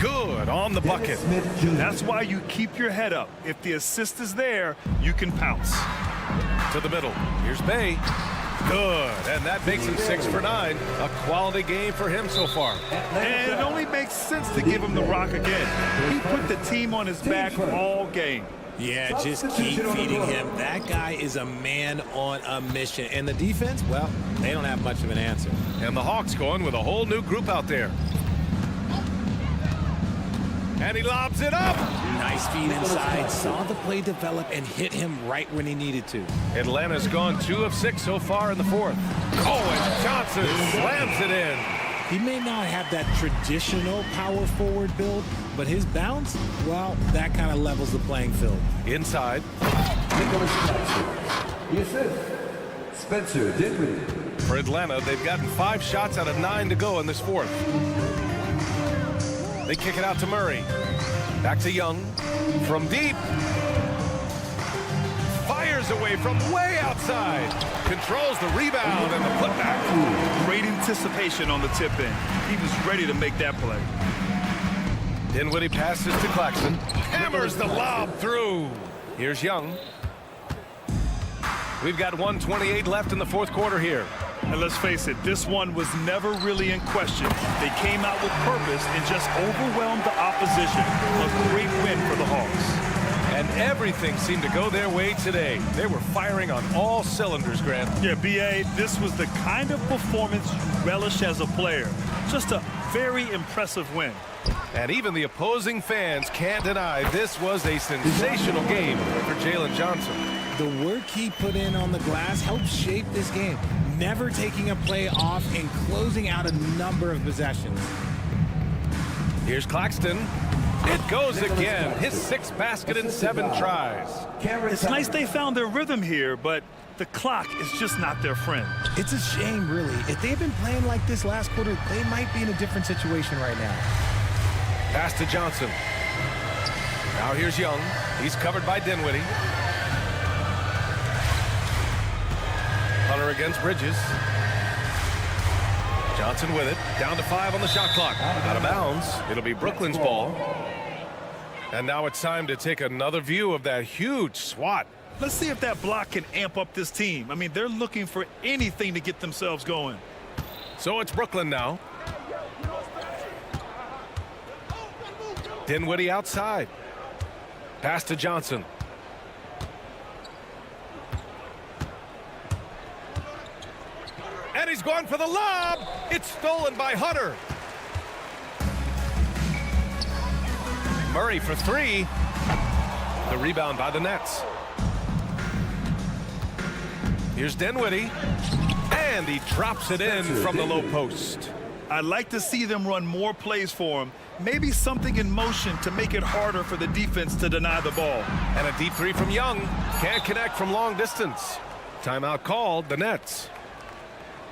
Good on the bucket. That's why you keep your head up. If the assist is there, you can pounce. To the middle. Here's Bay. Good, and that makes him 6 for 9. A quality game for him so far. And it only makes sense to give him the rock again. He put the team on his back all game. Yeah, just keep feeding him. That guy is a man on a mission. And the defense, well, they don't have much of an answer. And the Hawks going with a whole new group out there. And he lobs it up. Nice feed inside. Saw the play develop and hit him right when he needed to. Atlanta's gone 2 of 6 so far in the fourth. Oh, and Johnson slams it in. He may not have that traditional power forward build, but his bounce, well, that kind of levels the playing field. Inside. The assist, Spencer Dinwiddie. For Atlanta, they've gotten 5 shots out of 9 to go in this fourth. They kick it out to Murray. Back to Young. From deep. Fires away from way outside. Controls the rebound and the putback. Great anticipation on the tip in. He was ready to make that play. Dinwiddie passes to Claxton. Hammers the lob through. Here's Young. We've got 1:28 left in the fourth quarter here. And let's face it, this one was never really in question. They came out with purpose and just overwhelmed the opposition. A great win for the Hawks. And everything seemed to go their way today. They were firing on all cylinders, Grant. Yeah, B.A., this was the kind of performance you relish as a player. Just a very impressive win. And even the opposing fans can't deny this was a sensational game for Jalen Johnson. The work he put in on the glass helped shape this game, never taking a play off and closing out a number of possessions. Here's Claxton. It goes again. His 6th basket in 7 tries. It's nice they found their rhythm here, but the clock is just not their friend. It's a shame, really. If they've been playing like this last quarter, they might be in a different situation right now. Pass to Johnson. Now here's Young. He's covered by Dinwiddie. Hunter against Bridges. Johnson with it. Down to 5 on the shot clock. Out of bounds. It'll be Brooklyn's ball. And now it's time to take another view of that huge swat. Let's see if that block can amp up this team. I mean, they're looking for anything to get themselves going. So it's Brooklyn now. Dinwiddie outside. Pass to Johnson. And he's going for the lob. It's stolen by Hunter. Murray for 3. The rebound by the Nets. Here's Dinwiddie. And he drops it in from the low post. I'd like to see them run more plays for him. Maybe something in motion to make it harder for the defense to deny the ball. And a deep 3 from Young. Can't connect from long distance. Timeout called, the Nets.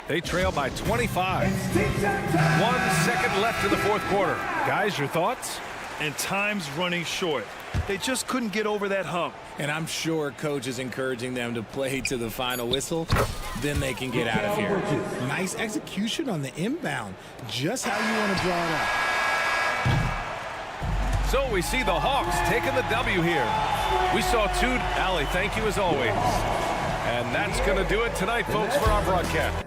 They trail by 25. 1 second left in the fourth quarter. Guys, your thoughts? And time's running short. They just couldn't get over that hump. And I'm sure coach is encouraging them to play to the final whistle. Then they can get out of here. Nice execution on the inbound. Just how you want to draw it up. So we see the Hawks taking the W here. We saw 2. Allie, thank you as always. And that's going to do it tonight, folks, for our broadcast.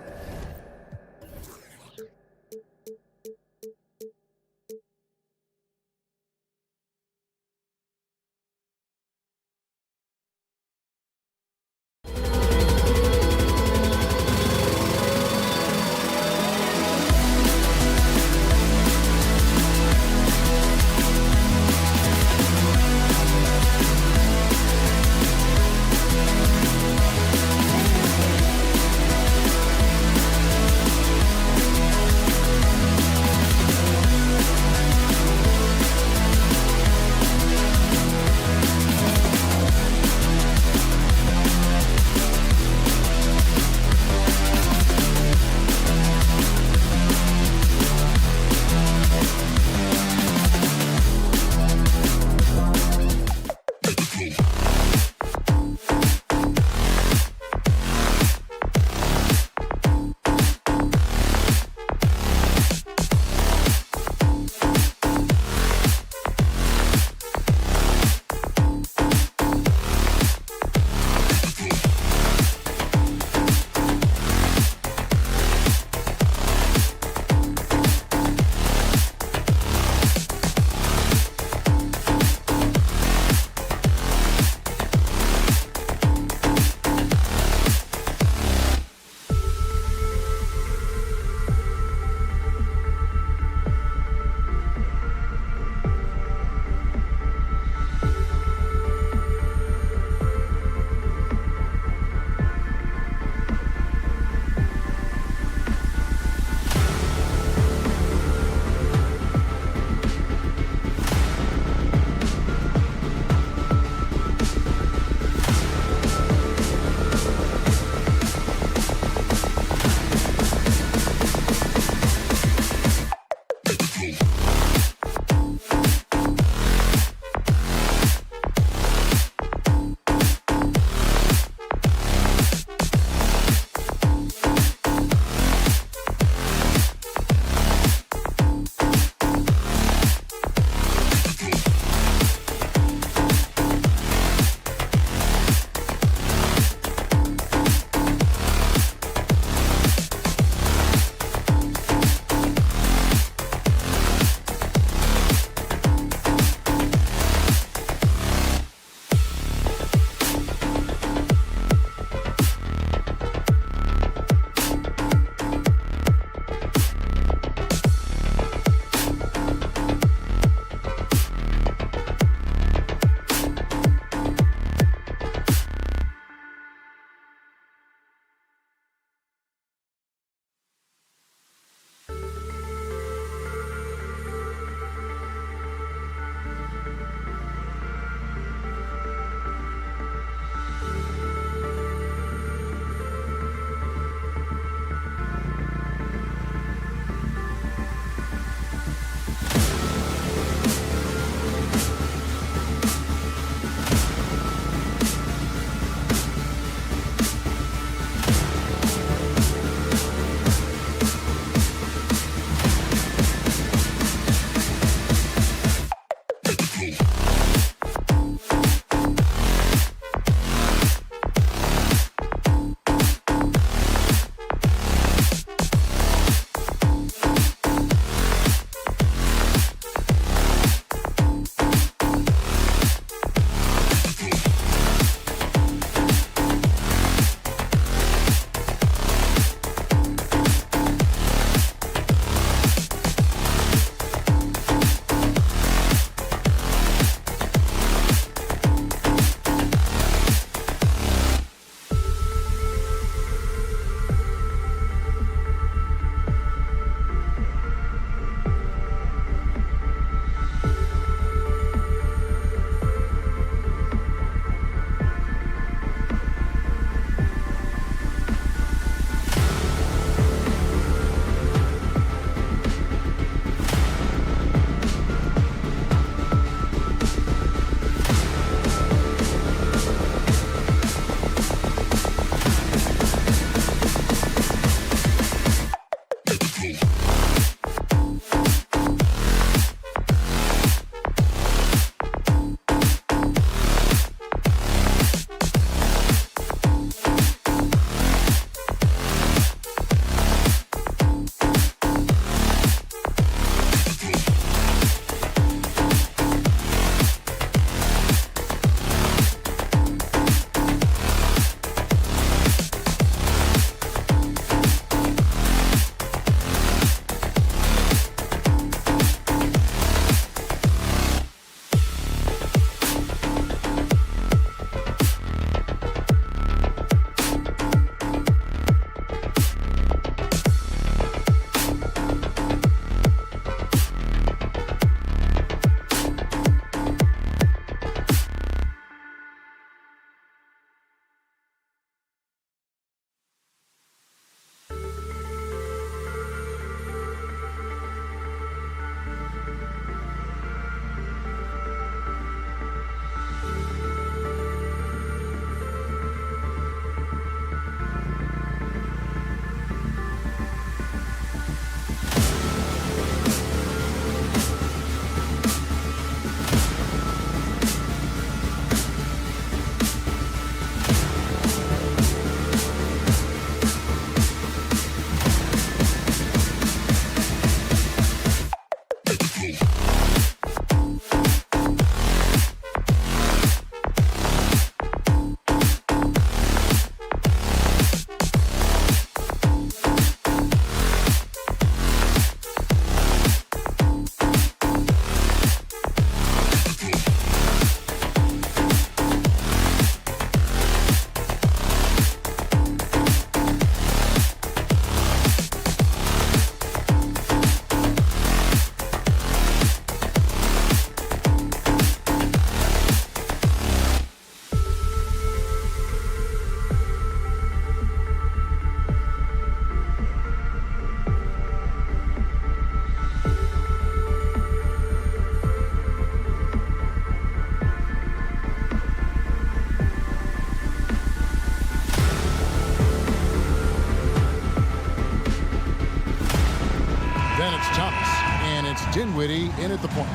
Thomas. And it's Dinwiddie in at the point.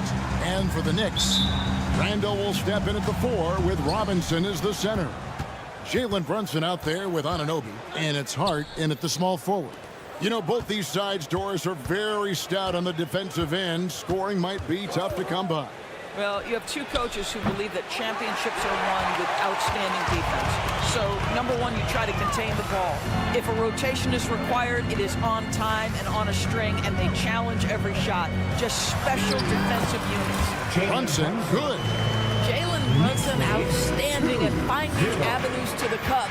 And for the Knicks, Randall will step in at the 4 with Robinson as the center. Jalen Brunson out there with Anunoby. And it's Hart in at the small forward. You know, both these sides, Doris, are very stout on the defensive end. Scoring might be tough to come by. Well, you have two coaches who believe that championships are won with outstanding defense. So, number one, you try to contain the ball. If a rotation is required, it is on time and on a string, and they challenge every shot. Just special defensive units. Brunson, good. Jalen Brunson, outstanding at finding avenues to the cup.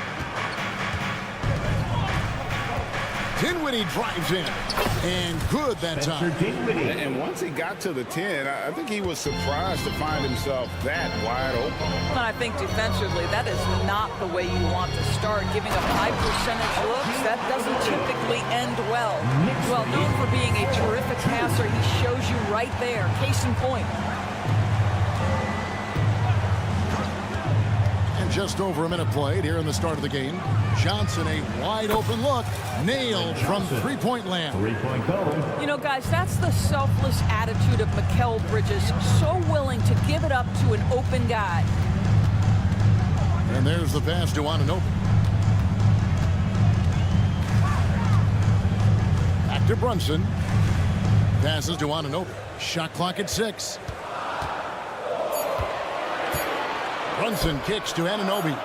Dinwiddie drives in, and good that time. And once he got to the 10, I think he was surprised to find himself that wide open. And I think defensively, that is not the way you want to start. Giving up high percentage looks, that doesn't typically end well. Well, known for being a terrific passer, he shows you right there. Case in point. Just over a minute played here in the start of the game. Johnson, a wide open look, nailed from three-point land. You know, guys, that's the selfless attitude of Mikal Bridges. So willing to give it up to an open guy. And there's the pass to Anunoby. Back to Brunson. Passes to Anunoby. Shot clock at 6. Brunson kicks to Anunoby.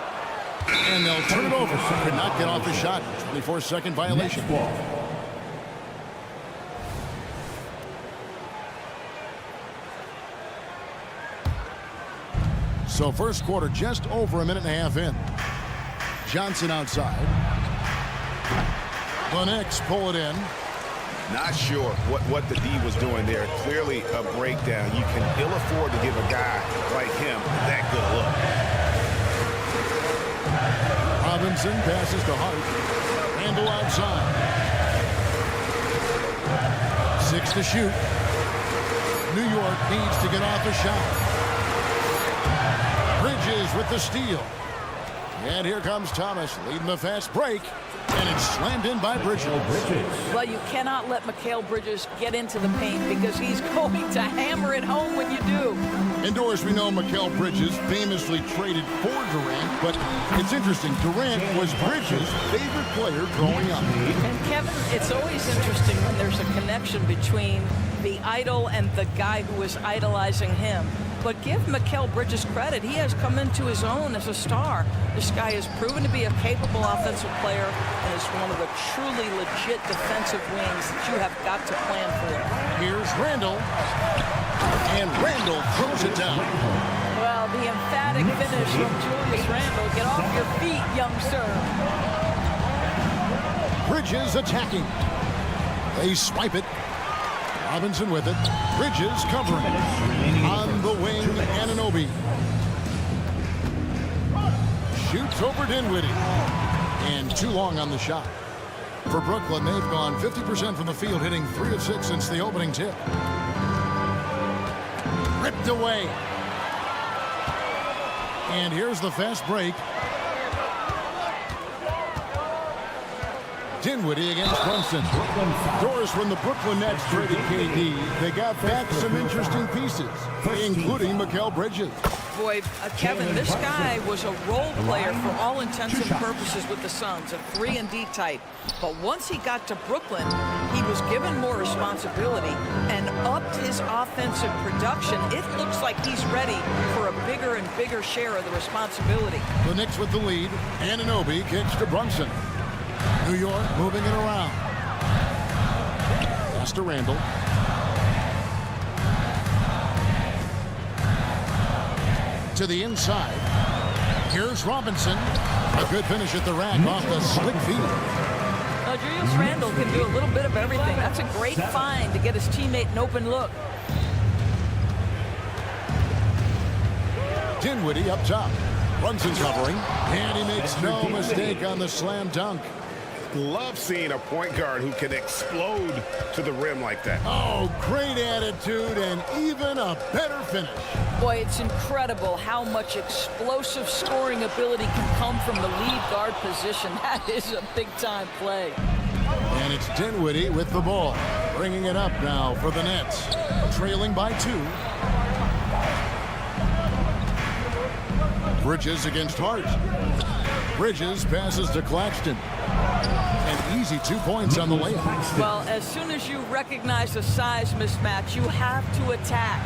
And they'll turn it over. Could not get off the shot. 24-second violation. So first quarter just over a minute and a half in. Johnson outside. The Knicks pull it in. Not sure what the D was doing there. Clearly a breakdown. You can ill afford to give a guy like him that good a look. Robinson passes to Hart. Randall outside. 6 to shoot. New York needs to get off a shot. Bridges with the steal. And here comes Thomas leading the fast break. And it's slammed in by Bridges. Well, you cannot let Mikal Bridges get into the paint because he's going to hammer it home when you do. And Doris, we know Mikal Bridges famously traded for Durant, but it's interesting. Durant was Bridges' favorite player growing up. And Kevin, it's always interesting when there's a connection between the idol and the guy who is idolizing him. But give Mikal Bridges credit. He has come into his own as a star. This guy has proven to be a capable offensive player and is one of the truly legit defensive wings that you have got to plan for. Here's Randall. And Randall throws it down. Well, the emphatic finish from Julius Randall. Get off your feet, young sir. Bridges attacking. They swipe it. Robinson with it. Bridges covering. On the wing, Anunoby. Shoots over Dinwiddie. And too long on the shot. For Brooklyn, they've gone 50% from the field, hitting 3 of 6 since the opening tip. Ripped away. And here's the fast break. Dinwiddie against Brunson. Doris, when the Brooklyn Nets traded KD, they got back some interesting pieces, including Mikal Bridges. Boy, Kevin, this guy was a role player for all intents and purposes with the Suns, a 3-and-D type. But once he got to Brooklyn, he was given more responsibility and upped his offensive production. It looks like he's ready for a bigger and bigger share of the responsibility. The Knicks with the lead. Anunoby kicks to Brunson. New York moving it around. Pass to Randall. To the inside. Here's Robinson. A good finish at the rack off the slick feed. Julius Randall can do a little bit of everything. That's a great find to get his teammate an open look. Dinwiddie up top. Brunson covering. And he makes no mistake on the slam dunk. Love seeing a point guard who can explode to the rim like that. Oh, great attitude and even a better finish. Boy, it's incredible how much explosive scoring ability can come from the lead guard position. That is a big-time play. And it's Dinwiddie with the ball. Bringing it up now for the Nets. Trailing by 2. Bridges against Hart. Bridges passes to Claxton. An easy 2 points on the layup. Well, as soon as you recognize a size mismatch, you have to attack.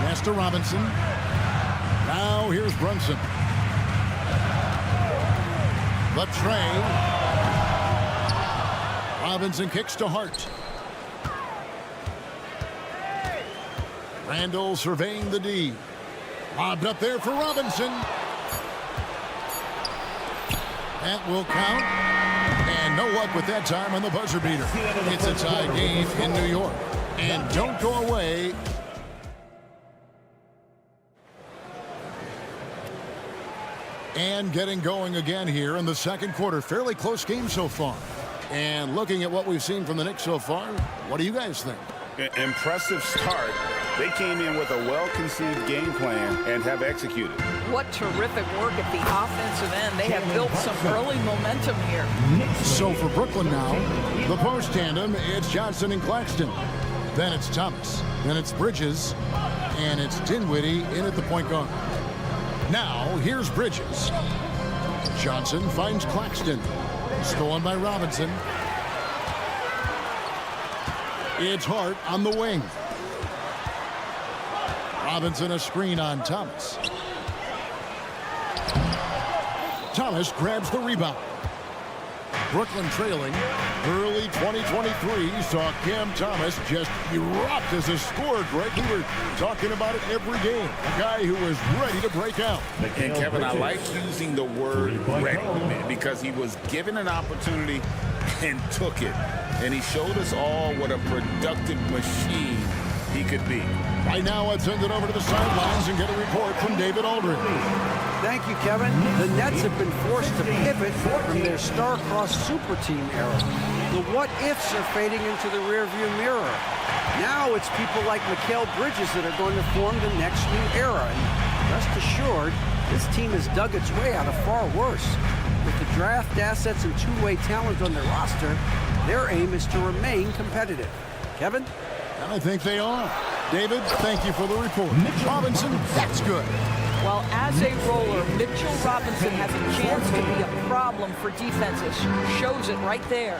Pass to Robinson. Now here's Brunson. The tray. Robinson kicks to Hart. Randall surveying the D. Lobbed up there for Robinson. That will count. And no luck with that time on the buzzer beater. It's a tie game in New York. And don't go away. And getting going again here in the second quarter. Fairly close game so far. And looking at what we've seen from the Knicks so far, what do you guys think? Impressive start. They came in with a well-conceived game plan and have executed. What terrific work at the offensive end. They have built some early momentum here. So for Brooklyn now, the post tandem, it's Johnson and Claxton. Then it's Thomas. Then it's Bridges. And it's Dinwiddie in at the point guard. Now, here's Bridges. Johnson finds Claxton. Stolen by Robinson. It's Hart on the wing. Robinson a screen on Thomas. Thomas grabs the rebound. Brooklyn trailing. Early 2023 saw Cam Thomas just erupt as a scorer, Greg. We were talking about it every game. A guy who was ready to break out. And Kevin, I like using the word ready because he was given an opportunity and took it. And he showed us all what a productive machine he could be. Right now, let's send it over to the sidelines and get a report from David Aldridge. Thank you, Kevin. The Nets have been forced to pivot from their star-crossed super team era. The what-ifs are fading into the rearview mirror. Now it's people like Mikal Bridges that are going to form the next new era. And rest assured, this team has dug its way out of far worse. With the draft assets and two-way talent on their roster, their aim is to remain competitive. Kevin? I think they are. David, thank you for the report. Robinson, that's good. Well, as a roller, Mitchell Robinson has a chance to be a problem for defenses. Shows it right there.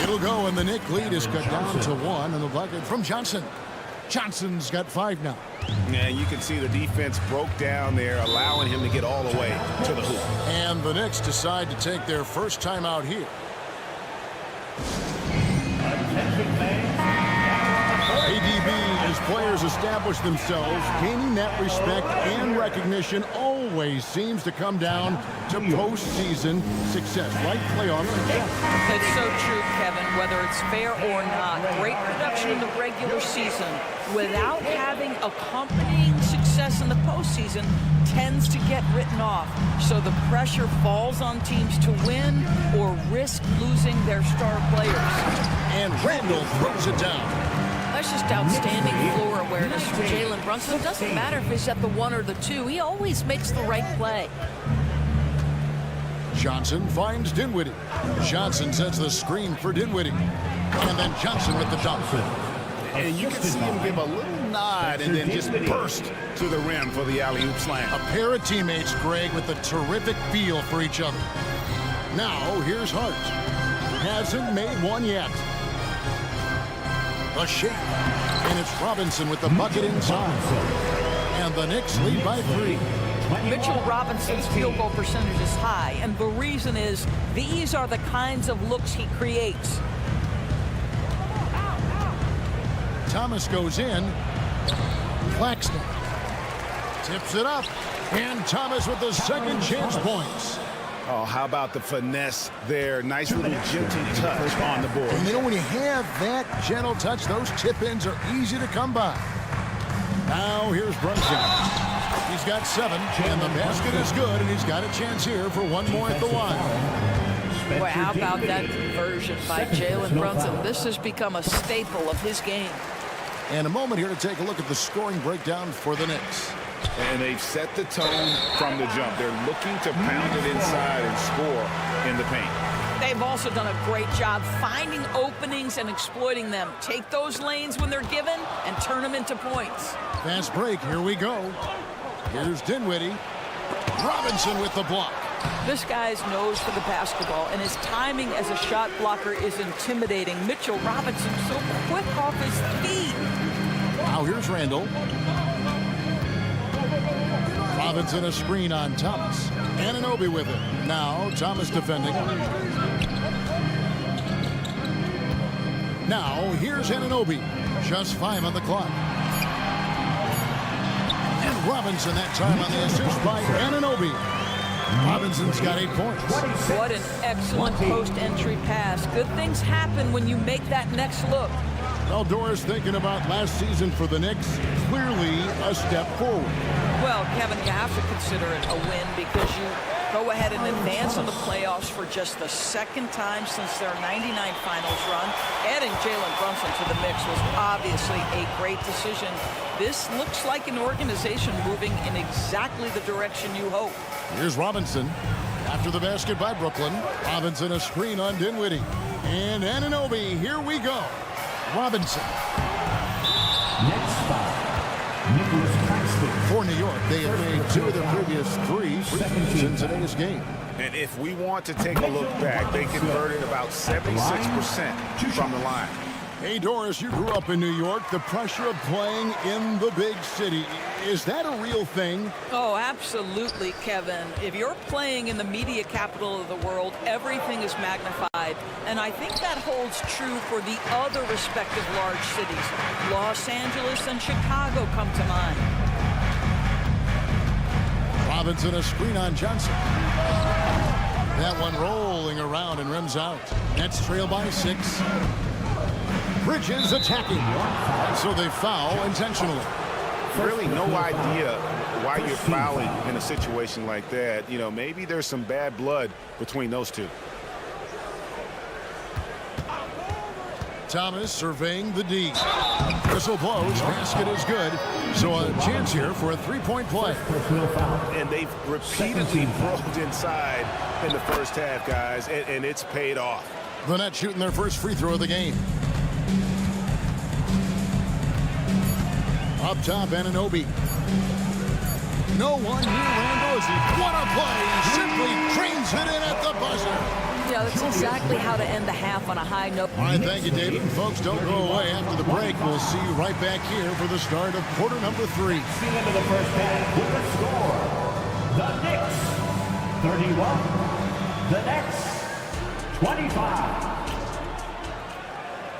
It'll go, and the Knicks lead is cut down to 1, and the bucket from Johnson. Johnson's got 5 now. Yeah, you can see the defense broke down there, allowing him to get all the way to the hoop. And the Knicks decide to take their first time out here. ADB, as players establish themselves, gaining that respect and recognition always seems to come down to postseason success, right? Playoff success. It's so true, Kevin, whether it's fair or not. Great production in the regular season without having accompanying success in the postseason tends to get written off. So the pressure falls on teams to win or risk losing their star players. And Randall throws it down. That's just outstanding floor awareness from Jalen Brunson. It doesn't matter if he's at the 1 or the 2. He always makes the right play. Johnson finds Dinwiddie. Johnson sets the screen for Dinwiddie. And then Johnson with the dunk. And you can see him give a little nod and then just burst to the rim for the alley-oop slam. A pair of teammates, Greg, with a terrific feel for each other. Now, here's Hart. Hasn't made one yet. A shake. And it's Robinson with the bucket inside. And the Knicks lead by 3. Mitchell Robinson's field goal percentage is high, and the reason is these are the kinds of looks he creates. Thomas goes in. Claxton tips it up. And Thomas with the second chance points. Oh, how about the finesse there? Nice little gentle touch on the board. And you know, when you have that gentle touch, those tip-ins are easy to come by. Now here's Brunson. He's got 7, and the basket is good, and he's got a chance here for one more at the line. Boy, how about that conversion by Jalen Brunson? This has become a staple of his game. And a moment here to take a look at the scoring breakdown for the Knicks. And they've set the tone from the jump. They're looking to pound it inside and score in the paint. They've also done a great job finding openings and exploiting them. Take those lanes when they're given and turn them into points. Fast break. Here we go. Here's Dinwiddie. Robinson with the block. This guy's nose for the basketball, and his timing as a shot blocker is intimidating. Mitchell Robinson so quick off his feet. Now here's Randall. Robinson a screen on Thomas. Anunoby with it. Now Thomas defending. Now here's Anunoby. Just 5 on the clock. And Robinson that time on the assist by Anunoby. Robinson's got 8 points. What an excellent post-entry pass. Good things happen when you make that next look. Well, Doris, thinking about last season for the Knicks, clearly a step forward. Well, Kevin, you have to consider it a win because you go ahead and advance in the playoffs for just the second time since their '99 finals run. Adding Jalen Brunson to the mix was obviously a great decision. This looks like an organization moving in exactly the direction you hope. Here's Robinson. After the basket by Brooklyn. Robinson a screen on Dinwiddie. And Anunoby, here we go. Robinson. Next foul. For New York, they have made 2 of their previous 3 free throws in today's game. And if we want to take a look back, they converted about 76% from the line. Hey, Doris, you grew up in New York. The pressure of playing in the big city, is that a real thing? Oh, absolutely, Kevin. If you're playing in the media capital of the world, everything is magnified. And I think that holds true for the other respective large cities. Los Angeles and Chicago come to mind. Robinson a screen on Johnson. That one rolling around and rims out. Nets trail by 6. Bridges attacking. So they foul intentionally. Really no idea why you're fouling in a situation like that. You know, maybe there's some bad blood between those two. Thomas surveying the D. Whistle blows. Basket is good. So a chance here for a 3-point play. And they've repeatedly broke inside in the first half, guys, and it's paid off. The Nets shooting their first free throw of the game. Up top, Anunoby. No one near Randall as he, what a play! Simply trains it in at the buzzer. Yeah, that's exactly how to end the half on a high note. All right, thank you, David. And folks, don't go away. After the break, we'll see you right back here for the start of quarter number 3. The end of the first half with the score. The Knicks 31. The Nets 25.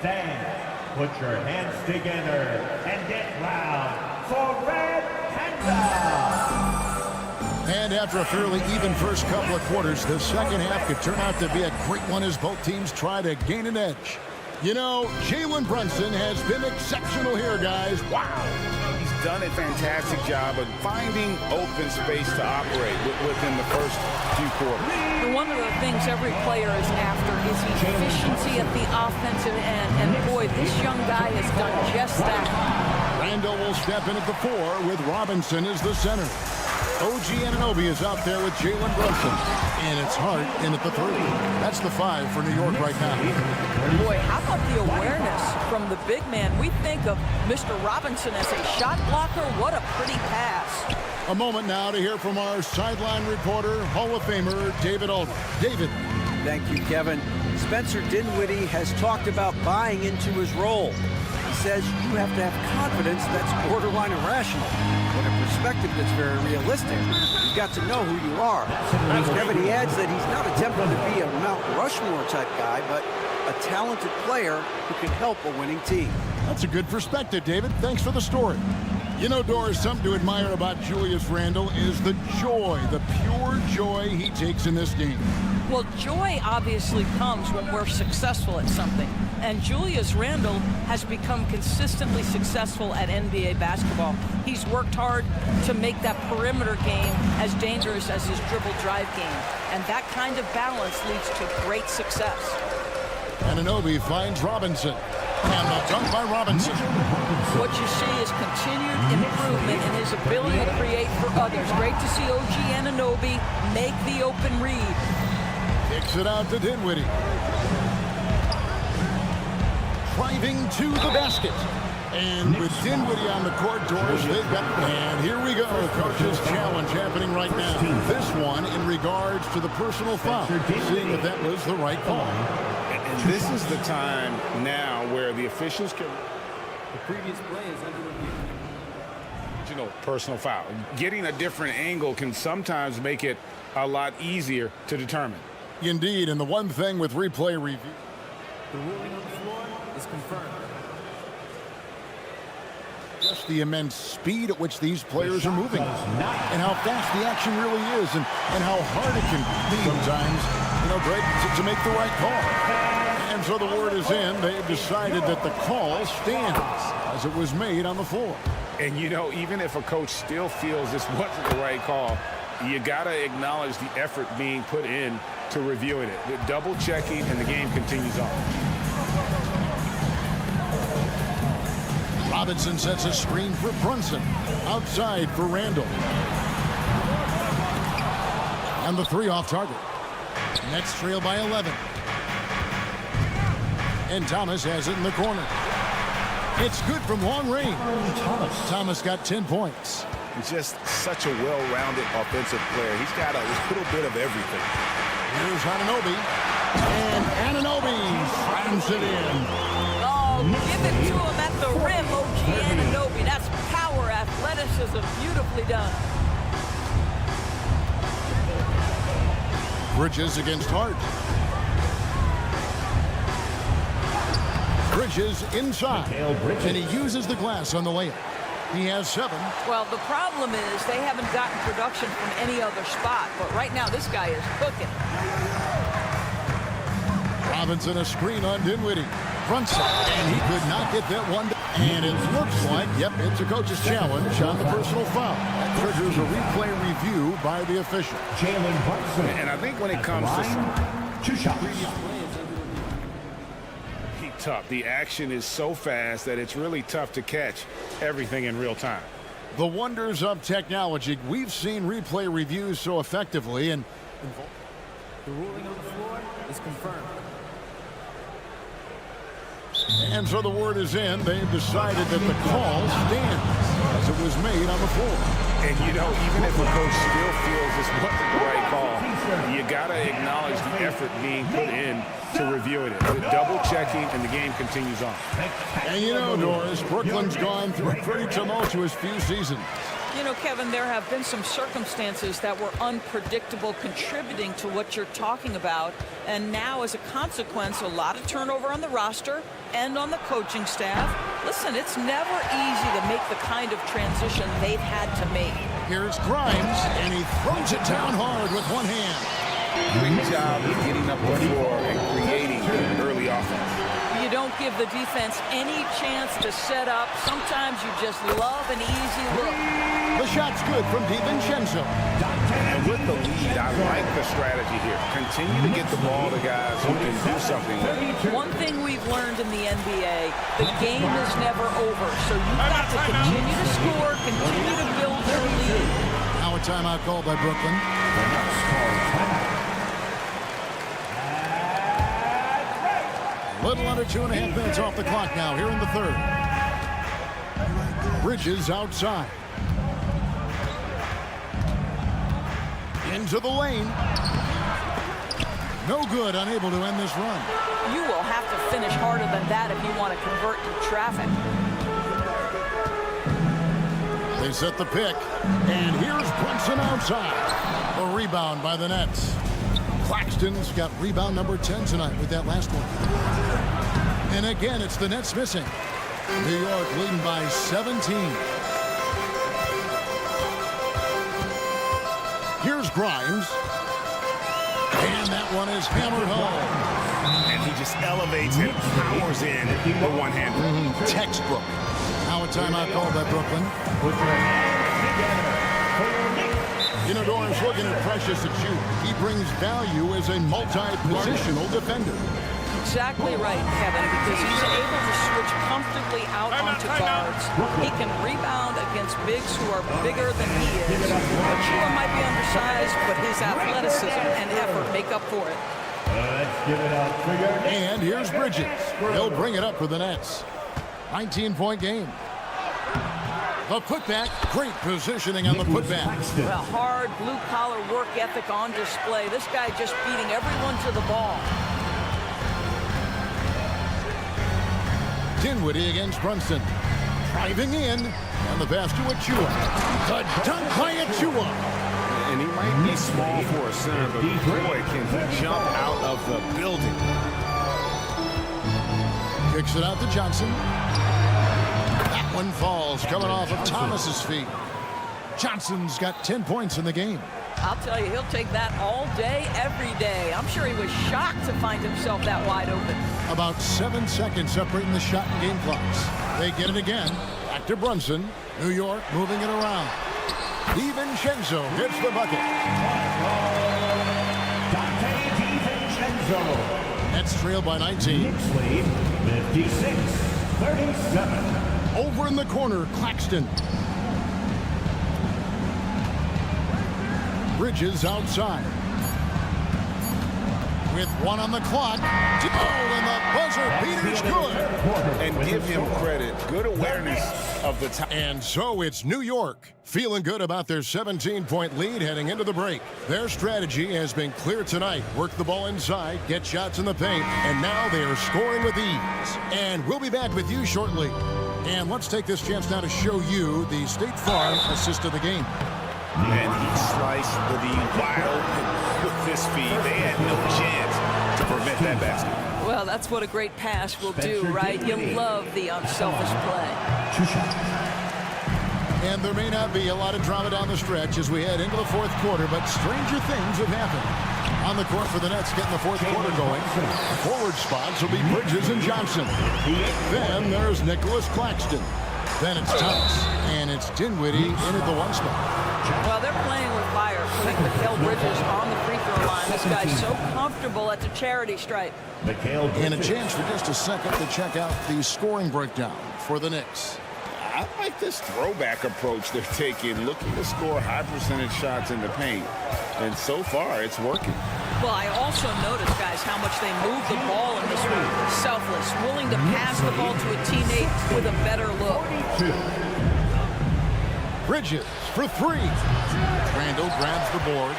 Fans, put your hands together and get loud for Red Panda. And after a fairly even first couple of quarters, the second half could turn out to be a great one as both teams try to gain an edge. You know, Jalen Brunson has been exceptional here, guys. Wow. He's done a fantastic job of finding open space to operate within the first few quarters. And one of the things every player is after is efficiency at the offensive end. And boy, this young guy has done just that. Randall will step in at the 4 with Robinson as the center. OG Anunoby is out there with Jalen Brunson. And it's Hart in at the 3. That's the 5 for New York right now. Boy, how about the awareness from the big man? We think of Mr. Robinson as a shot blocker. What a pretty pass. A moment now to hear from our sideline reporter, Hall of Famer David Aldridge. David. Thank you, Kevin. Spencer Dinwiddie has talked about buying into his role. He says you have to have confidence that's borderline irrational, but a perspective that's very realistic. You've got to know who you are. Kevin, he adds that he's not attempting to be a Mount Rushmore type guy, but a talented player who can help a winning team. That's a good perspective, David. Thanks for the story. You know, Doris, something to admire about Julius Randle is the joy, the pure joy he takes in this game. Well, joy obviously comes when we're successful at something. And Julius Randle has become consistently successful at NBA basketball. He's worked hard to make that perimeter game as dangerous as his dribble drive game. And that kind of balance leads to great success. Anunoby finds Robinson. And the dunk by Robinson. What you see is continued improvement in his ability to create for others. Great to see OG Anunoby make the open read. Kicks it out to Dinwiddie. Driving to the basket. And with Dinwiddie on the court, Doris, they've got... And here we go. Coach's challenge happening right now. This one in regards to the personal foul. Seeing if that was the right call. And this is the time now where the officials can... The previous play is under review. You know, personal foul. Getting a different angle can sometimes make it a lot easier to determine. Indeed, and the one thing with replay review... The ruling on the floor is confirmed. Just the immense speed at which these players are moving and how fast the action really is and how hard it can be sometimes, you know, Greg, to make the right call. And so the word is in. They've decided that the call stands as it was made on the floor. And, you know, even if a coach still feels this wasn't the right call, you got to acknowledge the effort being put in to reviewing it. The double checking, and the game continues on. Robinson sets a screen for Brunson. Outside for Randall. And the three off target. Nets trail by 11. And Thomas has it in the corner. It's good from long range. Thomas got 10 points. He's just such a well-rounded offensive player. He's got a little bit of everything. Here's Anunoby. And Anunoby slams it in. Oh, give it to him at the rim, OG Anunoby. That's power, athleticism, beautifully done. Bridges against Hart. Bridges inside. And he uses the glass on the layup. He has 7. Well, the problem is they haven't gotten production from any other spot. But right now, this guy is cooking. Robinson a screen on Dinwiddie. Brunson, and he could not get that one. And it looks like, yep, it's a coach's challenge on the personal foul. That triggers a replay review by the official. Jalen Brunson. And I think when it comes to 2 shots. tough. The action is so fast that it's really tough to catch everything in real time. The wonders of technology. We've seen replay reviews so effectively, and the ruling on the floor is confirmed. And so the word is in. They've decided that the call stands as it was made on the floor. And, you know, even if a coach still feels this wasn't the right call, you got to acknowledge the effort being put in to reviewing it. The double checking, and the game continues on. And, you know, Doris, Brooklyn's gone through a pretty tumultuous few seasons. You know, Kevin, there have been some circumstances that were unpredictable contributing to what you're talking about. And now, as a consequence, a lot of turnover on the roster and on the coaching staff. Listen, it's never easy to make the kind of transition they've had to make. Here's Grimes, and he throws it down hard with one hand. Great job of getting up the floor and creating early offense. You don't give the defense any chance to set up. Sometimes you just love an easy look. The shot's good from DiVincenzo. And with the lead, I like the strategy here. Continue to get the ball to guys who can do something with it. One thing we've learned in the NBA, the game is never over. So you've got to continue to score, continue to build your lead. Now a timeout called by Brooklyn. Little under 2.5 minutes off the clock now here in the third. Bridges outside. Into the lane. No good, unable to end this run. You will have to finish harder than that if you want to convert to traffic. They set the pick, and here's Brunson outside. A rebound by the Nets. Claxton's got rebound number 10 tonight with that last one. And again, it's the Nets missing. New York leading by 17. Here's Grimes. And that one is hammered home. And he just elevates and powers in the one-hander. Textbook. Now a timeout called by Brooklyn. You know, Doris, looking at Precious at shoot, he brings value as a multi-positional defender. exactly right, Kevin, because he's able to switch comfortably out onto guards. He can rebound against bigs who are bigger than he is. Achua might be undersized, but his athleticism and effort make up for it. Let's give it up for your And here's Bridges. He'll bring it up for the Nets. 19-point game. The putback, great positioning on the putback. Well, hard blue-collar work ethic on display. This guy just beating everyone to the ball. Dinwiddie against Brunson. Driving in, and the pass to Achua. The dunk by Achua. And he might be small for a center, but boy, can he jump out of the building. Kicks it out to Johnson. That one falls, coming off of Thomas's feet. Johnson's got 10 points in the game. I'll tell you, he'll take that all day, every day. I'm sure he was shocked to find himself that wide open. About 7 seconds separating the shot and game clocks. They get it again. Back to Brunson. New York moving it around. DiVincenzo gets the bucket. Nets trail by 19. Knicks lead 56-37. Over in the corner, Claxton. Bridges outside. With one on the clock. Oh, and the buzzer beater's good. And give him credit. Good awareness of the time. And so it's New York feeling good about their 17-point lead heading into the break. Their strategy has been clear tonight. Work the ball inside, get shots in the paint, and now they are scoring with ease. And we'll be back with you shortly. And let's take this chance now to show you the State Farm assist of the game. And he sliced the D wide open with this feed. They had no chance to prevent that basket. Well, that's what a great pass will do, right? You love the unselfish play. And there may not be a lot of drama down the stretch as we head into the fourth quarter, but stranger things have happened. On the court for the Nets getting the fourth quarter going. Forward spots will be Bridges and Johnson. Then there's Nicholas Claxton. Then it's Thomas, and it's Dinwiddie in at the one spot. Well, they're playing with fire, putting Mikal Bridges on the free throw line. This guy's so comfortable at the charity stripe. And a chance for just a second to check out the scoring breakdown for the Knicks. I like this throwback approach they're taking, looking to score high percentage shots in the paint. And so far, it's working. Well, I also noticed, guys, how much they move the ball in this one. Selfless, willing to pass the ball to a teammate with a better look. Bridges for three. Randall grabs the board.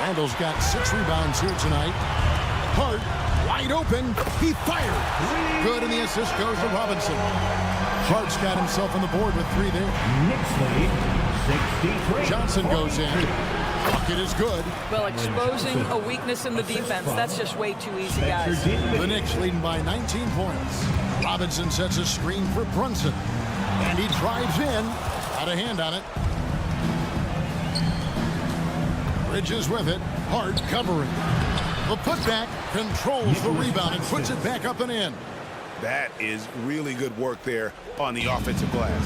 Randall's got 6 rebounds here tonight. Hart, wide open. He fired. Good, and the assist goes to Robinson. Hart's got himself on the board with 3 there. Knicks lead 63. Johnson goes in. Bucket is good. Well, exposing a weakness in the defense, that's just way too easy, guys. The Knicks leading by 19 points. Robinson sets a screen for Brunson. And he drives in. Got a hand on it. Bridges with it. Hart covering. The putback controls the rebound and puts it back up and in. That is really good work there on the offensive glass.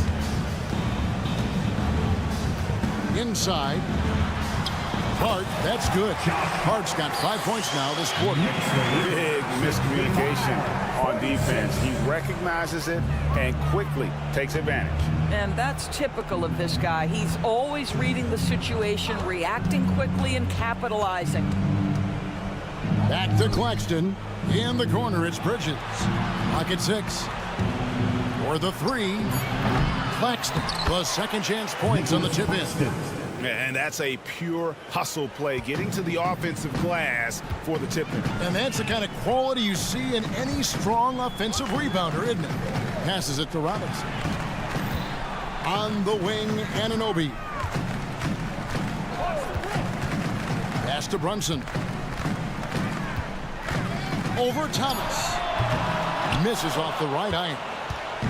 Inside. Hart, that's good. Hart's got 5 points now this quarter. Big miscommunication on defense. He recognizes it and quickly takes advantage. And that's typical of this guy. He's always reading the situation, reacting quickly, and capitalizing. Back to Claxton. In the corner, it's Bridges. Pocket 6. For the 3. Claxton, the second chance points on the tip in. And that's a pure hustle play, getting to the offensive glass for the tip-in. And that's the kind of quality you see in any strong offensive rebounder, isn't it? Passes it to Robinson. On the wing, Anunoby. Pass to Brunson. Over Thomas. Misses off the right iron.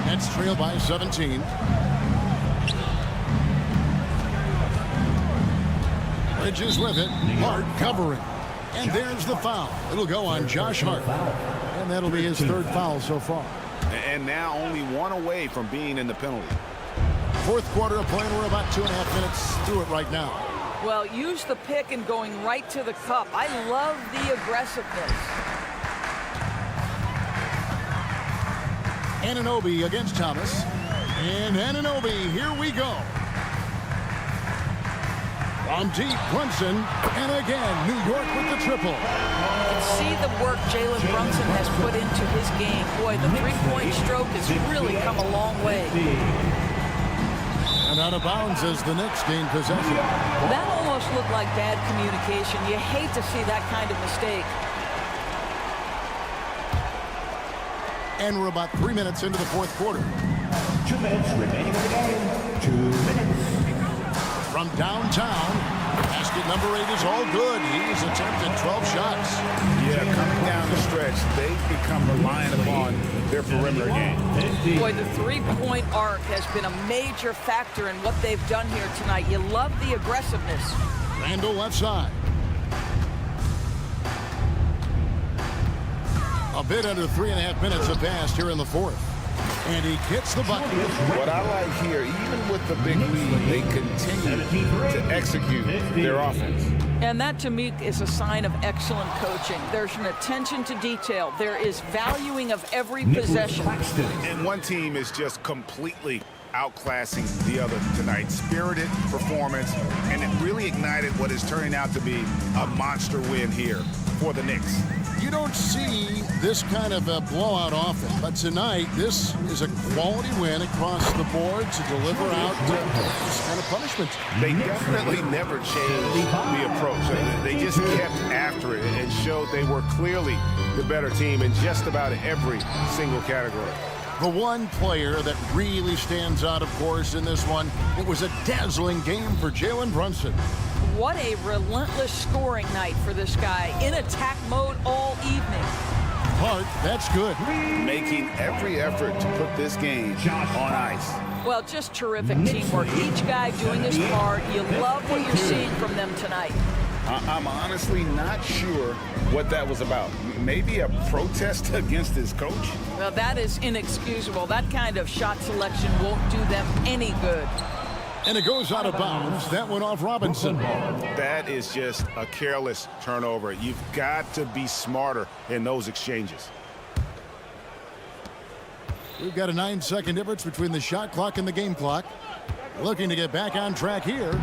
Nets trail by 17. Bridges with it. Hart covering. And there's the foul. It'll go on Josh Hart. And that'll be his 3rd foul so far. And now only 1 away from being in the penalty. Fourth quarter of play, and we're about 2.5 minutes through it right now. Well, use the pick and going right to the cup. I love the aggressiveness. Anunoby against Thomas. And Anunoby, here we go. From deep, Brunson, and again, New York with the triple. You can see the work Jalen Brunson has put into his game. Boy, the three-point stroke has really come a long way. And out of bounds as the Knicks gain possession. That almost looked like bad communication. You hate to see that kind of mistake. And we're about 3 minutes into the fourth quarter. 2 minutes remaining in the game. 2 minutes. From downtown, basket number 8 is all good. He's attempted 12 shots. Yeah, coming down the stretch, they've become reliant upon their perimeter game. Boy, the three-point arc has been a major factor in what they've done here tonight. You love the aggressiveness. Randall left side. A bit under 3.5 minutes have passed here in the fourth. And he gets the bucket. What I like here, even with the big lead, they continue to execute their offense. And that, to me, is a sign of excellent coaching. There's an attention to detail. There is valuing of every possession. And one team is just completely outclassing the other tonight. Spirited performance, and it really ignited what is turning out to be a monster win here for the Knicks. You don't see this kind of a blowout often, but tonight this is a quality win across the board to deliver out this kind of punishment. They definitely never changed the approach. They just kept after it and showed they were clearly the better team in just about every single category. The one player that really stands out, of course, in this one, it was a dazzling game for Jalen Brunson. What a relentless scoring night for this guy. In attack mode all evening. Hart, that's good. Making every effort to put this game on ice. Well, just terrific teamwork. Each guy doing his part. You love what you're seeing from them tonight. I'm honestly not sure what that was about. Maybe a protest against his coach? Well, that is inexcusable. That kind of shot selection won't do them any good. And it goes out of bounds. That went off Robinson. That is just a careless turnover. You've got to be smarter in those exchanges. We've got a 9-second difference between the shot clock and the game clock. Looking to get back on track here.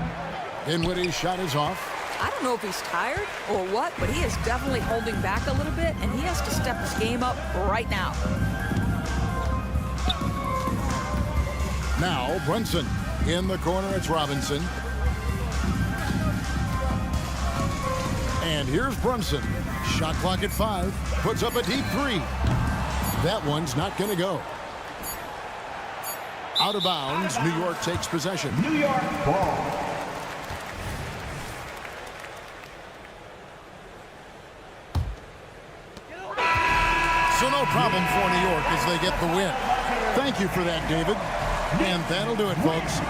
Dinwiddie's shot is off. I don't know if he's tired or what, but he is definitely holding back a little bit, and he has to step his game up right now. Now, Brunson. In the corner, it's Robinson. And here's Brunson. Shot clock at 5. Puts up a deep 3. That one's not going to go. Out of bounds. New York takes possession. New York ball. So no problem for New York as they get the win. Thank you for that, David. And that'll do it, folks.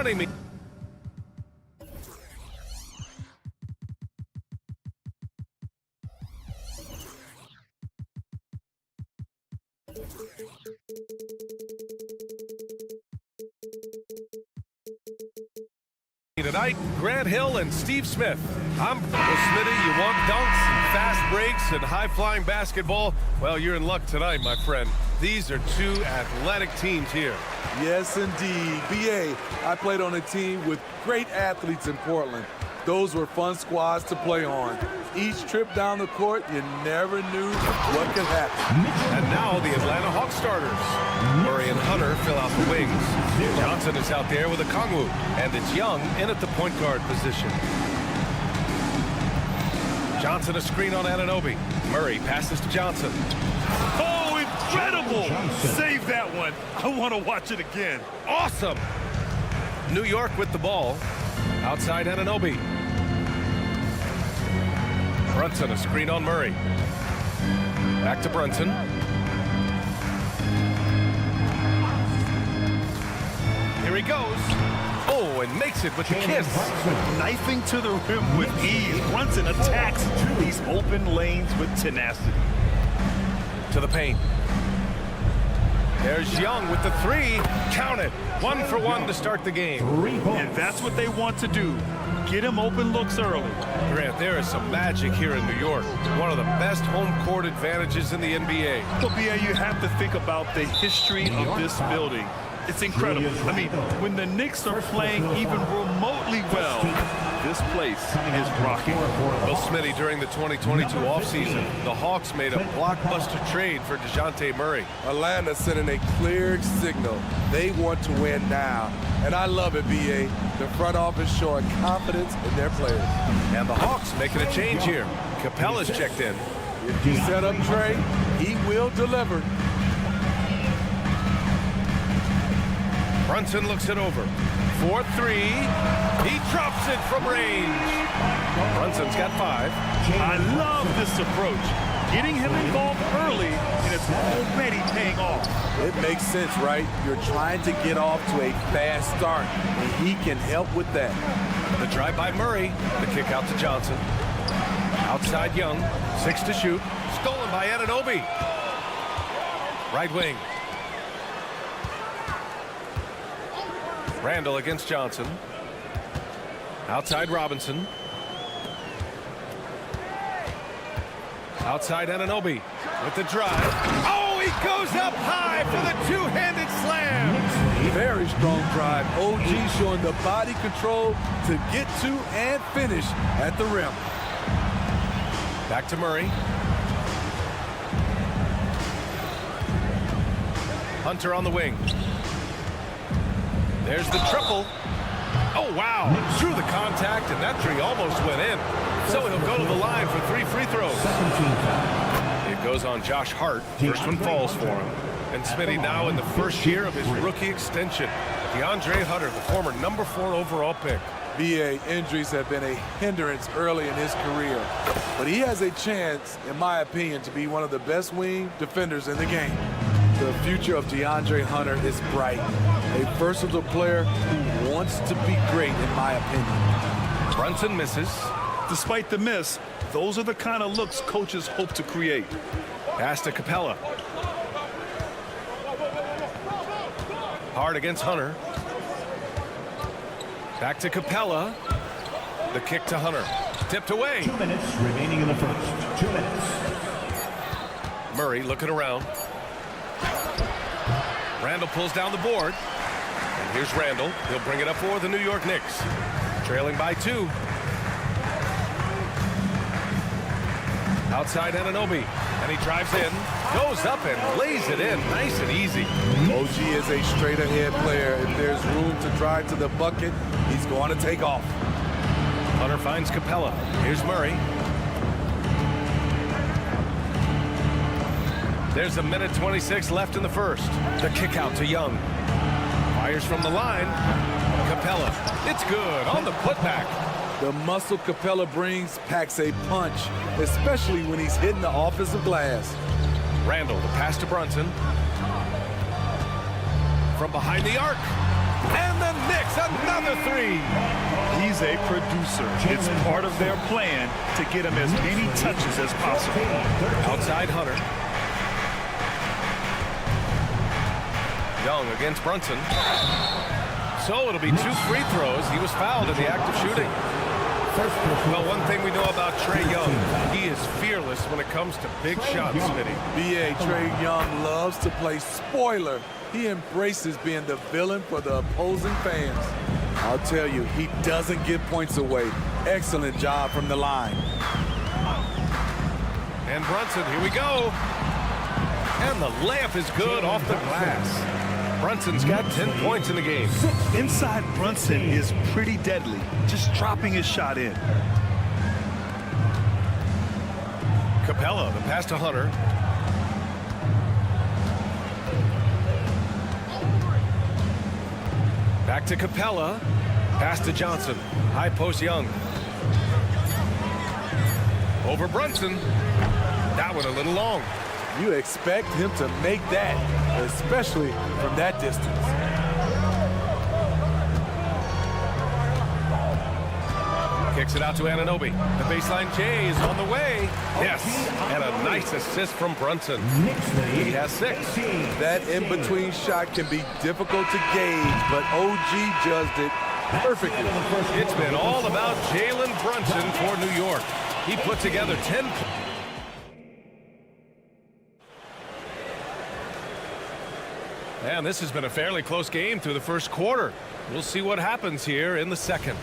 Joining me. Tonight, Grant Hill and Steve Smith. I'm Smitty. You want dunks and fast breaks and high-flying basketball? Well, you're in luck tonight, my friend. These are two athletic teams here. Yes, indeed. BA, I played on a team with great athletes in Portland. Those were fun squads to play on. Each trip down the court, you never knew what could happen. And now the Atlanta Hawks starters. Murray and Hunter fill out the wings. Johnson is out there with a Kongwu, and it's Young in at the point guard position. Johnson a screen on Anunoby. Murray passes to Johnson. Oh, incredible! Save that one. I want to watch it again. Awesome! New York with the ball. Outside Anunoby. Brunson a screen on Murray. Back to Brunson. Here he goes. Oh, and makes it with the kiss. Knifing to the rim with ease. Brunson attacks these open lanes with tenacity. To the paint. There's Young with the three. Count it. 1 for 1 to start the game. And that's what they want to do. Get him open looks early. Grant, there is some magic here in New York. One of the best home court advantages in the NBA. Well, BA, you have to think about the history of this building. It's incredible. I mean, when the Knicks are playing even remotely well, this place is rocking. Well, Smitty, during the 2022 offseason, the Hawks made a blockbuster trade for DeJounte Murray. Atlanta sending a clear signal. They want to win now. And I love it, BA. The front office showing confidence in their players. And the Hawks making a change here. Capella's checked in. If you set up Trey, he will deliver. Brunson looks it over. 4-3. He drops it from range. Brunson's got 5. I love this approach. Getting him involved early, and it's already paying off. It makes sense, right? You're trying to get off to a fast start, and he can help with that. The drive by Murray. The kick out to Johnson. Outside Young. 6 to shoot. Stolen by Anunoby. Right wing. Randall against Johnson. Outside Robinson. Outside Anunoby with the drive. Oh, he goes up high for the two-handed slam. Very strong drive. OG showing the body control to get to and finish at the rim. Back to Murray. Hunter on the wing. There's the triple. Oh, wow. Through the contact, and that three almost went in. So he'll go to the line for 3 free throws. It goes on Josh Hart. First one falls for him. And Smitty now in the first year of his rookie extension. DeAndre Hunter, the former number 4 overall pick. BA, injuries have been a hindrance early in his career. But he has a chance, in my opinion, to be one of the best wing defenders in the game. The future of DeAndre Hunter is bright. A versatile player who wants to be great, in my opinion. Brunson misses. Despite the miss, those are the kind of looks coaches hope to create. Pass to Capella. Hard against Hunter. Back to Capella. The kick to Hunter. Tipped away. 2 minutes remaining in the first. 2 minutes. Murray looking around. Randall pulls down the board. And here's Randall. He'll bring it up for the New York Knicks. Trailing by 2. Outside Anunoby. And he drives in. Goes up and lays it in. Nice and easy. OG is a straight-ahead player. If there's room to drive to the bucket, he's going to take off. Hunter finds Capella. Here's Murray. There's a minute 26 left in the first. The kick out to Young. Fires from the line. Capella. It's good on the putback. The muscle Capella brings packs a punch, especially when he's hitting the offensive glass. Randall, the pass to Brunson. From behind the arc. And the Knicks makes another three. He's a producer. It's part of their plan to get him as many touches as possible. Outside Hunter. Young against Brunson. So it'll be 2 free throws. He was fouled in the act of shooting. Well, one thing we know about Trae Young, he is fearless when it comes to big shots, Smitty. B.A. Trae Young loves to play spoiler. He embraces being the villain for the opposing fans. I'll tell you, he doesn't give points away. Excellent job from the line. And Brunson, here we go. And the layup is good off the glass. Brunson's got 10 points in the game. Inside Brunson is pretty deadly, just dropping his shot in. Capella, the pass to Hunter. Back to Capella. Pass to Johnson. High post Young. Over Brunson. That one a little long. You expect him to make that, especially from that distance. Kicks it out to Anunoby. The baseline J is on the way. Yes, and a nice assist from Brunson. He has 6. That in-between shot can be difficult to gauge, but OG judged it perfectly. It's been all about Jalen Brunson for New York. He put together 10 points. And this has been a fairly close game through the first quarter. We'll see what happens here in the second.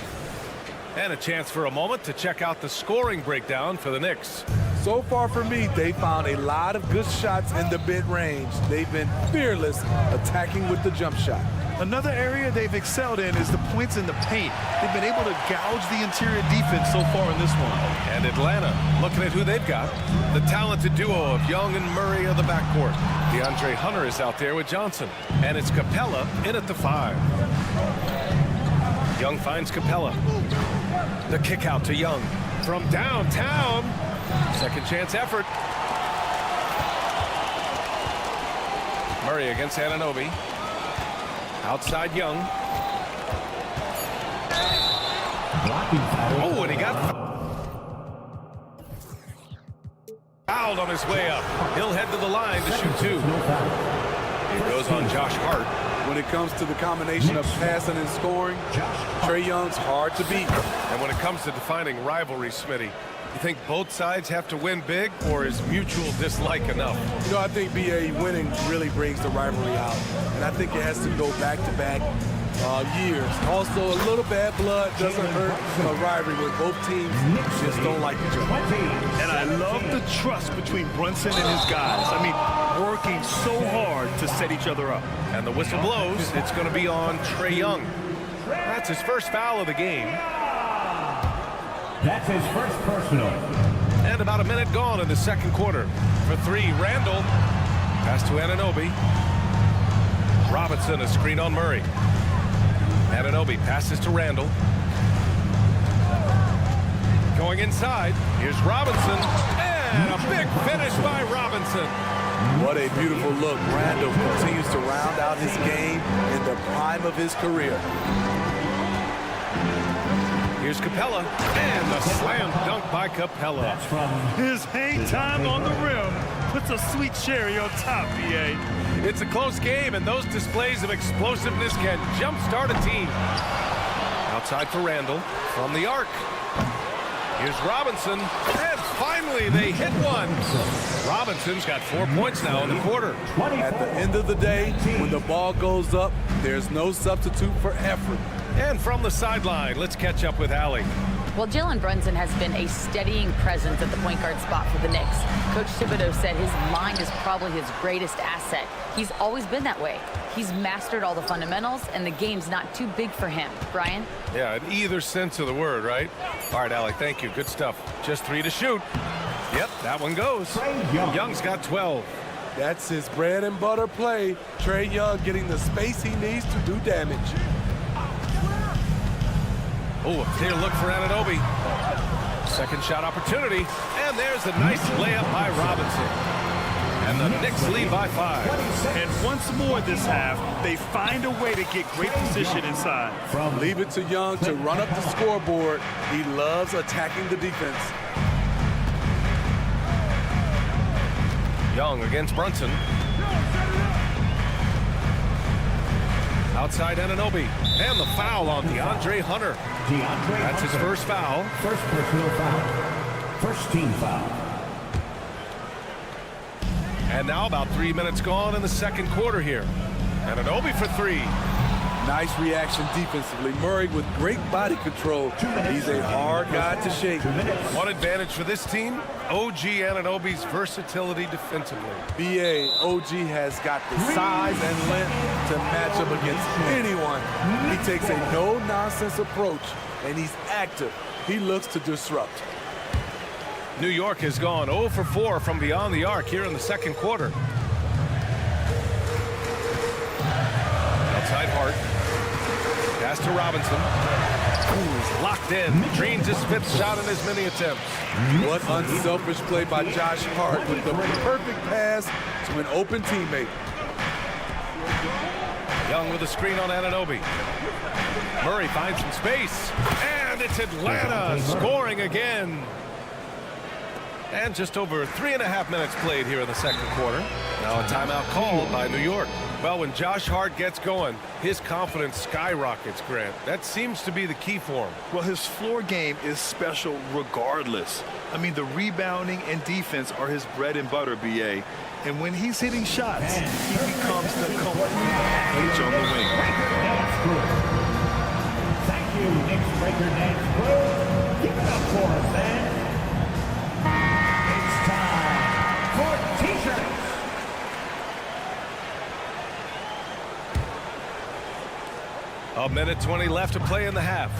And a chance for a moment to check out the scoring breakdown for the Knicks. So far for me, they found a lot of good shots in the mid-range. They've been fearless attacking with the jump shot. Another area they've excelled in is the points in the paint. They've been able to gouge the interior defense so far in this one. And Atlanta, looking at who they've got. The talented duo of Young and Murray of the backcourt. DeAndre Hunter is out there with Johnson. And it's Capella in at the 5. Young finds Capella. The kick out to Young from downtown. Second chance effort. Murray against Anunoby. Outside Young. Oh, and he got fouled on his way up. He'll head to the line to shoot 2. It goes on Josh Hart. When it comes to the combination of passing and scoring, Trae Young's hard to beat. And when it comes to defining rivalry, Smitty, you think both sides have to win big, or is mutual dislike enough? You know, I think BA winning really brings the rivalry out. And I think it has to go back-to-back years. Also, a little bad blood doesn't hurt a rivalry when both teams just don't like each other. And I love the trust between Brunson and his guys. I mean, working so hard to set each other up. And the whistle blows. It's going to be on Trae Young. That's his first foul of the game. That's his first personal. And about a minute gone in the second quarter. For 3, Randall. Pass to Anunoby. Robinson, a screen on Murray. Anunoby passes to Randall. Going inside. Here's Robinson. And a big finish by Robinson. What a beautiful look. Randall continues to round out his game in the prime of his career. Here's Capella, and the slam dunk by Capella. His hang time on the rim puts a sweet cherry on top, BA. It's a close game, and those displays of explosiveness can jumpstart a team. Outside for Randall, from the arc. Here's Robinson, and finally they hit one. Robinson's got 4 points now in the quarter. At the end of the day, when the ball goes up, there's no substitute for effort. And from the sideline, let's catch up with Allie. Well, Jalen Brunson has been a steadying presence at the point guard spot for the Knicks. Coach Thibodeau said his mind is probably his greatest asset. He's always been that way. He's mastered all the fundamentals, and the game's not too big for him. Brian? Yeah, in either sense of the word, right? All right, Allie, thank you. Good stuff. Just 3 to shoot. Yep, that one goes. Young's got 12. That's his bread and butter play. Trae Young getting the space he needs to do damage. Oh, a clear look for Anunoby. Second shot opportunity, and there's a nice layup by Robinson. And the Knicks lead by 5. And once more this half, they find a way to get great position inside. Leave it to Young to run up the scoreboard. He loves attacking the defense. Young against Brunson. Outside Anunoby. And the foul on DeAndre Hunter. That's his first foul. First personal foul. First team foul. And now about 3 minutes gone in the second quarter here. Anunoby for 3. Nice reaction defensively. Murray with great body control. He's a hard guy to shake. One advantage for this team, OG Anunoby's versatility defensively. BA, OG has got the size and length to match up against anyone. He takes a no-nonsense approach, and he's active. He looks to disrupt. New York has gone 0 for 4 from beyond the arc here in the second quarter. Outside Hart. Pass to Robinson. Who's locked in. Drains his 5th shot in as many attempts. What unselfish play by Josh Hart with the perfect pass to an open teammate. Young with a screen on Anunoby. Murray finds some space. And it's Atlanta scoring again. And just over 3.5 minutes played here in the second quarter. Now a timeout called by New York. Well, when Josh Hart gets going, his confidence skyrockets, Grant. That seems to be the key for him. Well, his floor game is special regardless. I mean, the rebounding and defense are his bread and butter, BA. And when he's hitting shots, he becomes the complete package on the wing. Thank you, Knicks Breaker Dance Crew. Give it up for us, man. It's time for T-shirts. A minute 20 left to play in the half.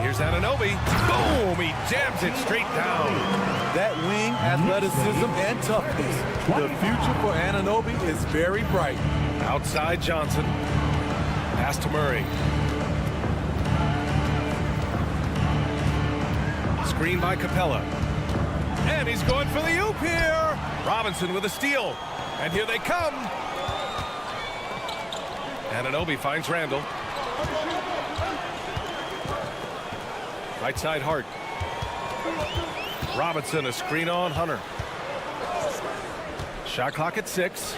Here's Anunoby. Boom! He jams it straight down. That wing athleticism and toughness. The future for Anunoby is very bright. Outside Johnson. Pass to Murray. Screen by Capella. And he's going for the oop here. Robinson with a steal. And here they come. Anunoby finds Randall. Right side Hart. Robinson, a screen on Hunter. Shot clock at 6.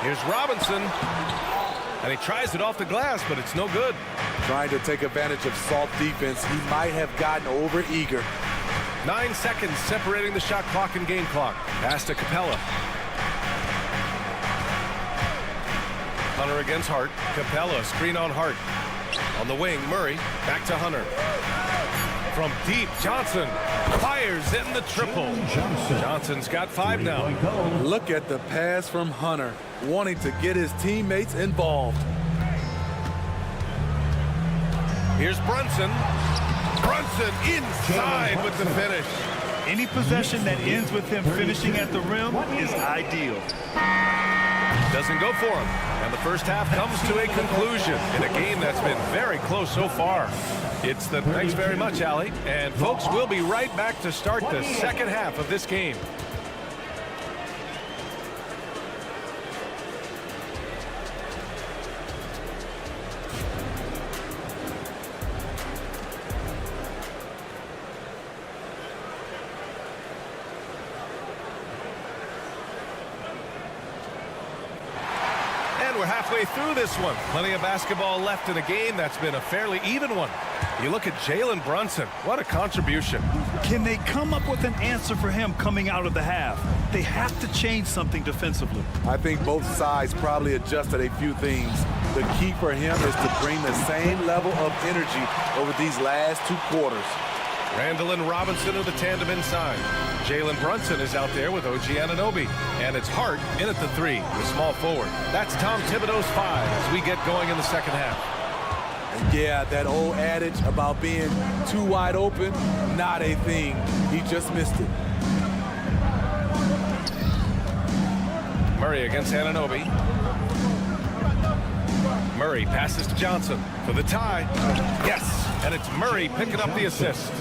Here's Robinson. And he tries it off the glass, but it's no good. Trying to take advantage of soft defense. He might have gotten over eager. 9 seconds separating the shot clock and game clock. Pass to Capella. Hunter against Hart. Capella, screen on Hart. On the wing, Murray. Back to Hunter. From deep, Johnson fires in the triple. Johnson's got 5 now. Look at the pass from Hunter, wanting to get his teammates involved. Here's Brunson. Brunson inside with the finish. Any possession that ends with him finishing at the rim is ideal. Doesn't go for him. And the first half comes to a conclusion in a game that's been very close so far. It's the thanks very much, Allie. And folks, we'll be right back to start the second half of this game. We're halfway through this one. Plenty of basketball left in a game that's been a fairly even one. You look at Jalen Brunson. What a contribution. Can they come up with an answer for him coming out of the half? They have to change something defensively. I think both sides probably adjusted a few things. The key for him is to bring the same level of energy over these last 2 quarters. Randall and Robinson are the tandem inside. Jalen Brunson is out there with OG Anunoby. And it's Hart in at the 3, the small forward. That's Tom Thibodeau's 5 as we get going in the second half. And yeah, that old adage about being too wide open, not a thing. He just missed it. Murray against Anunoby. Murray passes to Johnson for the tie. Yes, and it's Murray picking up the assist.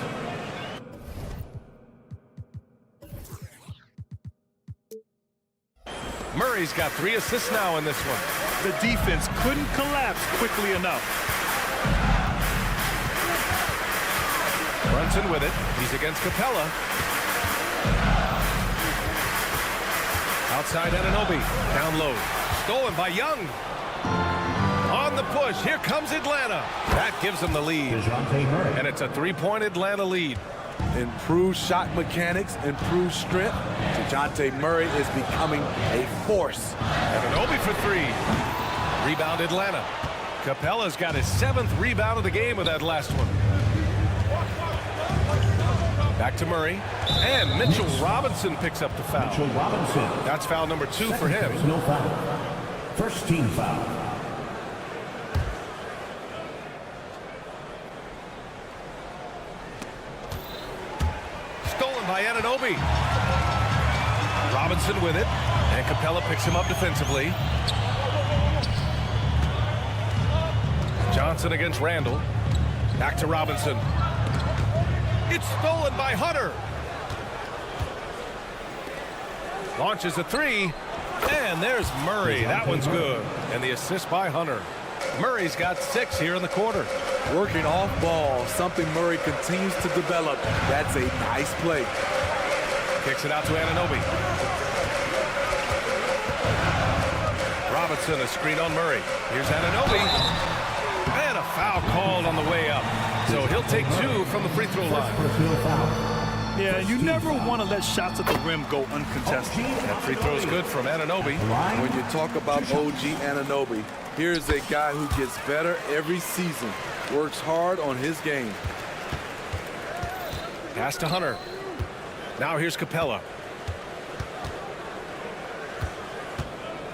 Murray's got 3 assists now in this one. The defense couldn't collapse quickly enough. Brunson with it. He's against Capella. Outside Anunoby. Down low. Stolen by Young. On the push. Here comes Atlanta. That gives them the lead. And it's a 3-point Atlanta lead. Improved shot mechanics, improved strength. DeJounte Murray is becoming a force. Anunoby for 3. Rebound Atlanta. Capella's got his 7th rebound of the game with that last one. Back to Murray. And Mitchell Robinson picks up the foul. Mitchell Robinson. That's foul number 2 for him. No foul. First team foul. Stolen by Anunoby. Robinson with it. And Capella picks him up defensively. Johnson against Randall. Back to Robinson. It's stolen by Hunter. Launches a 3. And there's Murray. That one's good. And the assist by Hunter. Murray's got 6 here in the quarter. Working off ball, something Murray continues to develop. That's a nice play. Kicks it out to Anunoby. Robinson, a screen on Murray. Here's Anunoby. And a foul called on the way up. So he'll take 2 from the free throw line. Yeah, you never want to let shots at the rim go uncontested. That free throw's good from Anunoby. When you talk about OG Anunoby, here's a guy who gets better every season, works hard on his game. Pass to Hunter. Now here's Capella.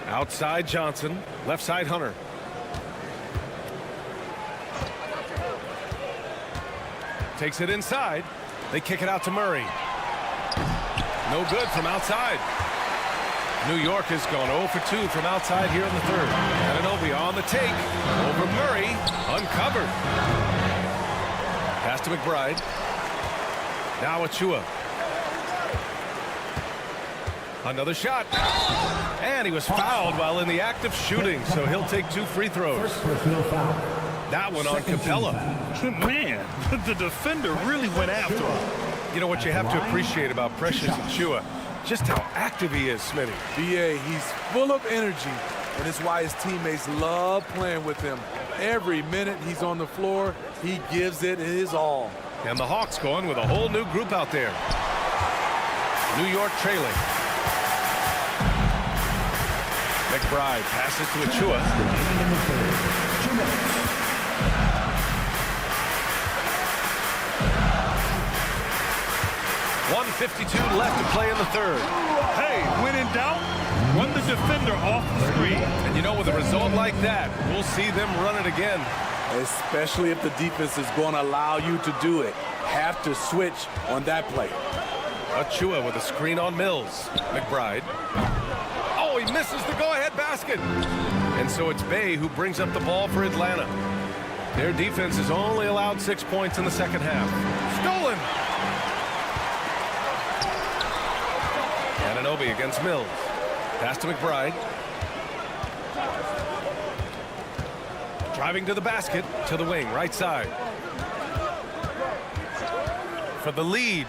Outside Johnson, left side Hunter. Takes it inside. They kick it out to Murray. No good from outside. New York has gone 0 for 2 from outside here in the third. Anunoby on the take. Over Murray. Uncovered. Pass to McBride. Now Achua. Another shot. And he was fouled while in the act of shooting, so he'll take 2 free throws. That one on Capella. Man, the defender really went after him. You know what you have to appreciate about Precious Achua? Just how active he is, Smitty. BA, he's full of energy, and it's why his teammates love playing with him. Every minute he's on the floor, he gives it his all. And the Hawks going with a whole new group out there. New York trailing. McBride passes to Achua. 1:52 left to play in the third. Hey, when in doubt, run the defender off the screen. And you know, with a result like that, we'll see them run it again. Especially if the defense is going to allow you to do it. Have to switch on that play. Achua with a screen on Mills. McBride. Oh, he misses the go-ahead basket. And so it's Bay who brings up the ball for Atlanta. Their defense has only allowed 6 points in the second half. Stolen. Anunoby against Mills. Pass to McBride. Driving to the basket, to the wing, right side. For the lead.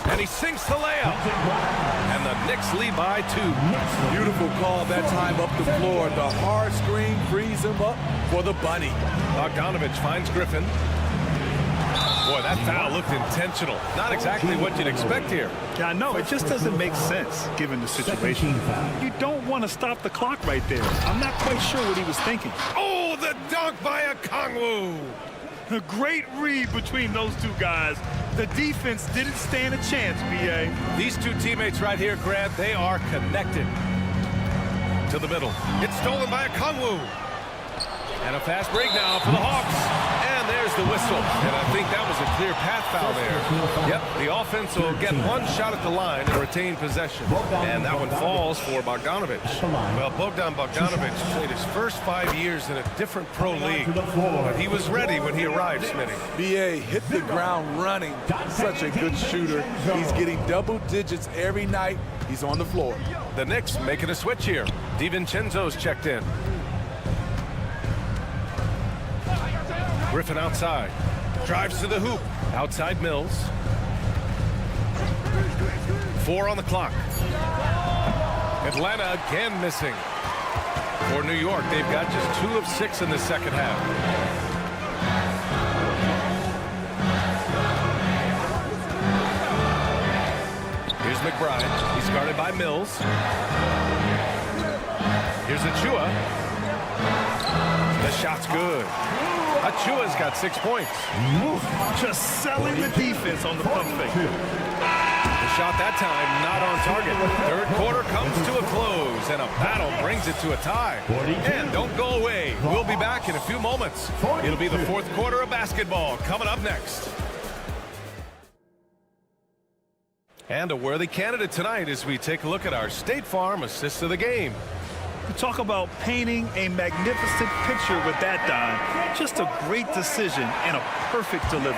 And he sinks the layup. And the Knicks lead by 2. Beautiful call that time up the floor. The hard screen frees him up for the bunny. Bogdanovich finds Griffin. Boy, that foul looked intentional. Not exactly what you'd expect here. Yeah, I know. It just doesn't make sense, given the situation. You don't want to stop the clock right there. I'm not quite sure what he was thinking. Oh, the dunk by Okongwu. A great read between those two guys. The defense didn't stand a chance, B.A. These two teammates right here, Grant, they are connected. To the middle. It's stolen by Okongwu. And a fast break now for the Hawks. And there's the whistle. And I think that was a clear path foul there. Yep, the offense will get one shot at the line and retain possession. And that one falls for Bogdanovic. Well, Bogdan Bogdanovic played his first 5 years in a different pro league. But he was ready when he arrived, Smitty. BA hit the ground running. Such a good shooter. He's getting double digits every night he's on the floor. The Knicks making a switch here. DiVincenzo's checked in. Griffin outside. Drives to the hoop. Outside Mills. 4 on the clock. Atlanta again missing. For New York, they've got just 2 of 6 in the second half. Here's McBride. He's guarded by Mills. Here's Achua. The shot's good. Achua's got 6 points. Just selling the defense on the pump fake. The shot that time not on target. Third quarter comes to a close, and a battle brings it to a tie. And don't go away. We'll be back in a few moments. It'll be the fourth quarter of basketball coming up next. And a worthy candidate tonight as we take a look at our State Farm assist of the game. You talk about painting a magnificent picture with that dime. Just a great decision and a perfect delivery.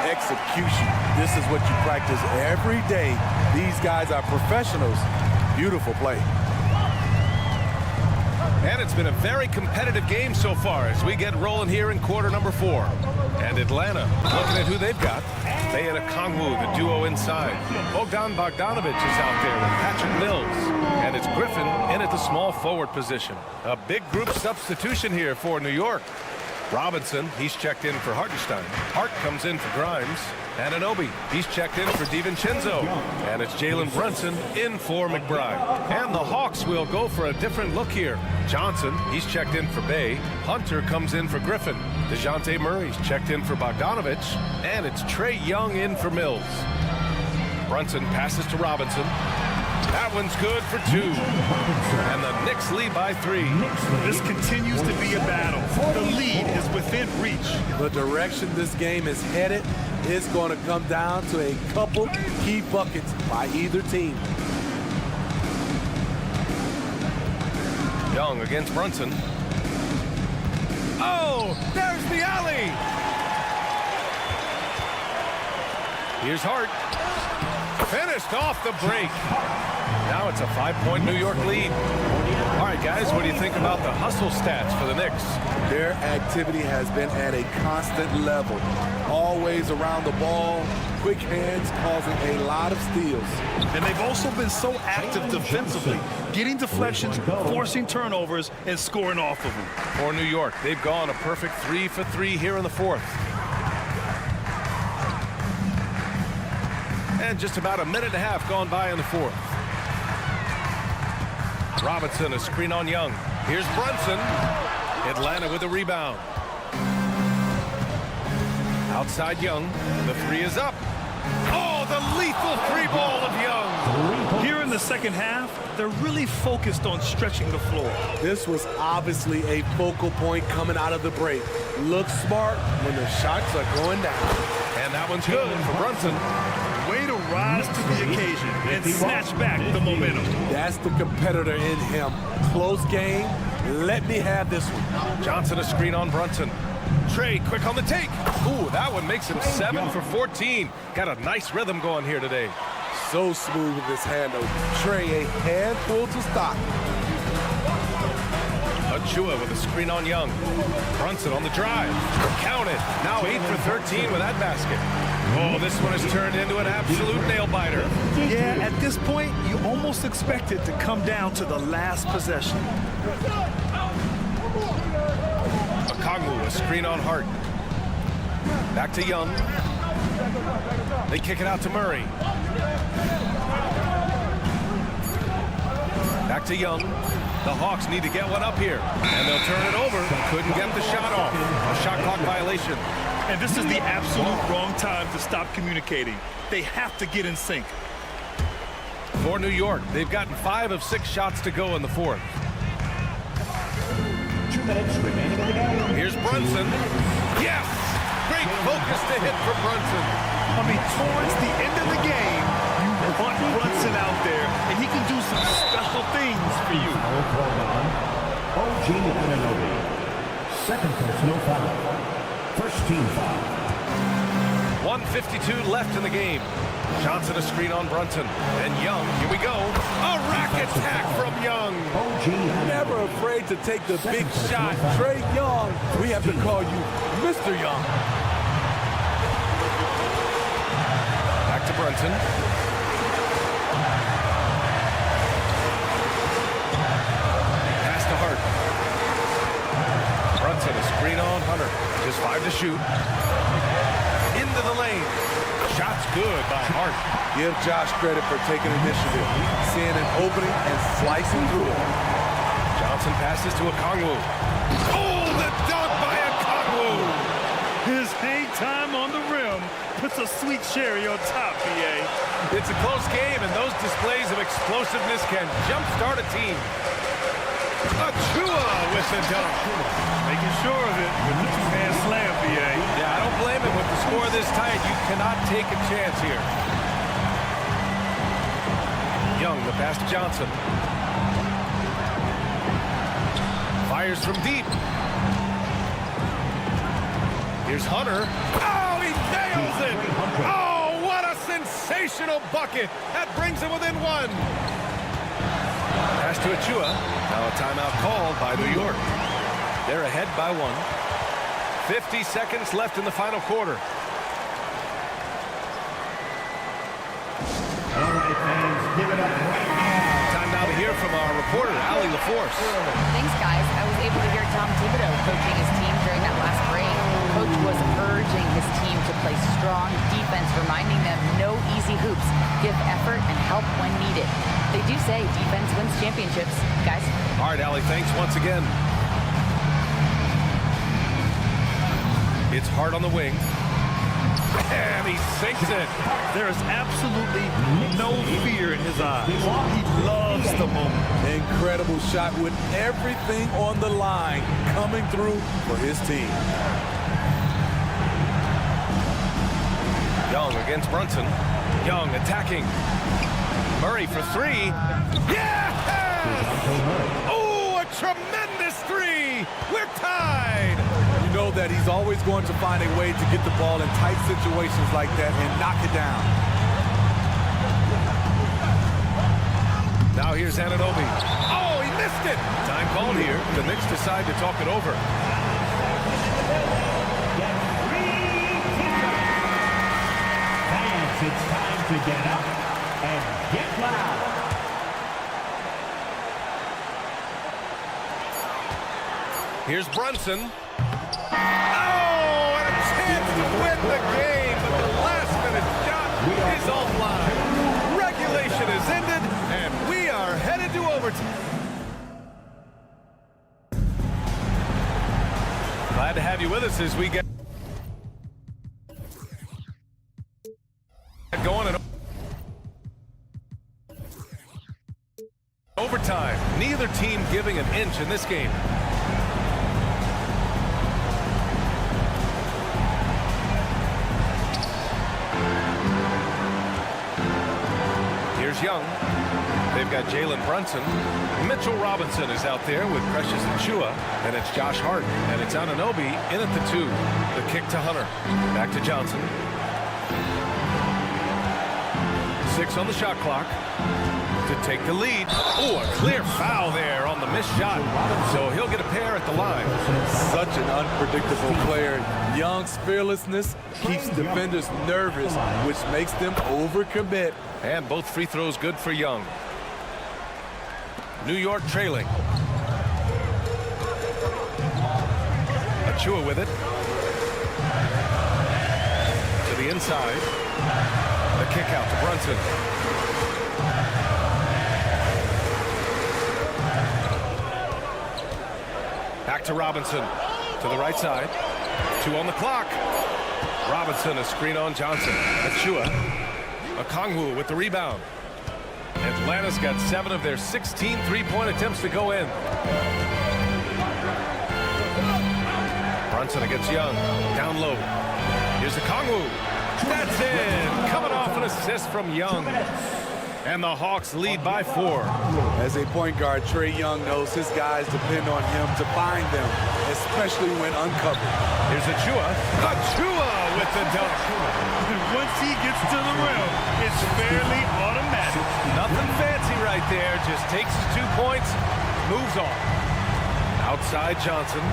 Execution. This is what you practice every day. These guys are professionals. Beautiful play. And it's been a very competitive game so far as we get rolling here in quarter number 4. And Atlanta looking at who they've got. They and Okongwu, the duo inside. Bogdan Bogdanovic is out there with Patrick Mills. And it's Griffin in at the small forward position. A big group substitution here for New York. Robinson, he's checked in for Hartenstein. Hart comes in for Grimes. Anunoby, he's checked in for DiVincenzo. And it's Jalen Brunson in for McBride. And the Hawks will go for a different look here. Johnson, he's checked in for Bay. Hunter comes in for Griffin. DeJounte Murray's checked in for Bogdanovic. And it's Trae Young in for Mills. Brunson passes to Robinson. That one's good for 2. And the Knicks lead by 3. This continues to be a battle. The lead is within reach. The direction this game is headed is going to come down to a couple key buckets by either team. Young against Brunson. Oh, there's the alley. Here's Hart. Finished off the break. Now it's a 5-point New York lead. All right, guys, what do you think about the hustle stats for the Knicks? Their activity has been at a constant level. Always around the ball, quick hands causing a lot of steals. And they've also been so active defensively, getting deflections, forcing turnovers, and scoring off of them. For New York, they've gone a perfect 3 for 3 here in the fourth. And just about a minute and a half gone by in the fourth. Robinson, a screen on Young. Here's Brunson. Atlanta with a rebound. Outside Young. The 3 is up. Oh, the lethal 3 ball of Young. Here in the second half, they're really focused on stretching the floor. This was obviously a focal point coming out of the break. Look smart when the shots are going down. And that one's good for Brunson. Way to rise to the occasion and snatch back the momentum. That's the competitor in him. Close game. Let me have this one. Johnson a screen on Brunson. Trae quick on the take. Ooh, that one makes him 7 for 14. Got a nice rhythm going here today. So smooth with his handle. Trae a handful to stop. Achua with a screen on Young. Brunson on the drive. Count it. Now 8 for 13 with that basket. Oh, this one has turned into an absolute nail-biter. Yeah, at this point, you almost expect it to come down to the last possession. Okongwu, a screen on Hart. Back to Young. They kick it out to Murray. Back to Young. The Hawks need to get one up here, and they'll turn it over. Couldn't get the shot off. A shot clock violation. And this is the absolute wrong time to stop communicating. They have to get in sync. For New York, they've gotten 5 of 6 shots to go in the fourth. 2 minutes remaining in the game. Here's Brunson. Yes! focused to hit for Brunson. I mean, towards the end of the game, you want Brunson out there, and he can do some special things for you. Foul called on OG Anunoby. Second personal foul. First team foul. 1:52 left in the game. Johnson a screen on Brunson. And Young, here we go. A rack attack from Young. Never afraid to take the big shot. Trae Young, we have to call you Mr. Young. Back to Brunson. Pass to Hart. Brunson a screen on Hunter. Just 5 to shoot. Into the lane. Shot's good by Hart. Give Josh credit for taking initiative, seeing an opening and slicing through it. Johnson passes to Okongwu. Oh, the dunk by Okongwu! His hang time on the rim puts a sweet cherry on top, BA. It's a close game, and those displays of explosiveness can jumpstart a team. Achua with the dunk. Making sure of it with the two-hand slam, BA. Yeah, I don't blame him. With the score this tight, you cannot take a chance here. Young, the pass to Johnson. Fires from deep. Here's Hunter. Oh, he nails it! Oh, what a sensational bucket! That brings him within 1. Pass to Achua. Now a timeout called by New York. They're ahead by 1. 50 seconds left in the final quarter. All right, fans, give it up right now. Time now to hear from our reporter, Allie LaForce. Thanks, guys. I was able to hear Tom Thibodeau coaching his team during that last break. Coach was urging his team to play strong defense, reminding them no easy hoops, give effort and help when needed. They do say defense wins championships, guys. All right, Allie, thanks once again. It's Hart on the wing. And he sinks it. There is absolutely no fear in his eyes. He loves the moment. Incredible shot with everything on the line coming through for his team. Young against Brunson. Young attacking. Murray for 3. Yes! Oh, a tremendous 3. We're tied. You know that he's always going to find a way to get the ball in tight situations like that and knock it down. Now here's Anunoby. Oh, he missed it. Time called here. The Knicks decide to talk it over. Fans, it's time to get up and get loud. Here's Brunson. Oh, and a chance to win the game, but the last-minute shot is offline. Regulation is ended, and we are headed to overtime. Glad to have you with us as we get going in overtime. Neither team giving an inch in this game. Here's Young. They've got Jalen Brunson. Mitchell Robinson is out there with Precious Achua. And it's Josh Hart. And it's Anunoby in at the 2. The kick to Hunter. Back to Johnson. 6 on the shot clock to take the lead. Oh, a clear foul there on the missed shot. So he'll get a pair at the line. Such an unpredictable player. Young's fearlessness keeps defenders nervous, which makes them overcommit. And both free throws good for Young. New York trailing. Achua with it. To the inside. The kick out to Brunson. Back to Robinson. To the right side. 2 on the clock. Robinson, a screen on Johnson. Achua. Okongwu with the rebound. Atlanta's got 7 of their 16 three-point attempts to go in. Brunson against Young. Down low. Here's the Kongwu. That's it. Coming off an assist from Young. And the Hawks lead by 4. As a point guard, Trae Young knows his guys depend on him to find them, especially when uncovered. Here's Achua. Achua with the dunk. Once he gets to the rim, it's fairly automatic. Nothing fancy right there. Just takes his 2 points, moves on. Outside Johnson.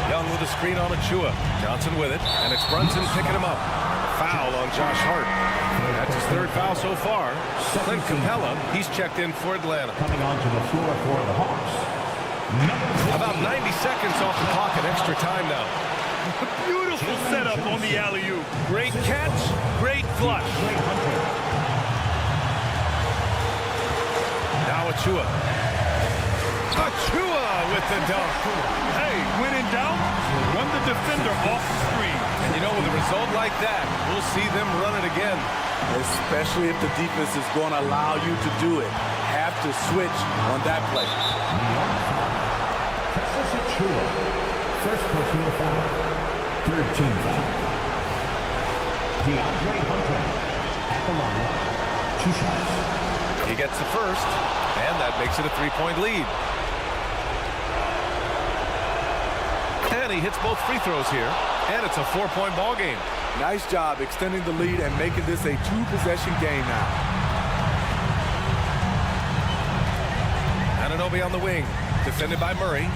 Young with a screen on Achua. Johnson with it, and it's Brunson picking him up. Foul on Josh Hart. That's his 3rd foul so far. Clint Capella, he's checked in for Atlanta. Coming onto the floor for the Hawks. About 90 seconds off the clock at extra time now. Beautiful setup on the alley-oop. Great catch, great flush. Now Achua. Achua with the dunk. Hey, when in doubt, run the defender off the screen. And you know, with a result like that, we'll see them run it again. Especially if the defense is going to allow you to do it. Have to switch on that play. First personal foul. 3rd team foul. DeAndre Hunter at the line. 2 shots. He gets the first, and that makes it a 3-point lead. And he hits both free throws here, and it's a 4-point ball game. Nice job extending the lead and making this a 2-possession game now. Anunoby on the wing, defended by Murray.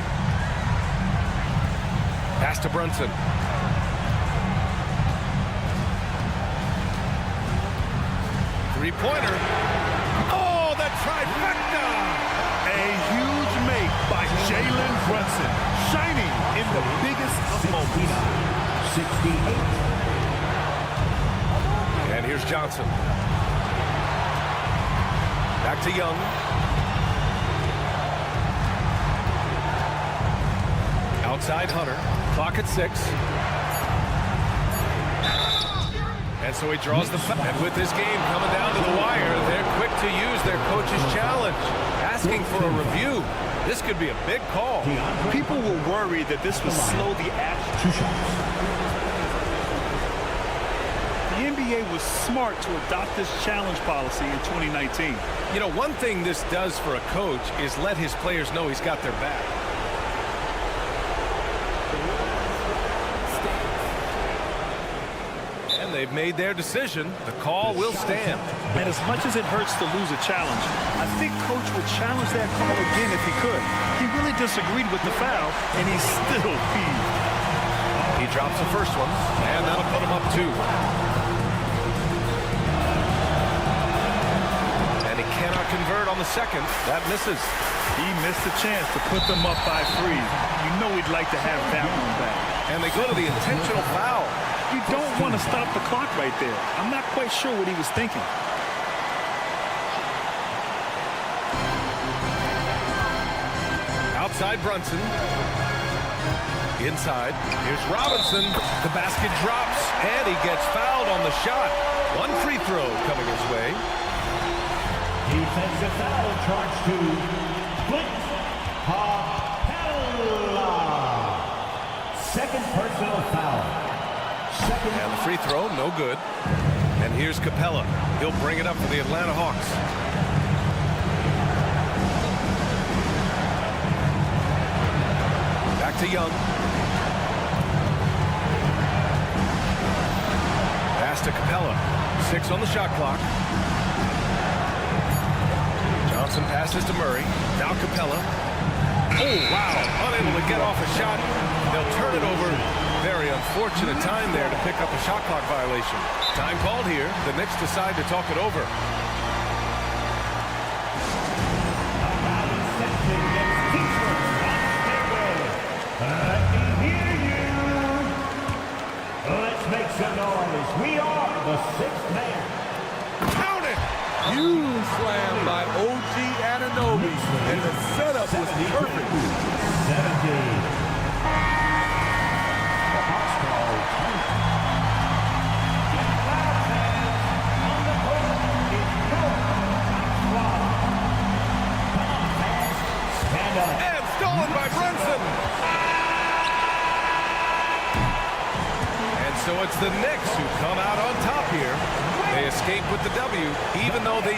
Pass to Brunson. Three-pointer. Oh, that trifecta! A huge make by Jalen Brunson, shining in the biggest of moments. 68. And here's Johnson. Back to Young. Outside Hunter. Clock at 6. And so he draws the foul. And with this game coming down to the wire, they're quick to use their coach's challenge. Asking for a review. This could be a big call. People were worried that this would slow the action. 2 shots. The NBA was smart to adopt this challenge policy in 2019. You know, one thing this does for a coach is let his players know he's got their back. And they've made their decision. The call will stand. And as much as it hurts to lose a challenge, I think Coach would challenge that call again if he could. He really disagreed with the foul, and he's still peeved. He drops the first one, and that'll put him up 2. And he cannot convert on the second. That misses. He missed a chance to put them up by 3. You know he'd like to have that one back. And they go to the intentional foul. You don't want to stop the clock right there. I'm not quite sure what he was thinking. Outside Brunson. Inside. Here's Robinson. The basket drops, and he gets fouled on the shot. 1 free throw coming his way. Defensive foul charge to Clint Capella. 2nd personal foul. And the free throw, no good. And here's Capella. He'll bring it up for the Atlanta Hawks. Back to Young. Pass to Capella. 6 on the shot clock. Johnson passes to Murray. Now Capella. Oh, wow. Unable to get off a shot. They'll turn it over. Very unfortunate time there to pick up a shot clock violation. Time called here. The Knicks decide to talk it over. Let's make some noise. We are the 6th man. Count it! Huge slam by OG Anunoby. And the setup was perfect. 17. And stolen by Brunson. So it's the Knicks who come out on top here. They escape with the W, even though they...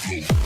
Knicks.